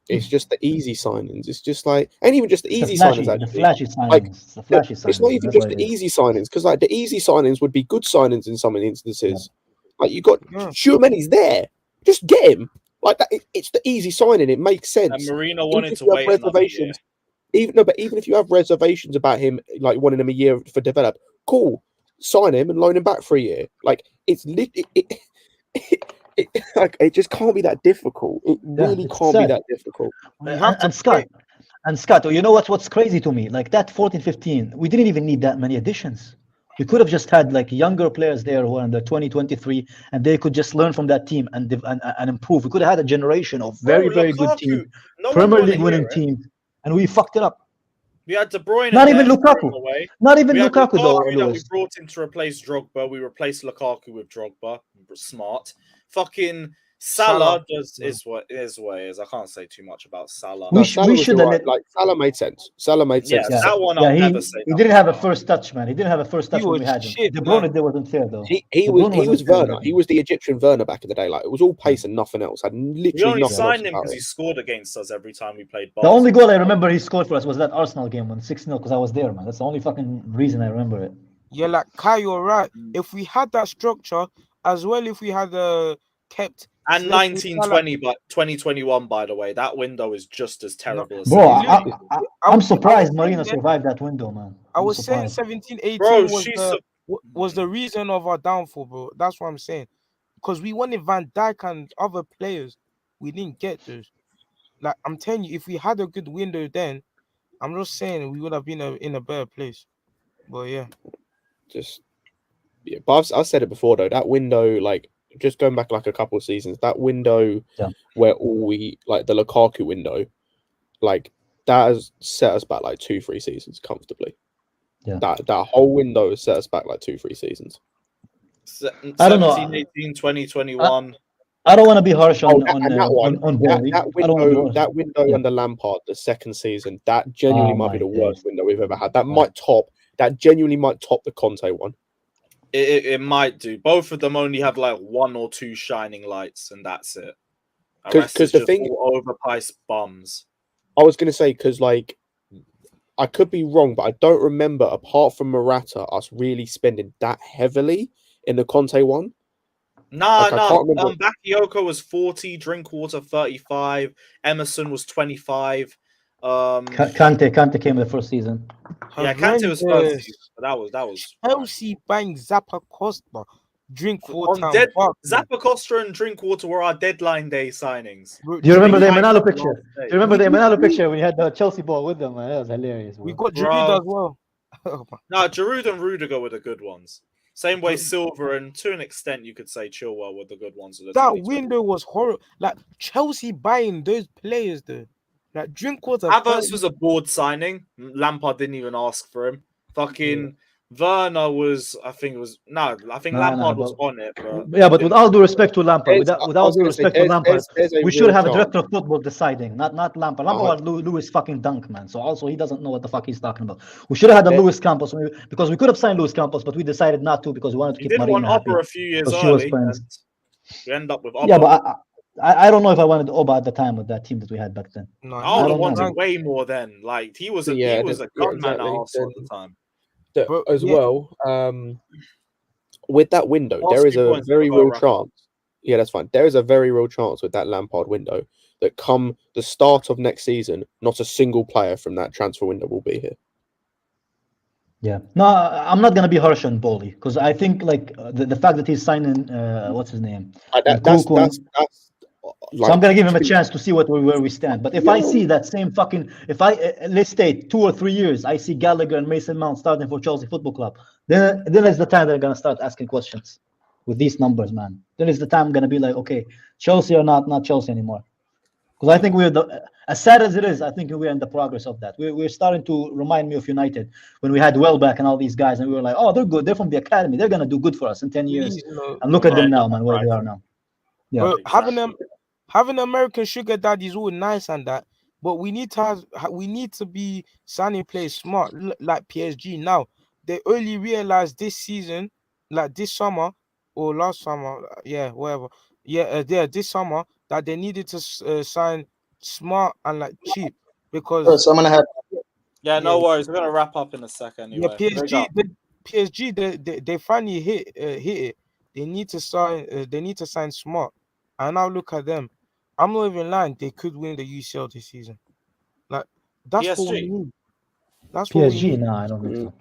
just the easy signings. It's just like, and even just the easy signings. Actually, the flashy signings. Like, the flashy signings. It's not even just the easy signings, because, like, the easy signings would be good signings in some instances. Like, you got Tchouameni's there. Just get him. Like that. It's the easy signing. It makes sense. And Marino wanted to wait reservations. Even if you have reservations about him, like wanting him a year for develop, cool. Sign him and loan him back for a year. Like, it's it just can't be that difficult. It really can't be that difficult. And Scott, you know what's crazy to me? Like, that 14-15, we didn't even need that many additions. We could have just had, like, younger players there who are under 20-23, and they could just learn from that team and improve. We could have had a generation of very good team, Premier League winning team, and we fucked it up. We had De Bruyne. Not even Lukaku. Not even Lukaku, though. That we brought in to replace Drogba. We replaced Lukaku with Drogba. Smart. Fucking Salah is what it is. I can't say too much about Salah. We should have like Salah made sense. Yeah, that one I'll never say. He didn't have a first touch, man. He didn't have a first touch when we had him. De Bruyne wasn't fair though. He was Werner. He was the Egyptian Werner back in the day. Like, it was all pace and nothing else. We only signed him because he scored against us every time we played. The only goal I remember he scored for us was that Arsenal game on 6-0 because I was there, man. That's the only fucking reason I remember it. Yeah, like Kai, you're right. If we had that structure as well, if we had kept And 1920, but 2021, by the way, that window is just as terrible as Bro, 17. I'm surprised Marina survived that window, man. I I'm was saying surprised. 17, 18 Bro, was the reason of our downfall, bro. That's what I'm saying. Because we wanted Van Dijk and other players, we didn't get those. Like I'm telling you, if we had a good window then, I'm just saying we would have been in a better place. But yeah, but I've said it before though. That window, like just going back like a couple of seasons, that window where all we like the Lukaku window, like that has set us back like 2-3 seasons comfortably. Yeah, that whole window has set us back like 2-3 seasons. I don't know. 17, 18, 20, 21. I don't want to be harsh on that window under Lampard, the second season, that genuinely might be the worst window we've ever had. That genuinely might top the Conte one. It might do. Both of them only have like 1 or 2 shining lights, and that's it. Because the thing, all overpriced bums. I was gonna say, because like I could be wrong, but I don't remember apart from Morata us really spending that heavily in the Conte one. Nah. Bakayoko was 40, Drinkwater 35, Emerson was 25. Kante came in the first season. Yeah, Kante was first season, but that was Chelsea buying Zappa Costa, Drinkwater. Zappa Costa and Drinkwater were our deadline day signings. Do you remember the Emanalo picture? Do you remember the Emanalo picture when you had the Chelsea ball with them? Man? That was hilarious. Bro. We got Giroud as well. No, Giroud and Rudiger were the good ones. Same way Silva and to an extent you could say Chilwell were the good ones. That window was horrible. Like Chelsea buying those players though. Like Drinkwater. Havertz was a board signing. Lampard didn't even ask for him. Fucking Werner was, Lampard was on it. But with all due respect to Lampard, with all due respect to Lampard, we should have a director of football deciding, not Lampard. Lampard was Lewis fucking Dunk, man. So also he doesn't know what the fuck he's talking about. We should have had a Lewis Campos because we could have signed Lewis Campos, but we decided not to because we wanted to keep Marina happy. Opera a few years early. We end up with Opera. Yeah, but I don't know if I wanted Oba at the time with that team that we had back then. No, I would have wanted way more then. Like he was a gunman all the time. With that window, there is a very real chance. Yeah, that's fine. There is a very real chance with that Lampard window that come the start of next season, not a single player from that transfer window will be here. Yeah, no, I'm not gonna be harsh on Bowley because I think like the fact that he's signing what's his name, so I'm gonna give him a chance to see where we stand. But if I see that same fucking, let's say 2 or 3 years, I see Gallagher and Mason Mount starting for Chelsea Football Club, then is the time they're gonna start asking questions with these numbers, man. Then is the time I'm gonna be like, okay, Chelsea or not Chelsea anymore. Because I think as sad as it is, I think we're in the progress of that. We're starting to remind me of United when we had Welbeck and all these guys, and we were like, oh, they're good. They're from the academy. They're gonna do good for us in 10 years. And look at them now, man, where they are now. Yeah, but having American sugar daddies all nice and that, but we need to be signing players smart like PSG. Now they only realized this season, like this summer or last summer, this summer that they needed to sign smart and like cheap because I'm gonna have. Yeah, no worries. We're gonna wrap up in a second. Anyway. Yeah, PSG, they finally hit it. They need to sign smart, and now look at them. I'm not even lying. They could win the UCL this season. Like that's PSG. what we need. That's PSG. what we need. No, I don't think so.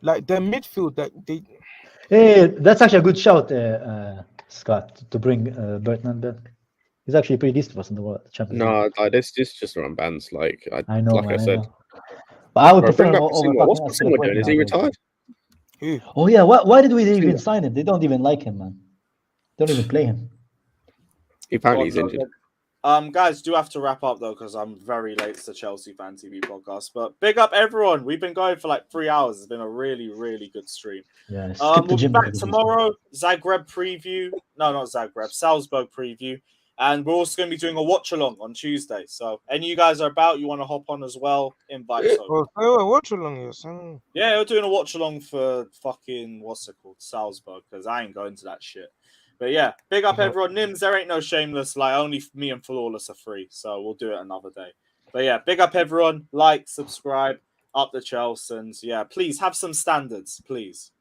Like their midfield, that they. Hey, that's actually a good shout, Scott, to bring Bertrand back. He's actually pretty decent for us in the World Champions League. No, this just run bands. Like I know, like I said. But I would prefer. What's Basuma doing? Is he retired? Oh yeah, why did we even sign him? They don't even like him, man. They don't even play him. Apparently he's injured. Guys, do have to wrap up though because I'm very late to the Chelsea Fan TV podcast. But big up everyone. We've been going for like 3 hours. It's been a really, really good stream. Yeah. We'll be back tomorrow. Zagreb preview. No, not Zagreb. Salzburg preview. And we're also going to be doing a watch along on Tuesday. So, any of you guys are about, you want to hop on as well, invite us over. Watch along, yes. Yeah, we're doing a watch along for fucking what's it called, Salzburg, because I ain't going to that shit. But yeah, big up everyone. Nims, there ain't no shameless. Like only me and Flawless are free, so we'll do it another day. But yeah, big up everyone. Like, subscribe, up the Chelsea. Yeah, please have some standards, please.